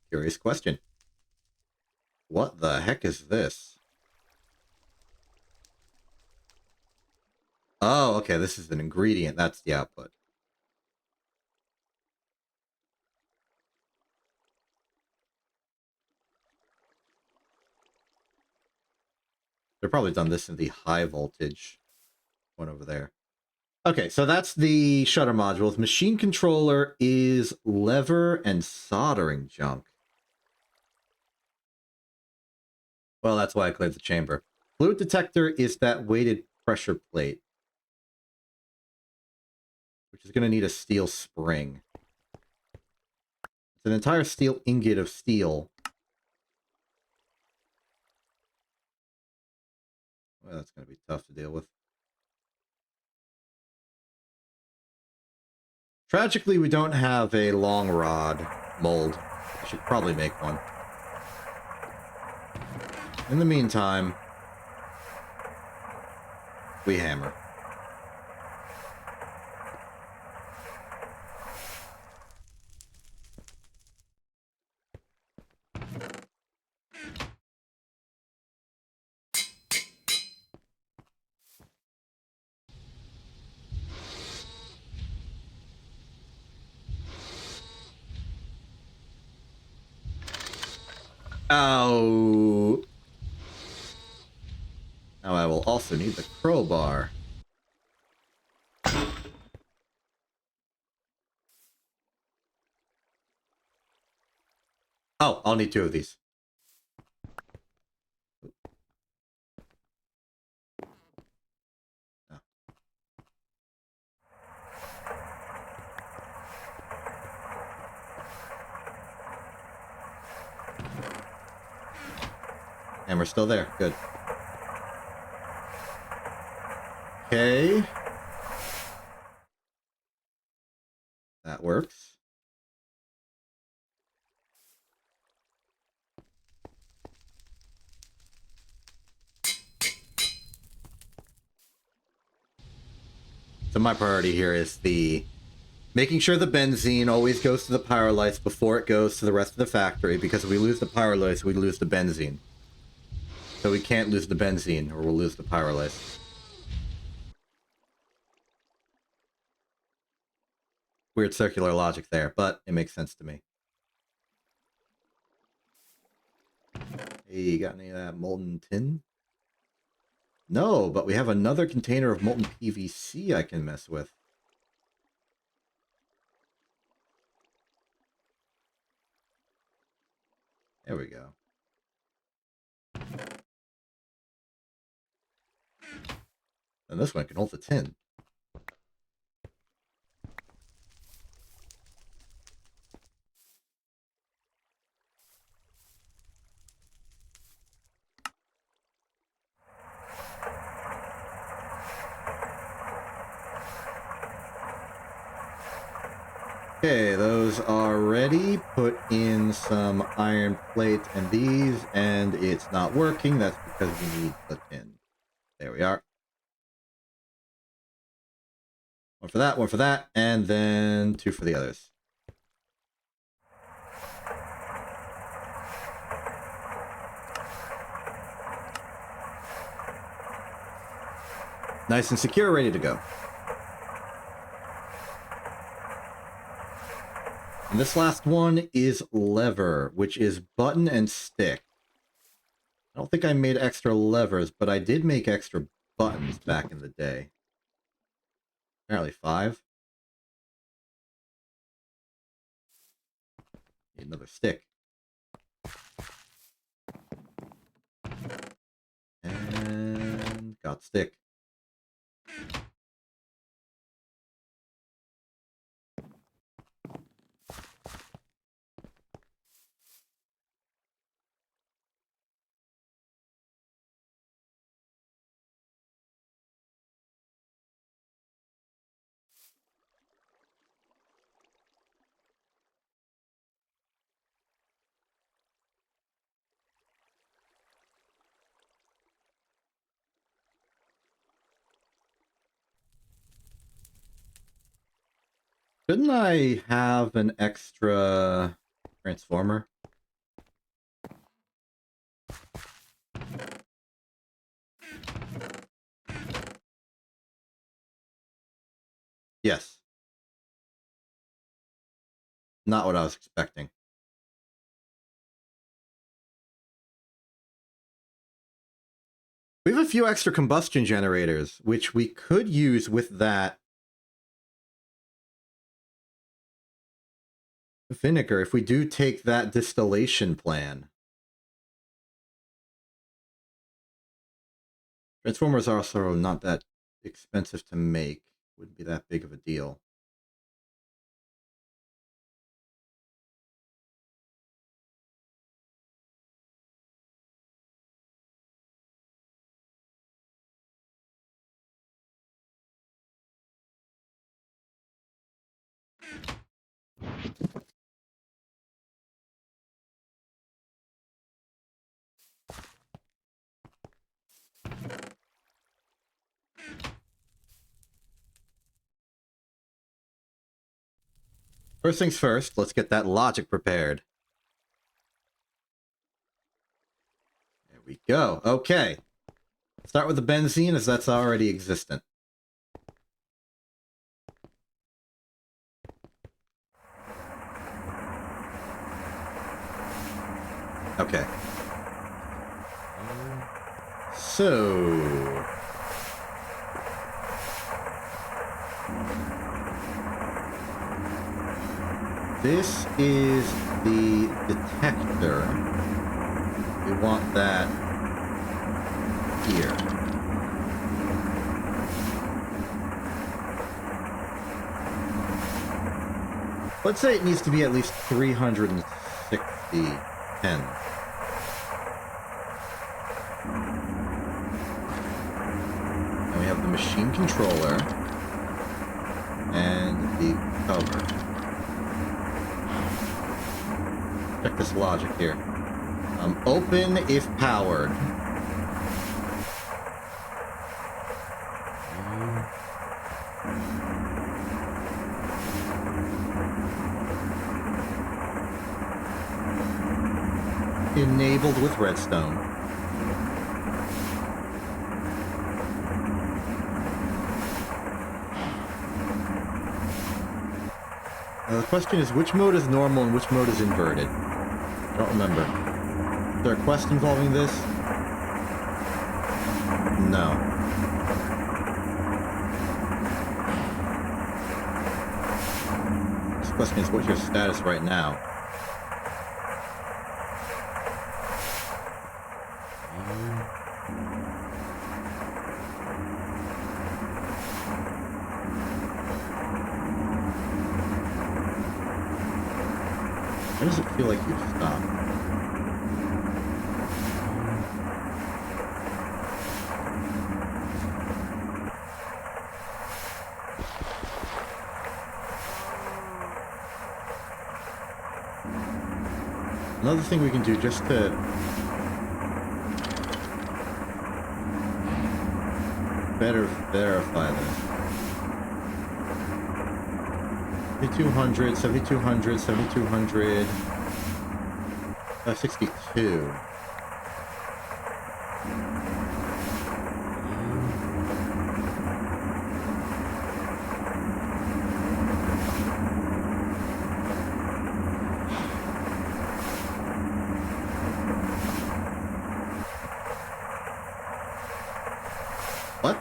Curious question. What the heck is this? Oh, okay, this is an ingredient. That's the output. They're probably done this in the high voltage one over there. Okay, so that's the shutter module. The machine controller is lever and soldering junk. Well, that's why I cleared the chamber. Fluid detector is that weighted pressure plate, which is going to need a steel spring. It's an entire steel ingot of steel. Well, that's going to be tough to deal with. Tragically, we don't have a long rod mold. I should probably make one. In the meantime, we hammer. Oh. Now I will also need the crowbar. Oh, I'll need 2 of these. Oh. And we're still there. Good. Okay. That works. So my priority here is making sure the benzene always goes to the pyrolysis before it goes to the rest of the factory, because if we lose the pyrolysis, we lose the benzene. So we can't lose the benzene, or we'll lose the pyrolysis. Weird circular logic there, but it makes sense to me. Hey, you got any of that molten tin? No, but we have another container of molten PVC I can mess with. There we go. And this one can hold the tin. Okay, those are ready. Put in some iron plate and these, and it's not working. That's because we need the tin. There we are. One for that, and then 2 for the others. Nice and secure, ready to go. And this last one is lever, which is button and stick. I don't think I made extra levers, but I did make extra buttons back in the day. Apparently 5. Need another stick. And got stick. Couldn't I have an extra transformer? Yes. Not what I was expecting. We have a few extra combustion generators, which we could use with that vinegar if we do take that distillation plan. Transformers are also not that expensive to make. Wouldn't be that big of a deal. First things first, let's get that logic prepared. There we go. Okay. Start with the benzene, as that's already existent. Okay. So... this is the detector. We want that here. Let's say it needs to be at least 360 pens. And we have the machine controller and the cover. Check this logic here. Open if powered. Enabled with redstone. Now the question is, which mode is normal and which mode is inverted? I don't remember. Is there a quest involving this? No. This question is, what's your status right now? Why does it feel like you've stopped? Another thing we can do just to better verify this. 7200, 7200, 7200, 62. What?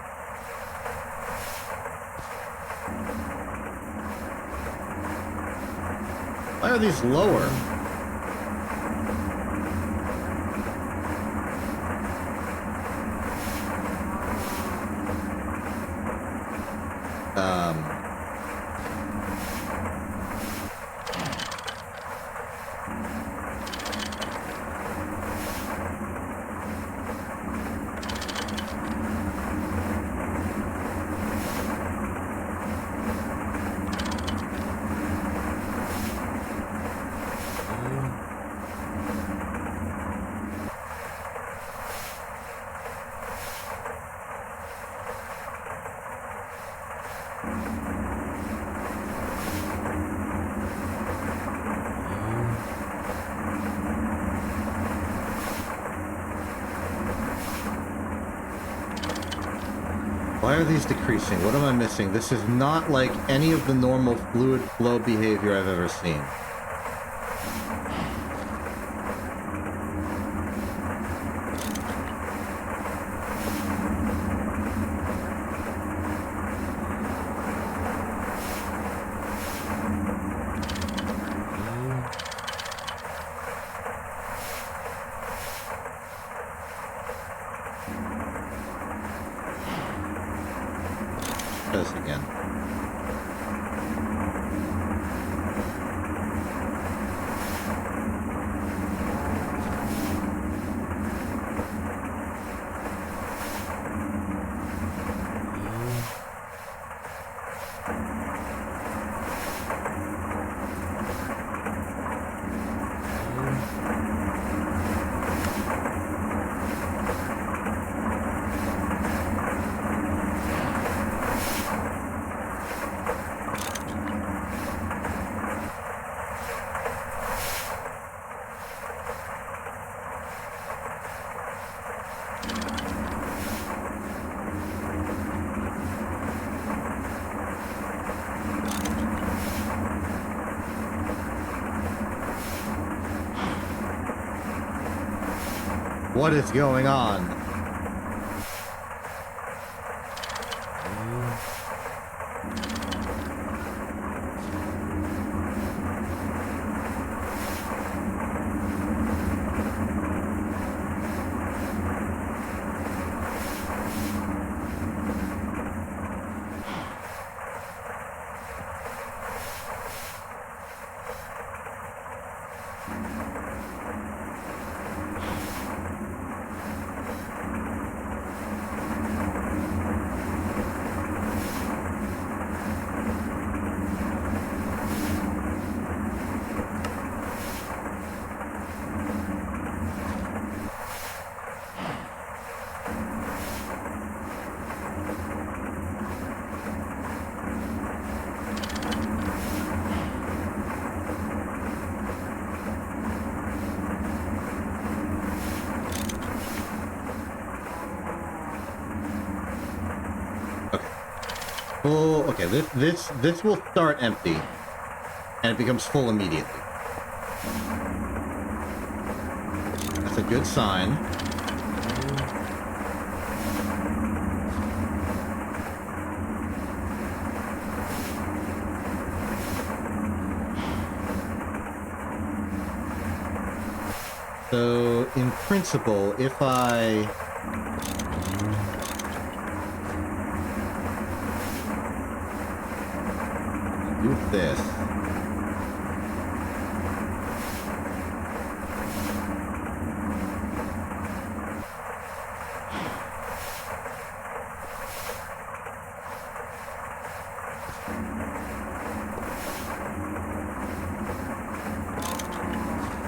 Why are these lower? Why are these decreasing? What am I missing? This is not like any of the normal fluid flow behavior I've ever seen. This again. What is going on? Full, okay, this will start empty, and it becomes full immediately. That's a good sign. So, in principle, if I... do this.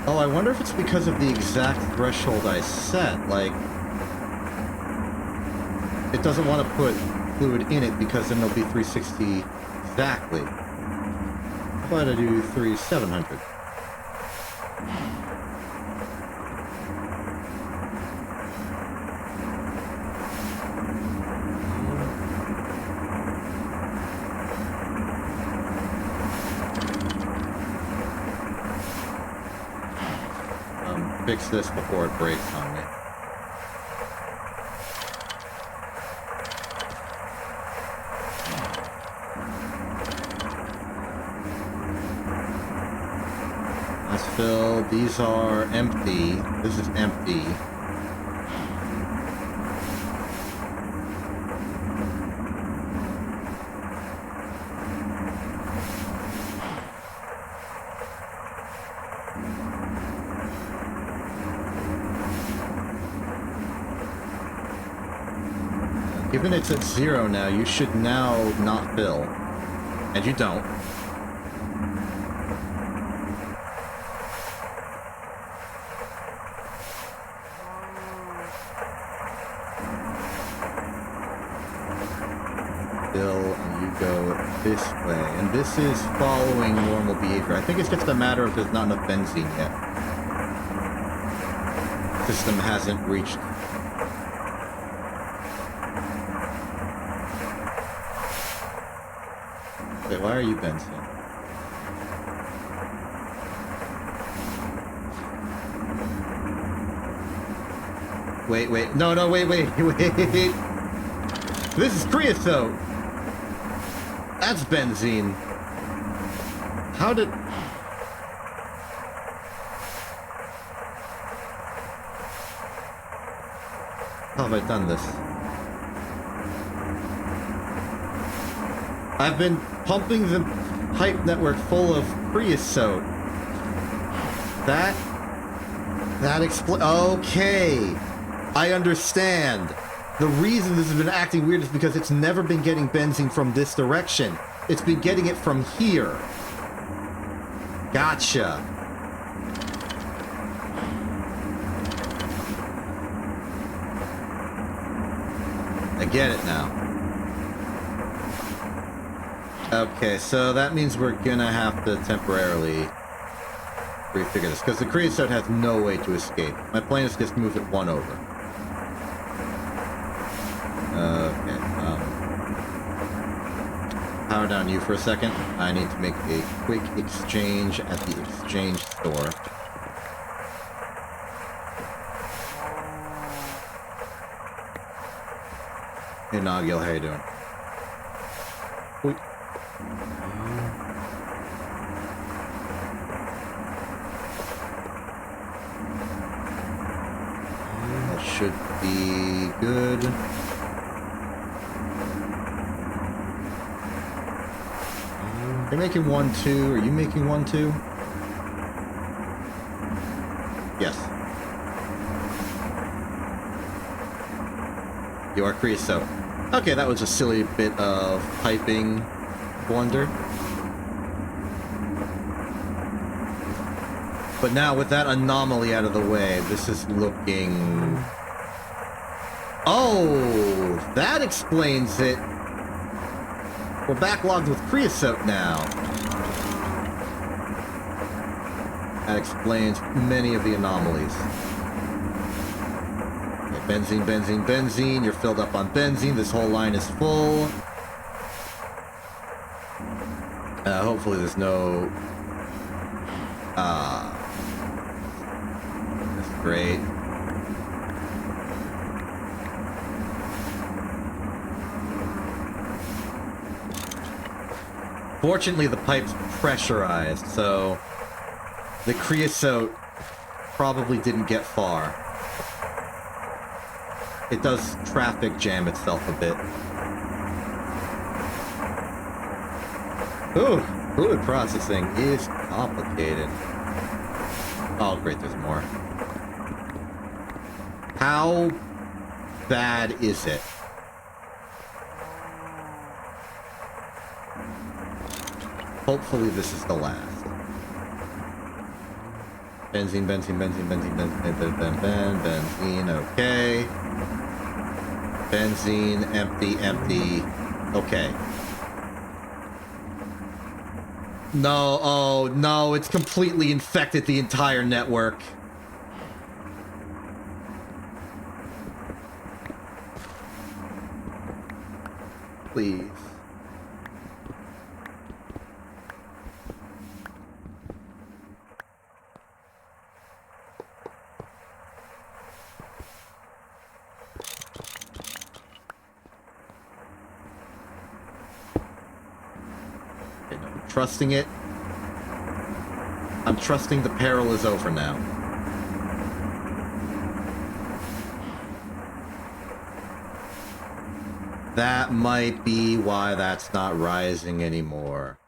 Oh, I wonder if it's because of the exact threshold I set. Like, it doesn't want to put fluid in it because then there'll be 360 exactly. How about I do 3700? Fix this before it breaks on me. Let's fill. These are empty. This is empty. Given it's at 0 now, you should now not fill. And you don't. Fill, and you go this way. And this is following normal behavior. I think it's just a matter of there's not enough benzene yet. The system hasn't reached... Wait, why are you benzene? Wait. No, wait. This is creosote! That's benzene. How did... How have I done this? I've been pumping the pipe network full of creosote. That okay. I understand. The reason this has been acting weird is because it's never been getting benzene from this direction. It's been getting it from here. Gotcha. I get it now. Okay, so that means we're gonna have to temporarily refigure this, because the creosote has no way to escape. My plan is just move it one over. Okay, power down you for a second. I need to make a quick exchange at the exchange store. Hey, Nagil, how you doing? Oy. That should be good. They're making 1-2. Are you making 1-2? Yes. You are creosote. Okay, that was a silly bit of piping blunder. But now with that anomaly out of the way, this is looking... Oh, that explains it. We're backlogged with creosote now. That explains many of the anomalies. Okay, benzene, benzene, benzene. You're filled up on benzene. This whole line is full. Hopefully there's no... That's great. Fortunately, the pipe's pressurized, so the creosote probably didn't get far. It does traffic jam itself a bit. Ooh, fluid processing is complicated. Oh, great, there's more. How bad is it? Hopefully this is the last. Benzene, benzene, benzene, benzene, benzene, benzene, okay. Benzene, empty, empty. Okay. No, oh no, it's completely infected the entire network. Please. Trusting it. I'm trusting the peril is over now. That might be why that's not rising anymore.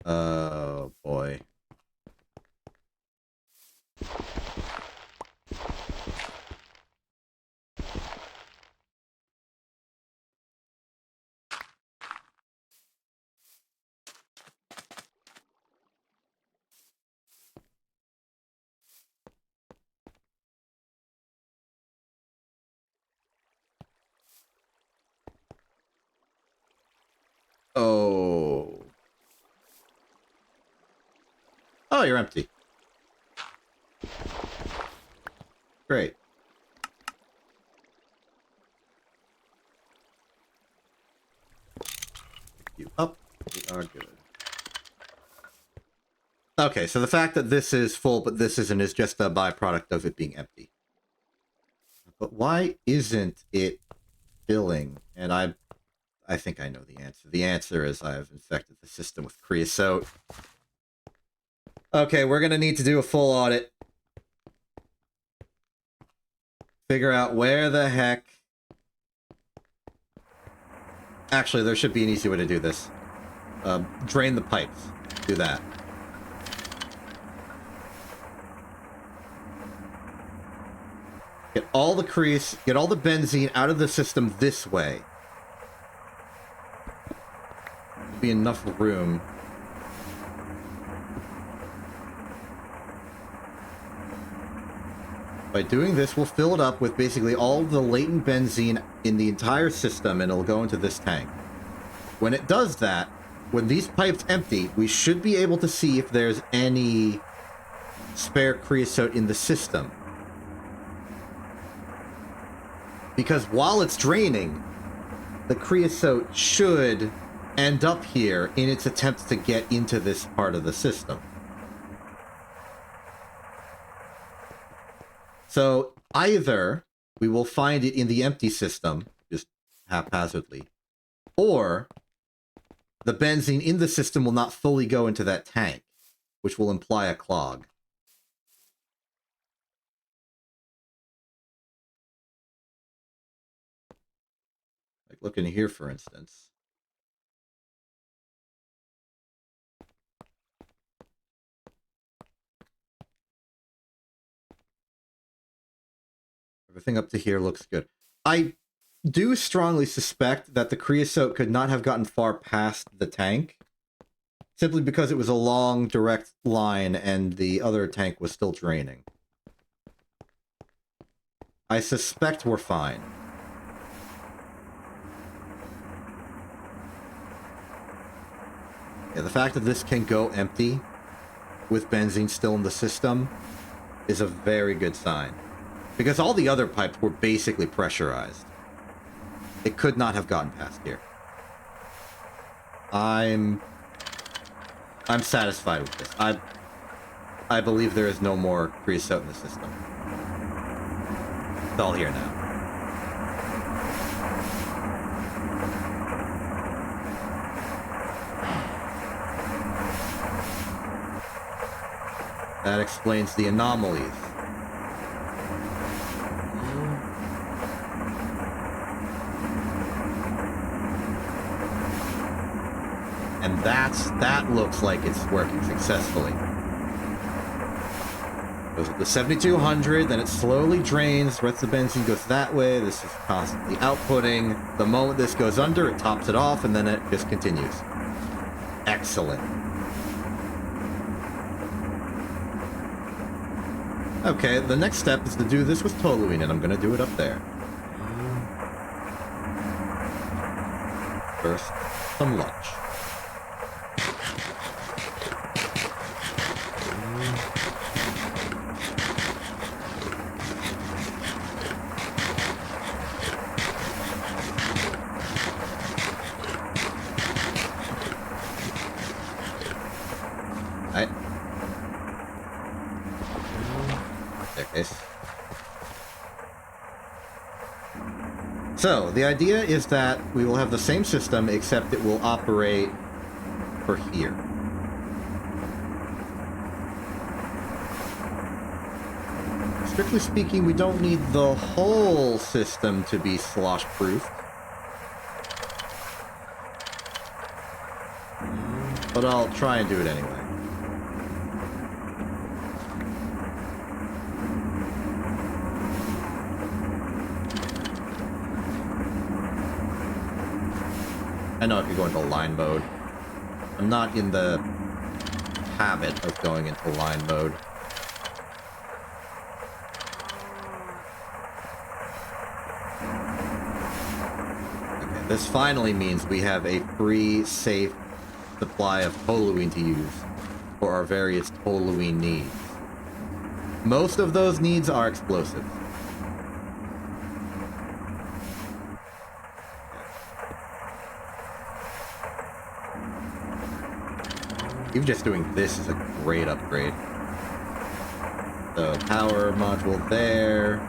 Oh, boy. Oh. Oh, you're empty. Great. Pick you up. We are good. Okay, so the fact that this is full but this isn't is just a byproduct of it being empty. But why isn't it filling? And I think I know the answer. The answer is I've infected the system with creosote. Okay, we're going to need to do a full audit. Figure out where the heck... Actually, there should be an easy way to do this. Drain the pipes. Do that. Get all the crease, get all the benzene out of the system this way. Be enough room. By doing this, we'll fill it up with basically all the latent benzene in the entire system, and it'll go into this tank. When it does that, when these pipes empty, we should be able to see if there's any spare creosote in the system. Because while it's draining, the creosote should end up here in its attempts to get into this part of the system. So either we will find it in the empty system, just haphazardly. Or the benzene in the system will not fully go into that tank, which will imply a clog. Like, look in here, for instance. Everything up to here looks good. I do strongly suspect that the creosote could not have gotten far past the tank, simply because it was a long, direct line and the other tank was still draining. I suspect we're fine. Yeah, the fact that this can go empty with benzene still in the system is a very good sign. Because all the other pipes were basically pressurized. It could not have gotten past here. I'm satisfied with this. I believe there is no more creosote in the system. It's all here now. That explains the anomalies. And that looks like it's working successfully. Goes with the 7200, then it slowly drains. The rest of the benzene goes that way. This is constantly outputting. The moment this goes under, it tops it off, and then it just continues. Excellent. Okay, the next step is to do this with toluene, and I'm going to do it up there. First, some lunch. So, the idea is that we will have the same system, except it will operate for here. Strictly speaking, we don't need the whole system to be slosh-proof. But I'll try and do it anyway. I know if you go into line mode. I'm not in the habit of going into line mode. Okay, this finally means we have a free, safe supply of toluene to use for our various toluene needs. Most of those needs are explosives. Even just doing this is a great upgrade. So, power module there.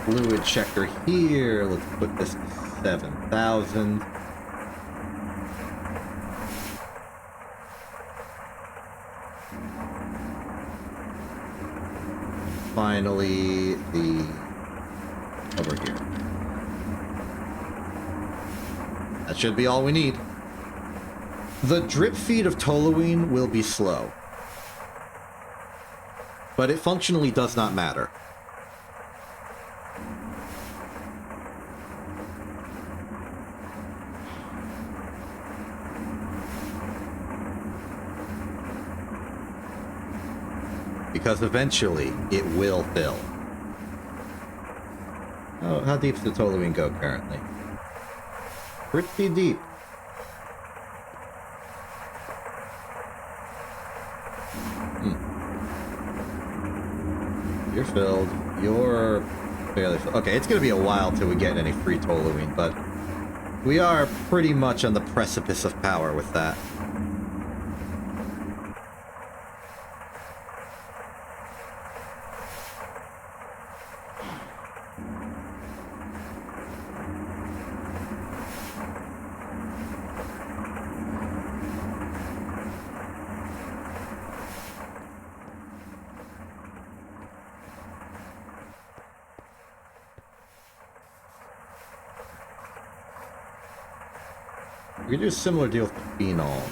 Fluid checker here. Let's put this to 7,000. Finally, the... over here. That should be all we need. The drip feed of toluene will be slow, but it functionally does not matter. Because eventually it will fill. Oh, how deep does the toluene go currently? Pretty deep. You're filled. You're fairly filled. Okay, it's going to be a while till we get any free toluene, but we are pretty much on the precipice of power with that. We could do a similar deal with the phenol.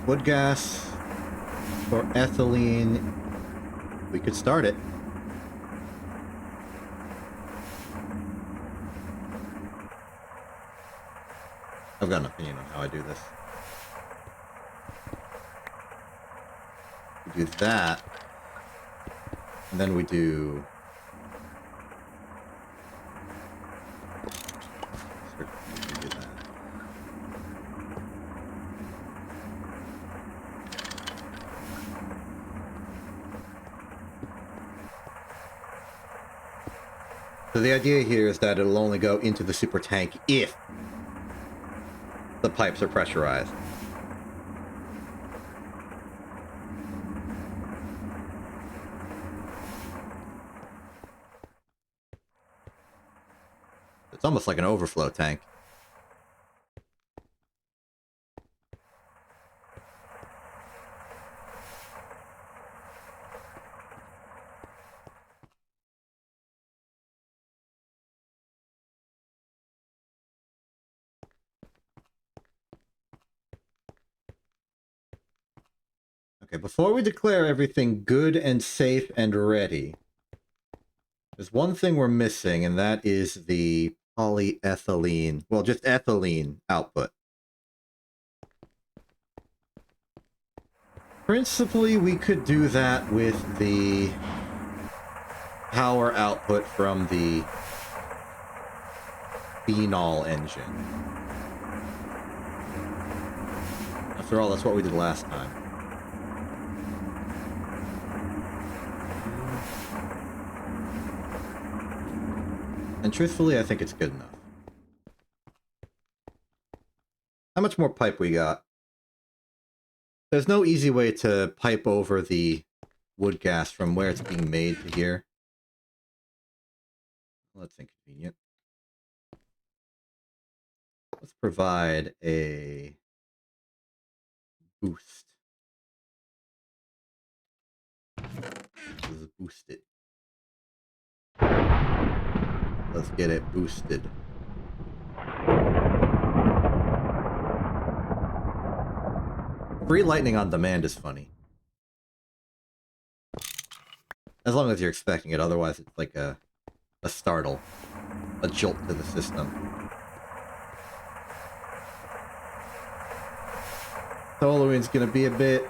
Wood gas or ethylene. We could start it. I've got an opinion on how I do this. We do that, and then we do... We do that. So the idea here is that it'll only go into the super tank if the pipes are pressurized. It's almost like an overflow tank. Okay, before we declare everything good and safe and ready, there's one thing we're missing, and that is the polyethylene, well, just ethylene output. Principally, we could do that with the power output from the phenol engine. After all, that's what we did last time. And truthfully, I think it's good enough. How much more pipe we got? There's no easy way to pipe over the wood gas from where it's being made to here. Well, that's inconvenient. Let's provide a boost. Let's boost it. Let's get it boosted. Free lightning on demand is funny. As long as you're expecting it, otherwise it's like a startle. A jolt to the system. Toluene's gonna be a bit...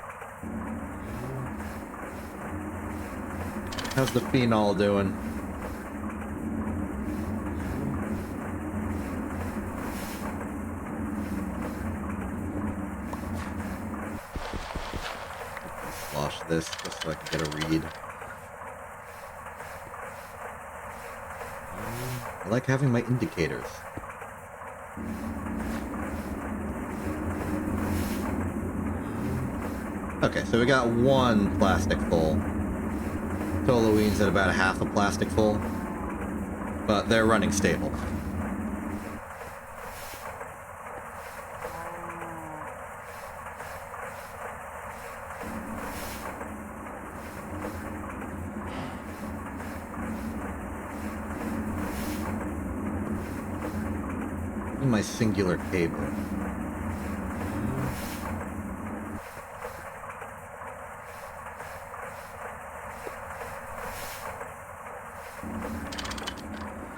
How's the phenol doing? Slosh this just so I can get a read. I like having my indicators. Okay, so we got one plastic full. Toluene's at about half a plastic full. But they're running stable. My singular cable.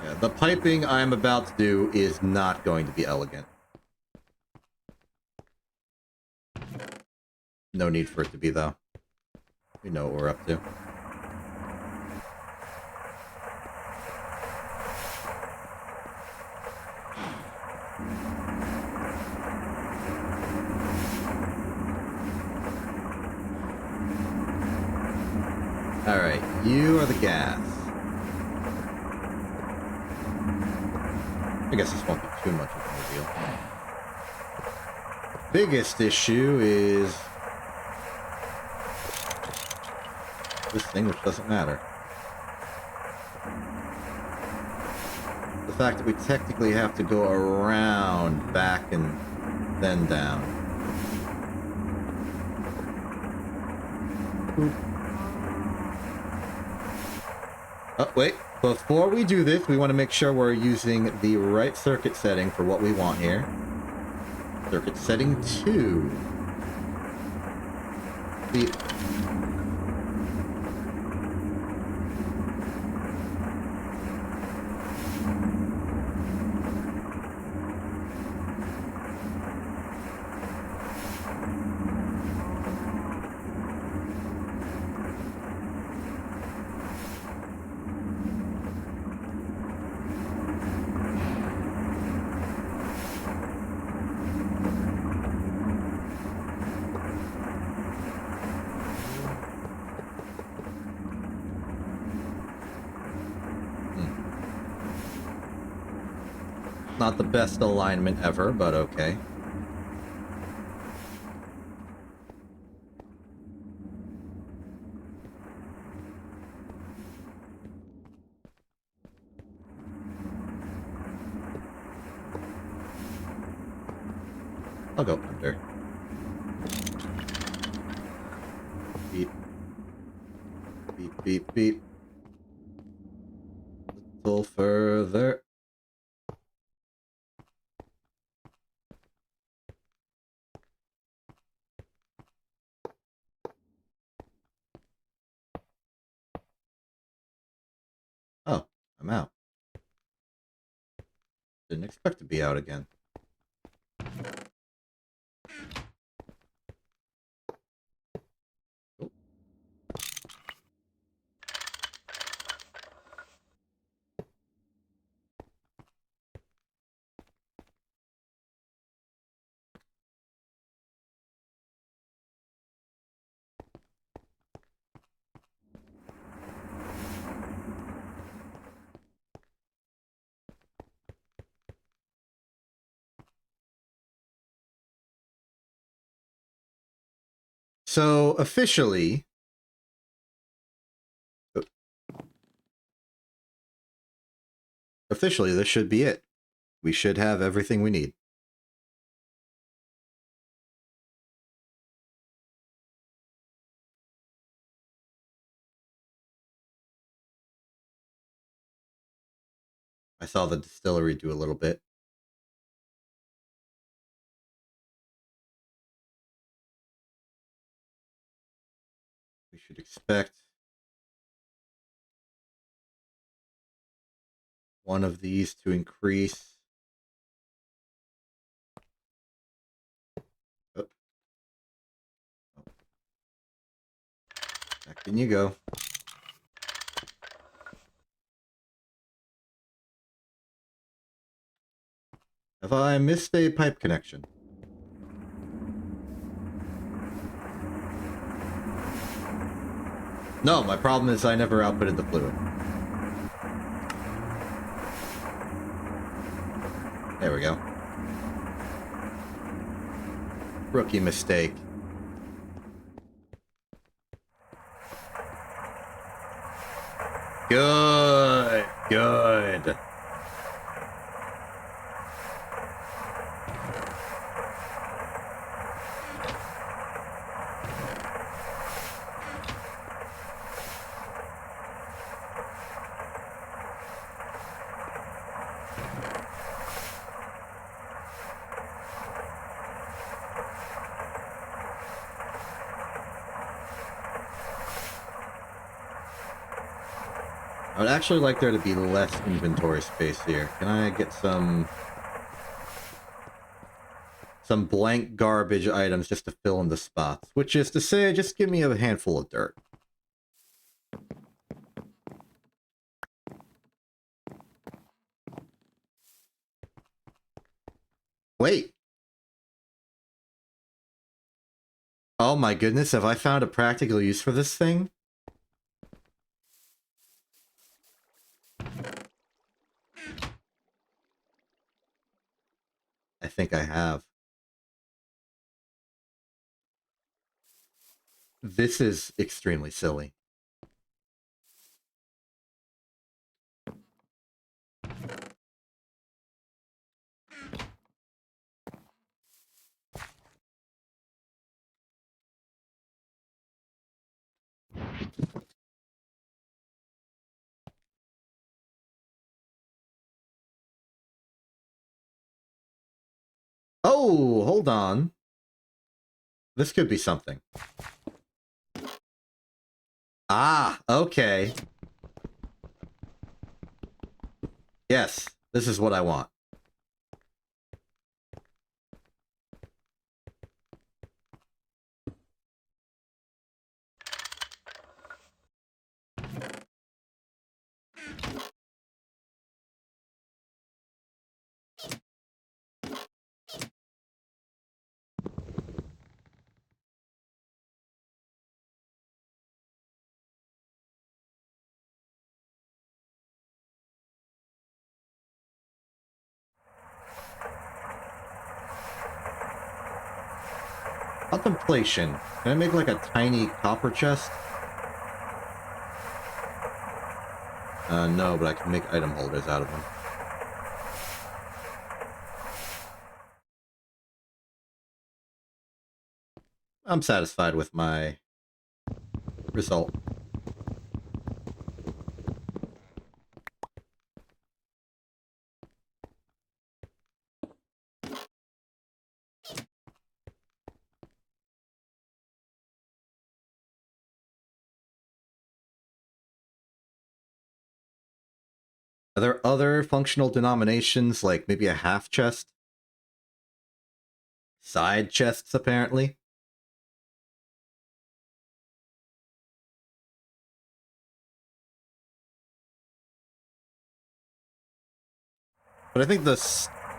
Yeah, the piping I'm about to do is not going to be elegant. No need for it to be, though. We know what we're up to. Alright, you are the gas. I guess this won't be too much of a deal. Biggest issue is this thing, which doesn't matter. the fact that we technically have to go around, back, and then down. Boop. Oh, wait. Before we do this, we want to make sure we're using the right circuit setting for what we want here. Circuit setting 2. Not the best alignment ever, but okay. I'll go under. Beep. Beep, beep, beep. A little further. Oh, I'm out. Didn't expect to be out again. Oh. So, officially, this should be it. We should have everything we need. I saw the distillery do a little bit. We should expect one of these to increase. Oh. Oh. Back in you go. Have I missed a pipe connection? No, my problem is I never outputted the fluid. There we go. Rookie mistake. Good. Good. I would actually like there to be less inventory space here. Can I get some blank garbage items just to fill in the spots? Which is to say, just give me a handful of dirt. Wait. Oh my goodness, have I found a practical use for this thing? I think I have. This is extremely silly. Oh, hold on. This could be something. Ah, okay. Yes, this is what I want. Contemplation. Can I make like a tiny copper chest? No, but I can make item holders out of them. I'm satisfied with my result. Are there other functional denominations, like maybe a half chest? Side chests, apparently. But I think the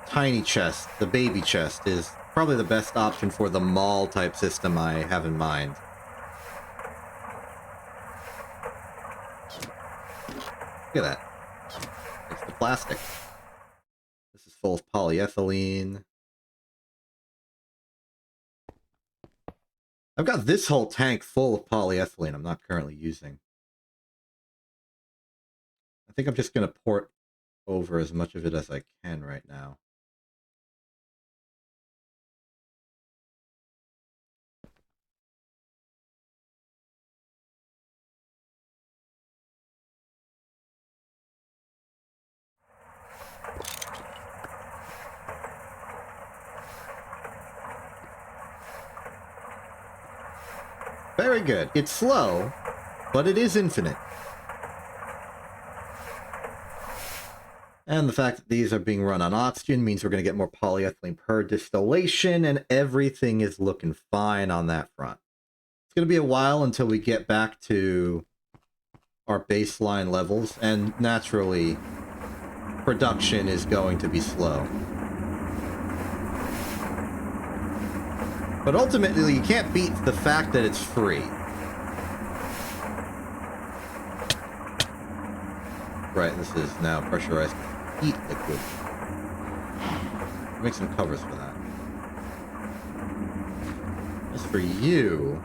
tiny chest, the baby chest, is probably the best option for the mall type system I have in mind. Look at that. It's the plastic. This is full of polyethylene. I've got this whole tank full of polyethylene I'm not currently using. I think I'm just going to port over as much of it as I can right now. Very good. It's slow, but it is infinite. And the fact that these are being run on oxygen means we're going to get more polyethylene per distillation, and everything is looking fine on that front. It's going to be a while until we get back to our baseline levels, and naturally, production is going to be slow. But ultimately, you can't beat the fact that it's free. Right, this is now pressurized heat liquid. Make some covers for that. As for you...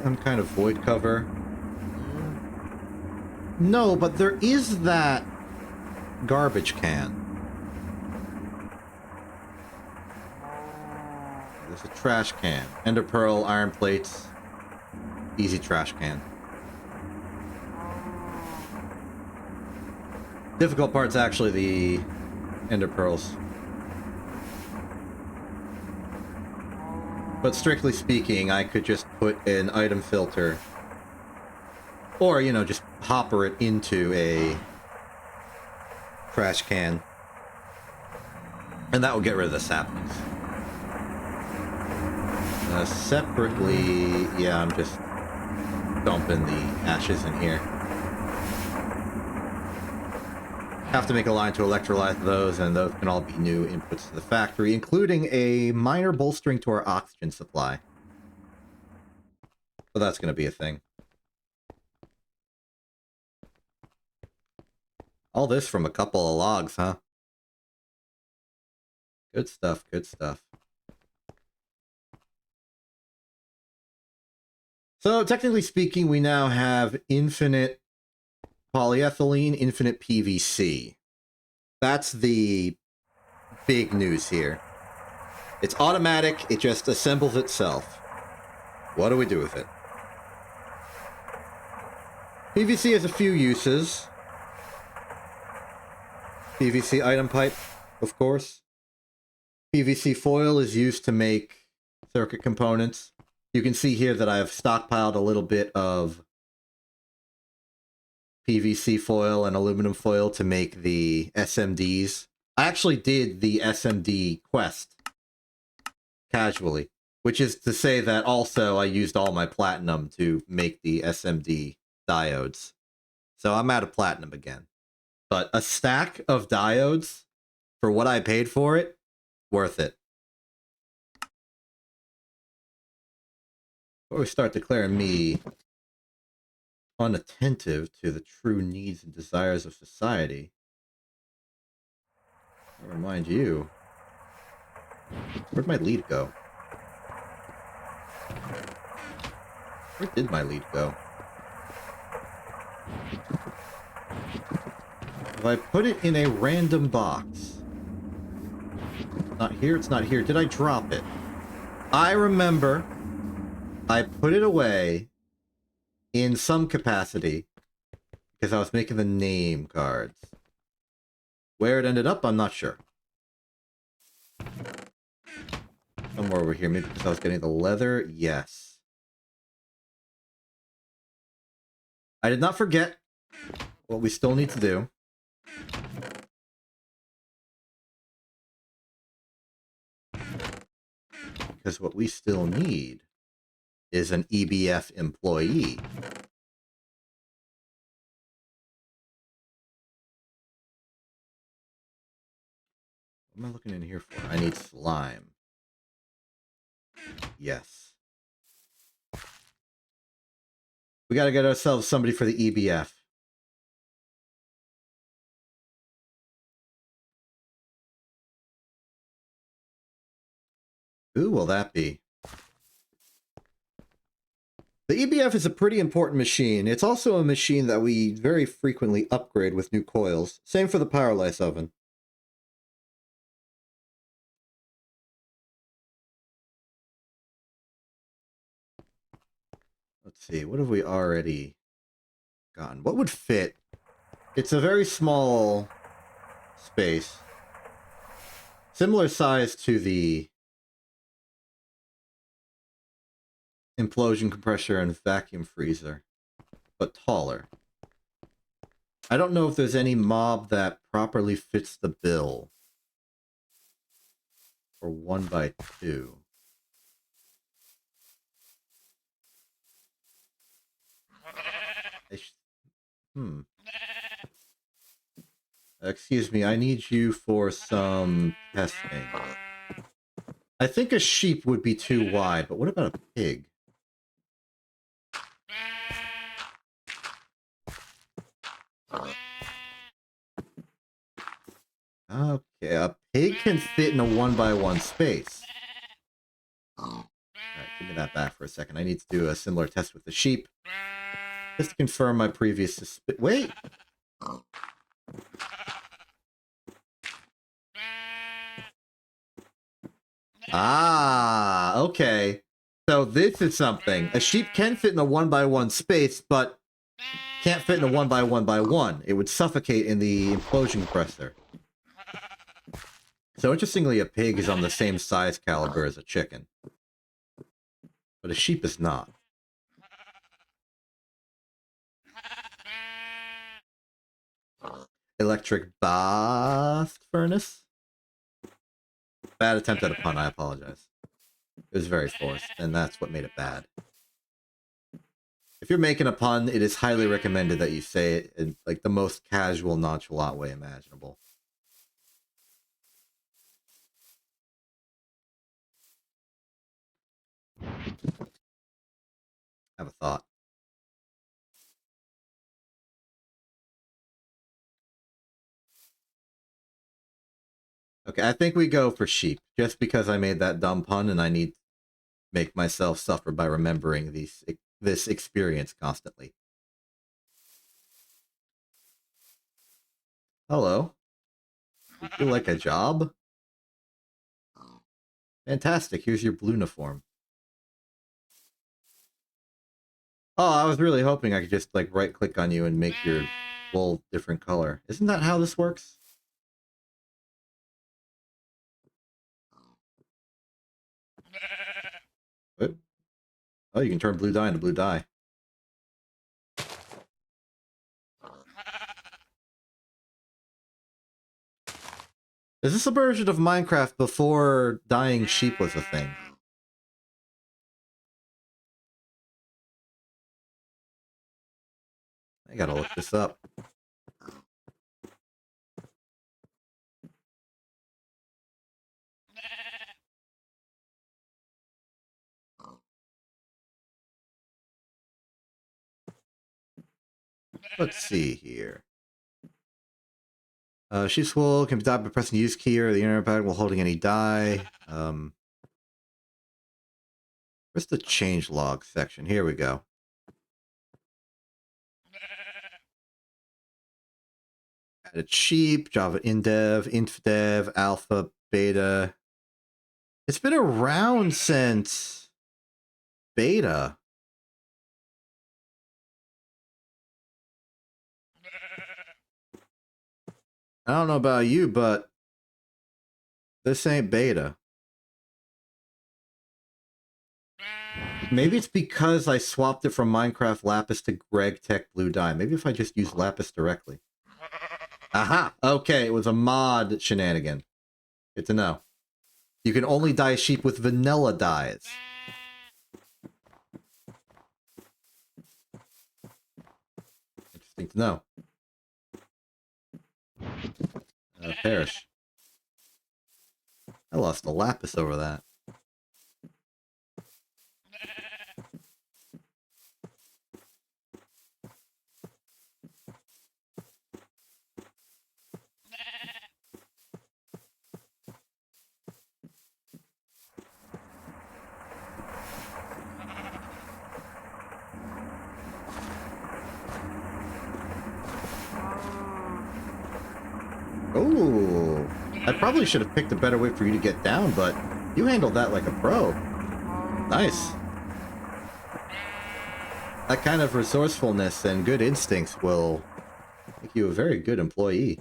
some kind of void cover. No, but there is that garbage can. There's a trash can. Ender pearl, iron plates. Easy trash can. Difficult part's actually the ender pearls. But strictly speaking, I could just put an item filter, or, you know, just hopper it into a trash can, and that will get rid of the saplings. Separately, yeah, I'm just dumping the ashes in here. Have to make a line to electrolyte those, and those can all be new inputs to the factory, including a minor bolstering to our oxygen supply. So that's going to be a thing. All this from a couple of logs, huh? Good stuff, good stuff. So technically speaking, we now have infinite polyethylene, infinite PVC. That's the big news here. It's automatic. It just assembles itself. What do we do with it? PVC has a few uses. PVC item pipe, of course. PVC foil is used to make circuit components. You can see here that I've stockpiled a little bit of PVC foil and aluminum foil to make the SMDs. I actually did the SMD quest casually, which is to say that also I used all my platinum to make the SMD diodes. So I'm out of platinum again. But a stack of diodes for what I paid for it, worth it. Before we start declaring me unattentive to the true needs and desires of society, I'll remind you, where'd my lead go? Where did my lead go? If I put it in a random box, not here, it's not here. Did I drop it? I remember I put it away in some capacity because I was making the name cards. Where it ended up, I'm not sure. Somewhere over here, maybe because I was getting the leather. Yes. I did not forget what we still need to do. Because what we still need is an EBF employee. What am I looking in here for? I need slime. Yes. We gotta get ourselves somebody for the EBF. Who will that be? The EBF is a pretty important machine. It's also a machine that we very frequently upgrade with new coils. Same for the Powerlice oven. Let's see, what have we already gotten? What would fit? It's a very small space. Similar size to the implosion compressor and vacuum freezer, but taller. I don't know if there's any mob that properly fits the bill for 1x2. Excuse me, I need you for some testing. I think a sheep would be too wide, but what about a pig? Okay, a pig can fit in a 1x1 space. Alright, give me that back for a second. I need to do a similar test with the sheep. Just to confirm my previous wait! Ah, okay. So this is something. A sheep can fit in a 1x1 space, but can't fit in a 1x1x1. It would suffocate in the implosion compressor. So interestingly, a pig is on the same size caliber as a chicken. But a sheep is not. Electric bath furnace? Bad attempt at a pun, I apologize. It was very forced, and that's what made it bad. If you're making a pun, it is highly recommended that you say it in like the most casual, nonchalant way imaginable. I have a thought. Okay, I think we go for sheep, just because I made that dumb pun and I need to make myself suffer by remembering these this experience constantly. Hello. Would you like a job? Fantastic. Here's your blue uniform. Oh, I was really hoping I could just like right click on you and make your wool different color. Isn't that how this works? What? Oh, you can turn blue dye into blue dye. Is this a version of Minecraft before dyeing sheep was a thing? I gotta look this up. Let's see here. Sheep's wool can be dyed by pressing the use key or the internet pad while holding any dye. Where's the change log section? Here we go. Added sheep, Java indev, infdev, alpha, beta. It's been around since beta. I don't know about you, but this ain't beta. Maybe it's because I swapped it from Minecraft Lapis to Greg Tech Blue Dye. Maybe if I just use Lapis directly. Aha! Okay, it was a mod shenanigan. Good to know. You can only dye sheep with vanilla dyes. Interesting to know. Perish. I lost the Lapis over that. Oh, I probably should have picked a better way for you to get down, but you handled that like a pro. Nice. That kind of resourcefulness and good instincts will make you a very good employee.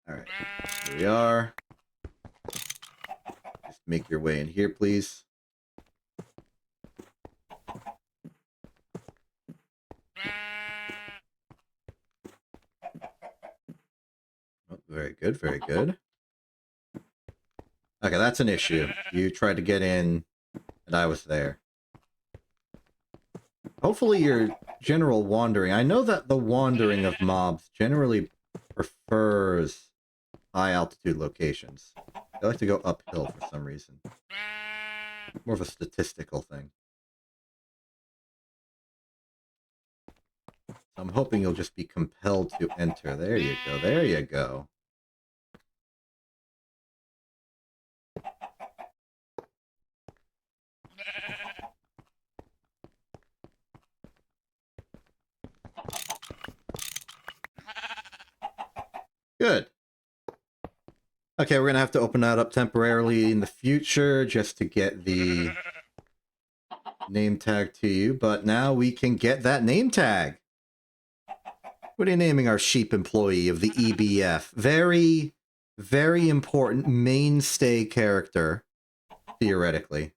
Alright, here we are. Just make your way in here, please. Oh, very good, very good. Okay, that's an issue. You tried to get in, and I was there. Hopefully your general wandering... I know that the wandering of mobs generally prefers high-altitude locations. They like to go uphill for some reason. More of a statistical thing. So I'm hoping you'll just be compelled to enter. There you go, there you go. Good. Okay, we're gonna have to open that up temporarily in the future just to get the name tag to you, but now we can get that name tag. What are you naming our sheep employee of the EBF? Very, very important mainstay character, theoretically.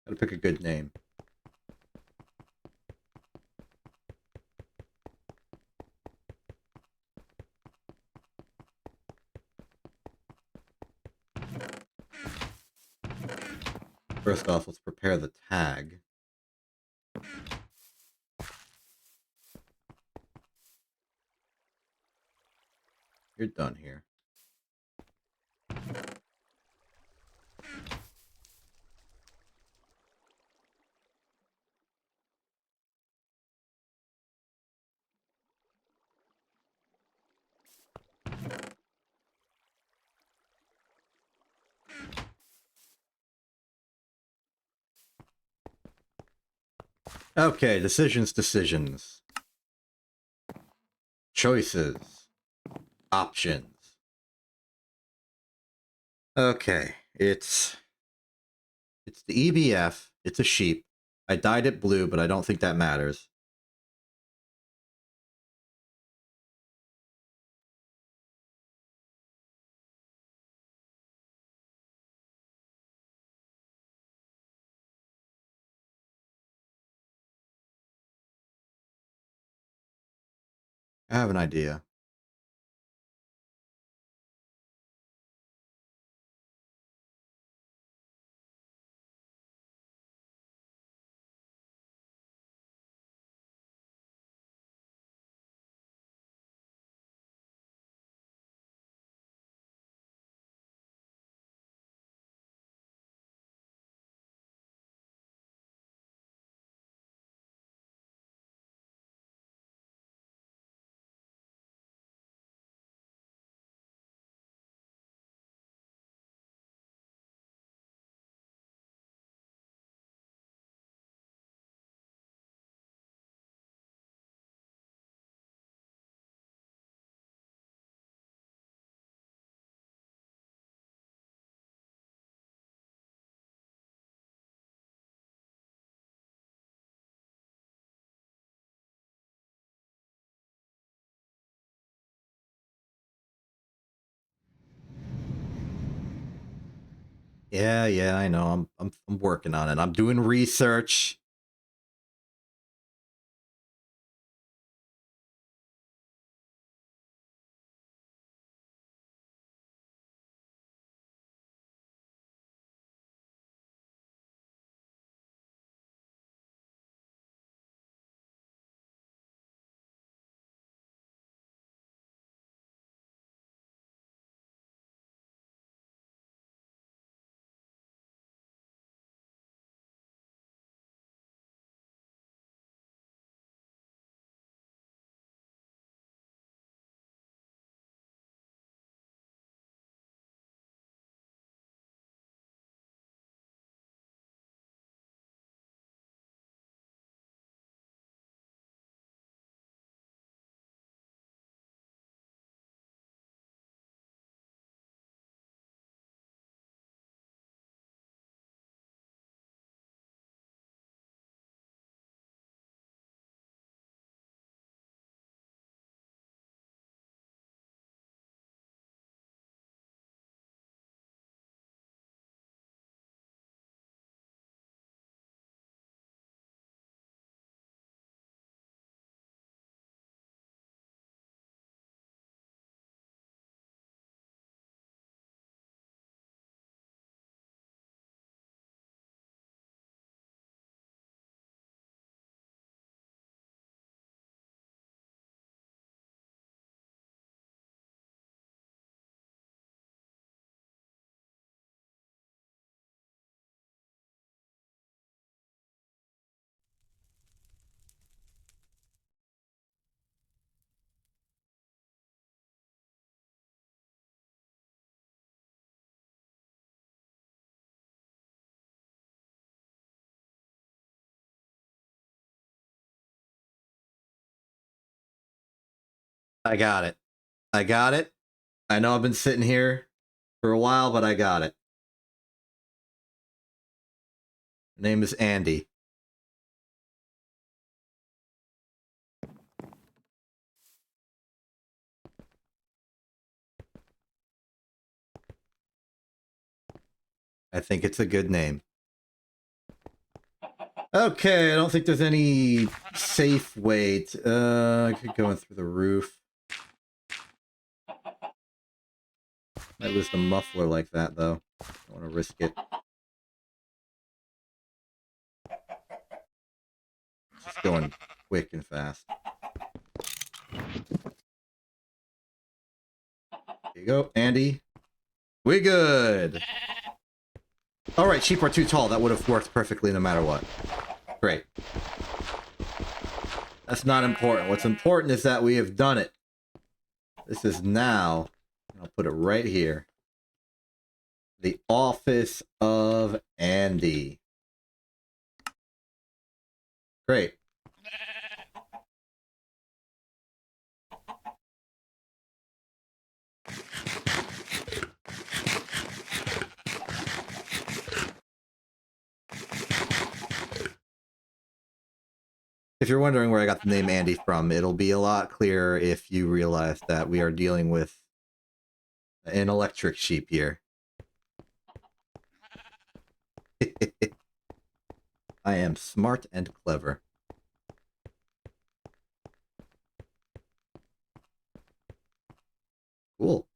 Gotta pick a good name. First off, let's prepare the tag. You're done here. Okay, decisions. Choices. Options. Okay, it's the EBF. It's a sheep. I dyed it blue, but I don't think that matters. I have an idea. Yeah, I know. I'm working on it. I'm doing research. I got it. I got it. I know I've been sitting here for a while, but I got it. Her name is Andy. I think it's a good name. Okay, I don't think there's any safe way to, I could go in through the roof. Might lose the muffler like that, though. Don't want to risk it. Just going quick and fast. Here you go, Andy. We good. All right, sheep are too tall. That would have worked perfectly no matter what. Great. That's not important. What's important is that we have done it. This is now, I'll put it right here, the office of Andy. Great. If you're wondering where I got the name Andy from, it'll be a lot clearer if you realize that we are dealing with an electric sheep here. I am smart and clever. Cool.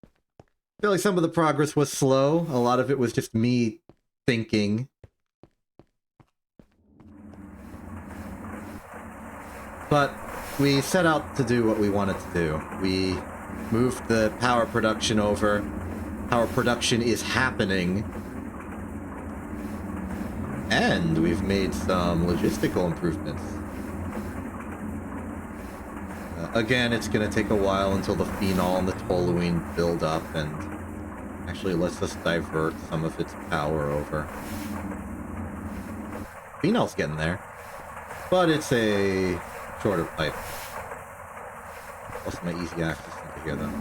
I feel like some of the progress was slow. A lot of it was just me thinking. But we set out to do what we wanted to do. We moved the power production over. Power production is happening. And we've made some logistical improvements. Again, it's going to take a while until the phenol and the toluene build up, and actually lets us divert some of its power over. Phenol's getting there, but it's a shorter pipe. Plus my easy access into here, though.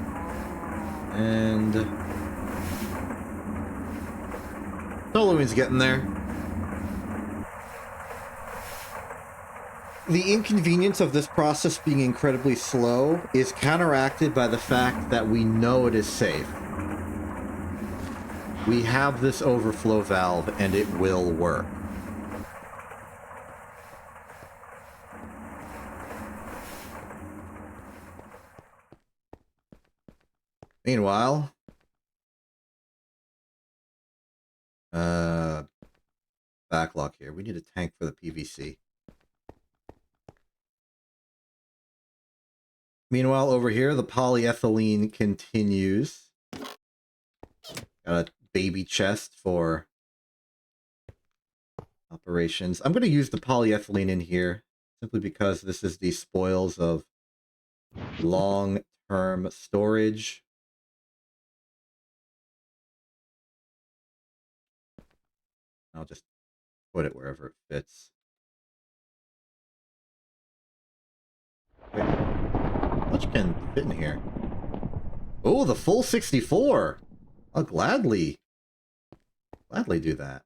And toluene's getting there. The inconvenience of this process being incredibly slow is counteracted by the fact that we know it is safe. We have this overflow valve, and it will work. Meanwhile, backlog here. We need a tank for the PVC. Meanwhile, over here, the polyethylene continues. Got a baby chest for operations. I'm going to use the polyethylene in here simply because this is the spoils of long-term storage. I'll just put it wherever it fits. Wait, how much can fit in here? Oh, the full 64! I'll gladly do that.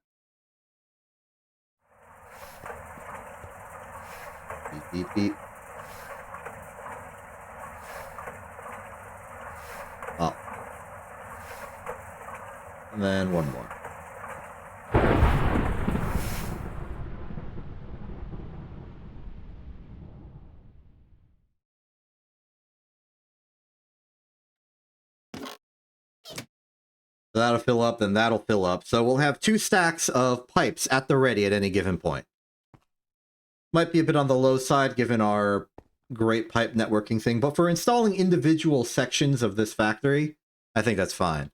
Beep, beep, beep. Oh. And then one more. So that'll fill up, then that'll fill up. So we'll have 2 stacks of pipes at the ready at any given point. Might be a bit on the low side given our great pipe networking thing, but for installing individual sections of this factory, I think that's fine.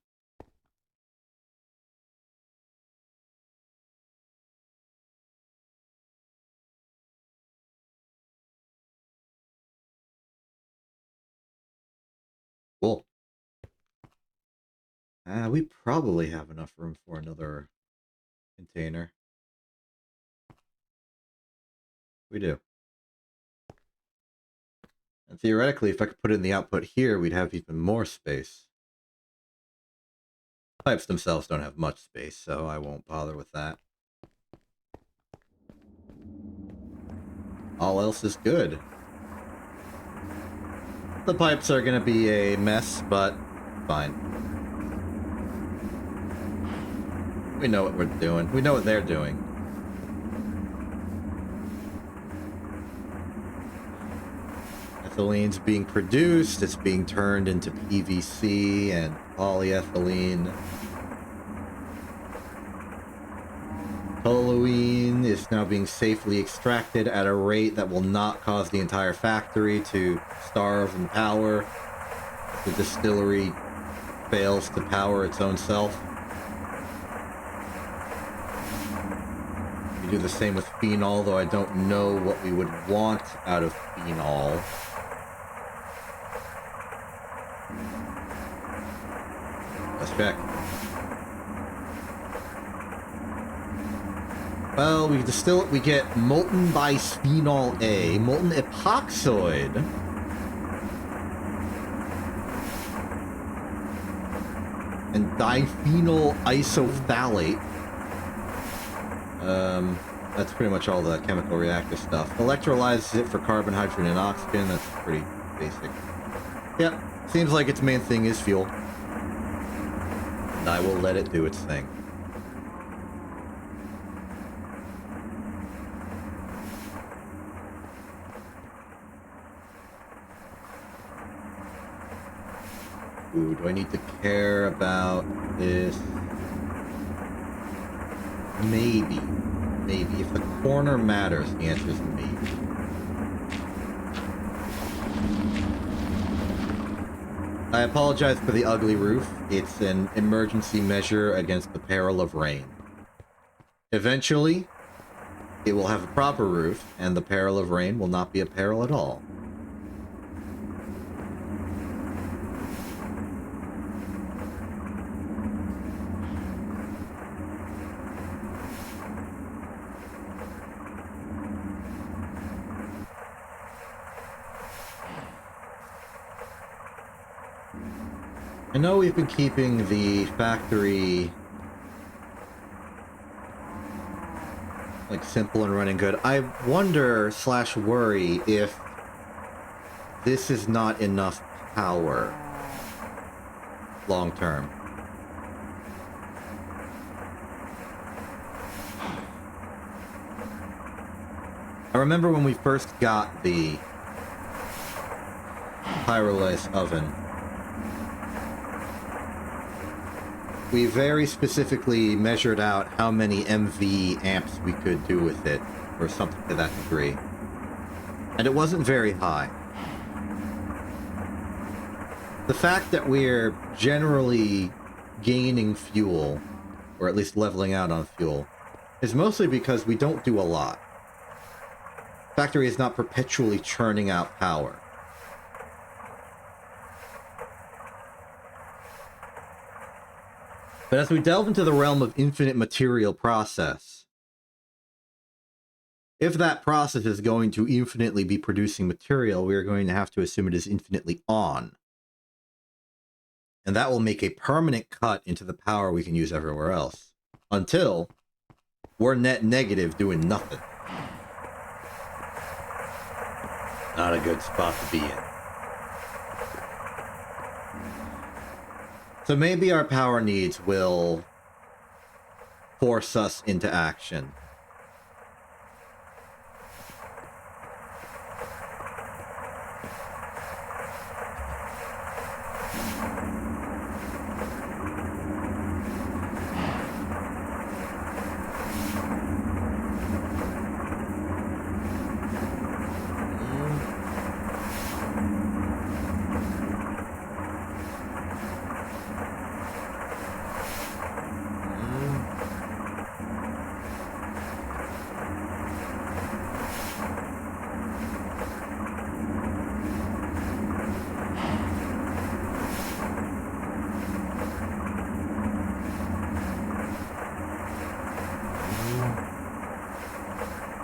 Cool. We probably have enough room for another container. We do. And theoretically, if I could put it in the output here, we'd have even more space. Pipes themselves don't have much space, so I won't bother with that. All else is good. The pipes are going to be a mess, but fine. We know what we're doing. We know what they're doing. Ethylene's being produced. It's being turned into PVC and polyethylene. Toluene is now being safely extracted at a rate that will not cause the entire factory to starve in power. The distillery fails to power its own self. We do the same with phenol, though I don't know what we would want out of phenol. Let's check. Well, we distill it, we get molten bisphenol A, molten epoxoid, and diphenyl isophthalate. That's pretty much all the chemical reactor stuff. Electrolyzes it for carbon, hydrogen, and oxygen. That's pretty basic. Yep, seems like its main thing is fuel. And I will let it do its thing. Ooh, do I need to care about this? Maybe. Maybe. If the corner matters, the answer is maybe. I apologize for the ugly roof. It's an emergency measure against the peril of rain. Eventually, it will have a proper roof, and the peril of rain will not be a peril at all. I know we've been keeping the factory like simple and running good. I wonder / worry if this is not enough power long term. I remember when we first got the pyrolysis oven, we very specifically measured out how many MV amps we could do with it, or something to that degree. And it wasn't very high. The fact that we're generally gaining fuel, or at least leveling out on fuel, is mostly because we don't do a lot. The factory is not perpetually churning out power. But as we delve into the realm of infinite material process, if that process is going to infinitely be producing material, we are going to have to assume it is infinitely on. And that will make a permanent cut into the power we can use everywhere else. Until we're net negative doing nothing. Not a good spot to be in. So maybe our power needs will force us into action.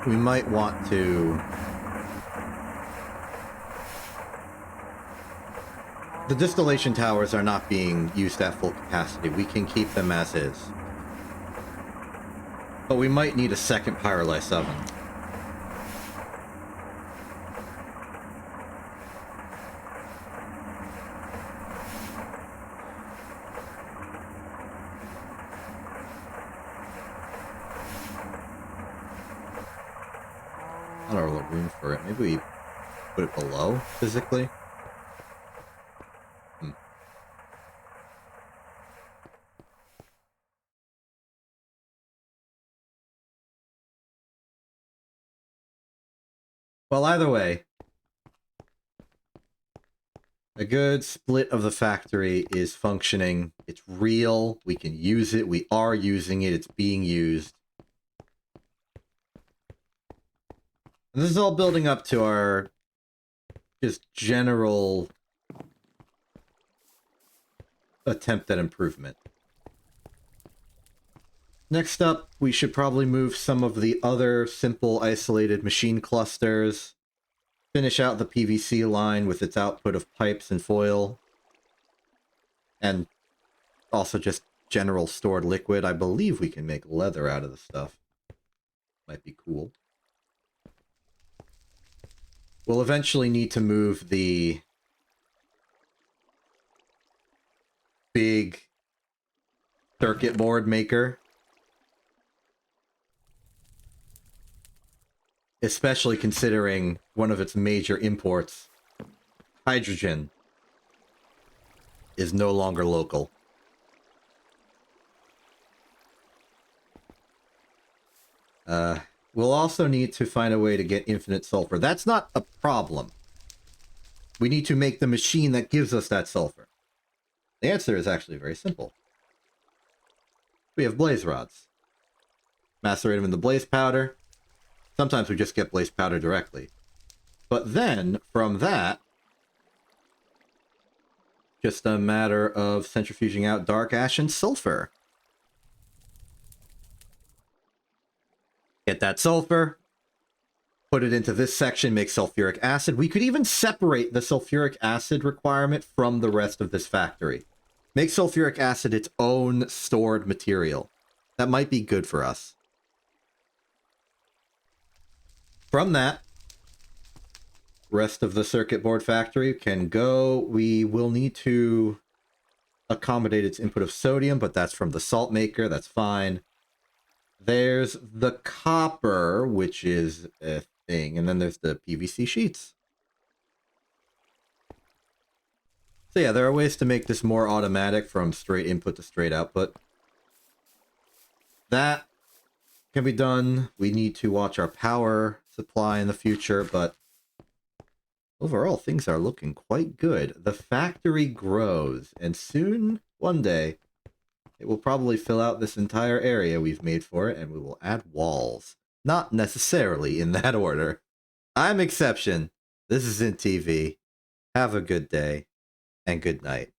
We might want to... The distillation towers are not being used at full capacity. We can keep them as is. But we might need a second pyrolysis oven. I don't have room for it. Maybe we put it below, physically? Well, either way, a good split of the factory is functioning. It's real. We can use it. We are using it. It's being used. And this is all building up to our just general attempt at improvement. Next up, we should probably move some of the other simple isolated machine clusters. Finish out the PVC line with its output of pipes and foil. And also just general stored liquid. I believe we can make leather out of the stuff. Might be cool. We'll eventually need to move the big circuit board maker. Especially considering one of its major imports, hydrogen, is no longer local. We'll also need to find a way to get infinite sulfur. That's not a problem. We need to make the machine that gives us that sulfur. The answer is actually very simple. We have blaze rods. Macerate them in the blaze powder. Sometimes we just get blaze powder directly. But then, from that, just a matter of centrifuging out dark ash and sulfur. Get that sulfur, put it into this section, make sulfuric acid. We could even separate the sulfuric acid requirement from the rest of this factory. Make sulfuric acid its own stored material. That might be good for us. From that, rest of the circuit board factory can go. We will need to accommodate its input of sodium, but that's from the salt maker. That's fine. There's the copper, which is a thing, and then there's the PVC sheets. So yeah, there are ways to make this more automatic from straight input to straight output. That can be done. We need to watch our power supply in the future, but overall, things are looking quite good. The factory grows, and soon, one day, it will probably fill out this entire area we've made for it, and we will add walls. Not necessarily in that order. I'm Exception. This is InTV. Have a good day, and good night.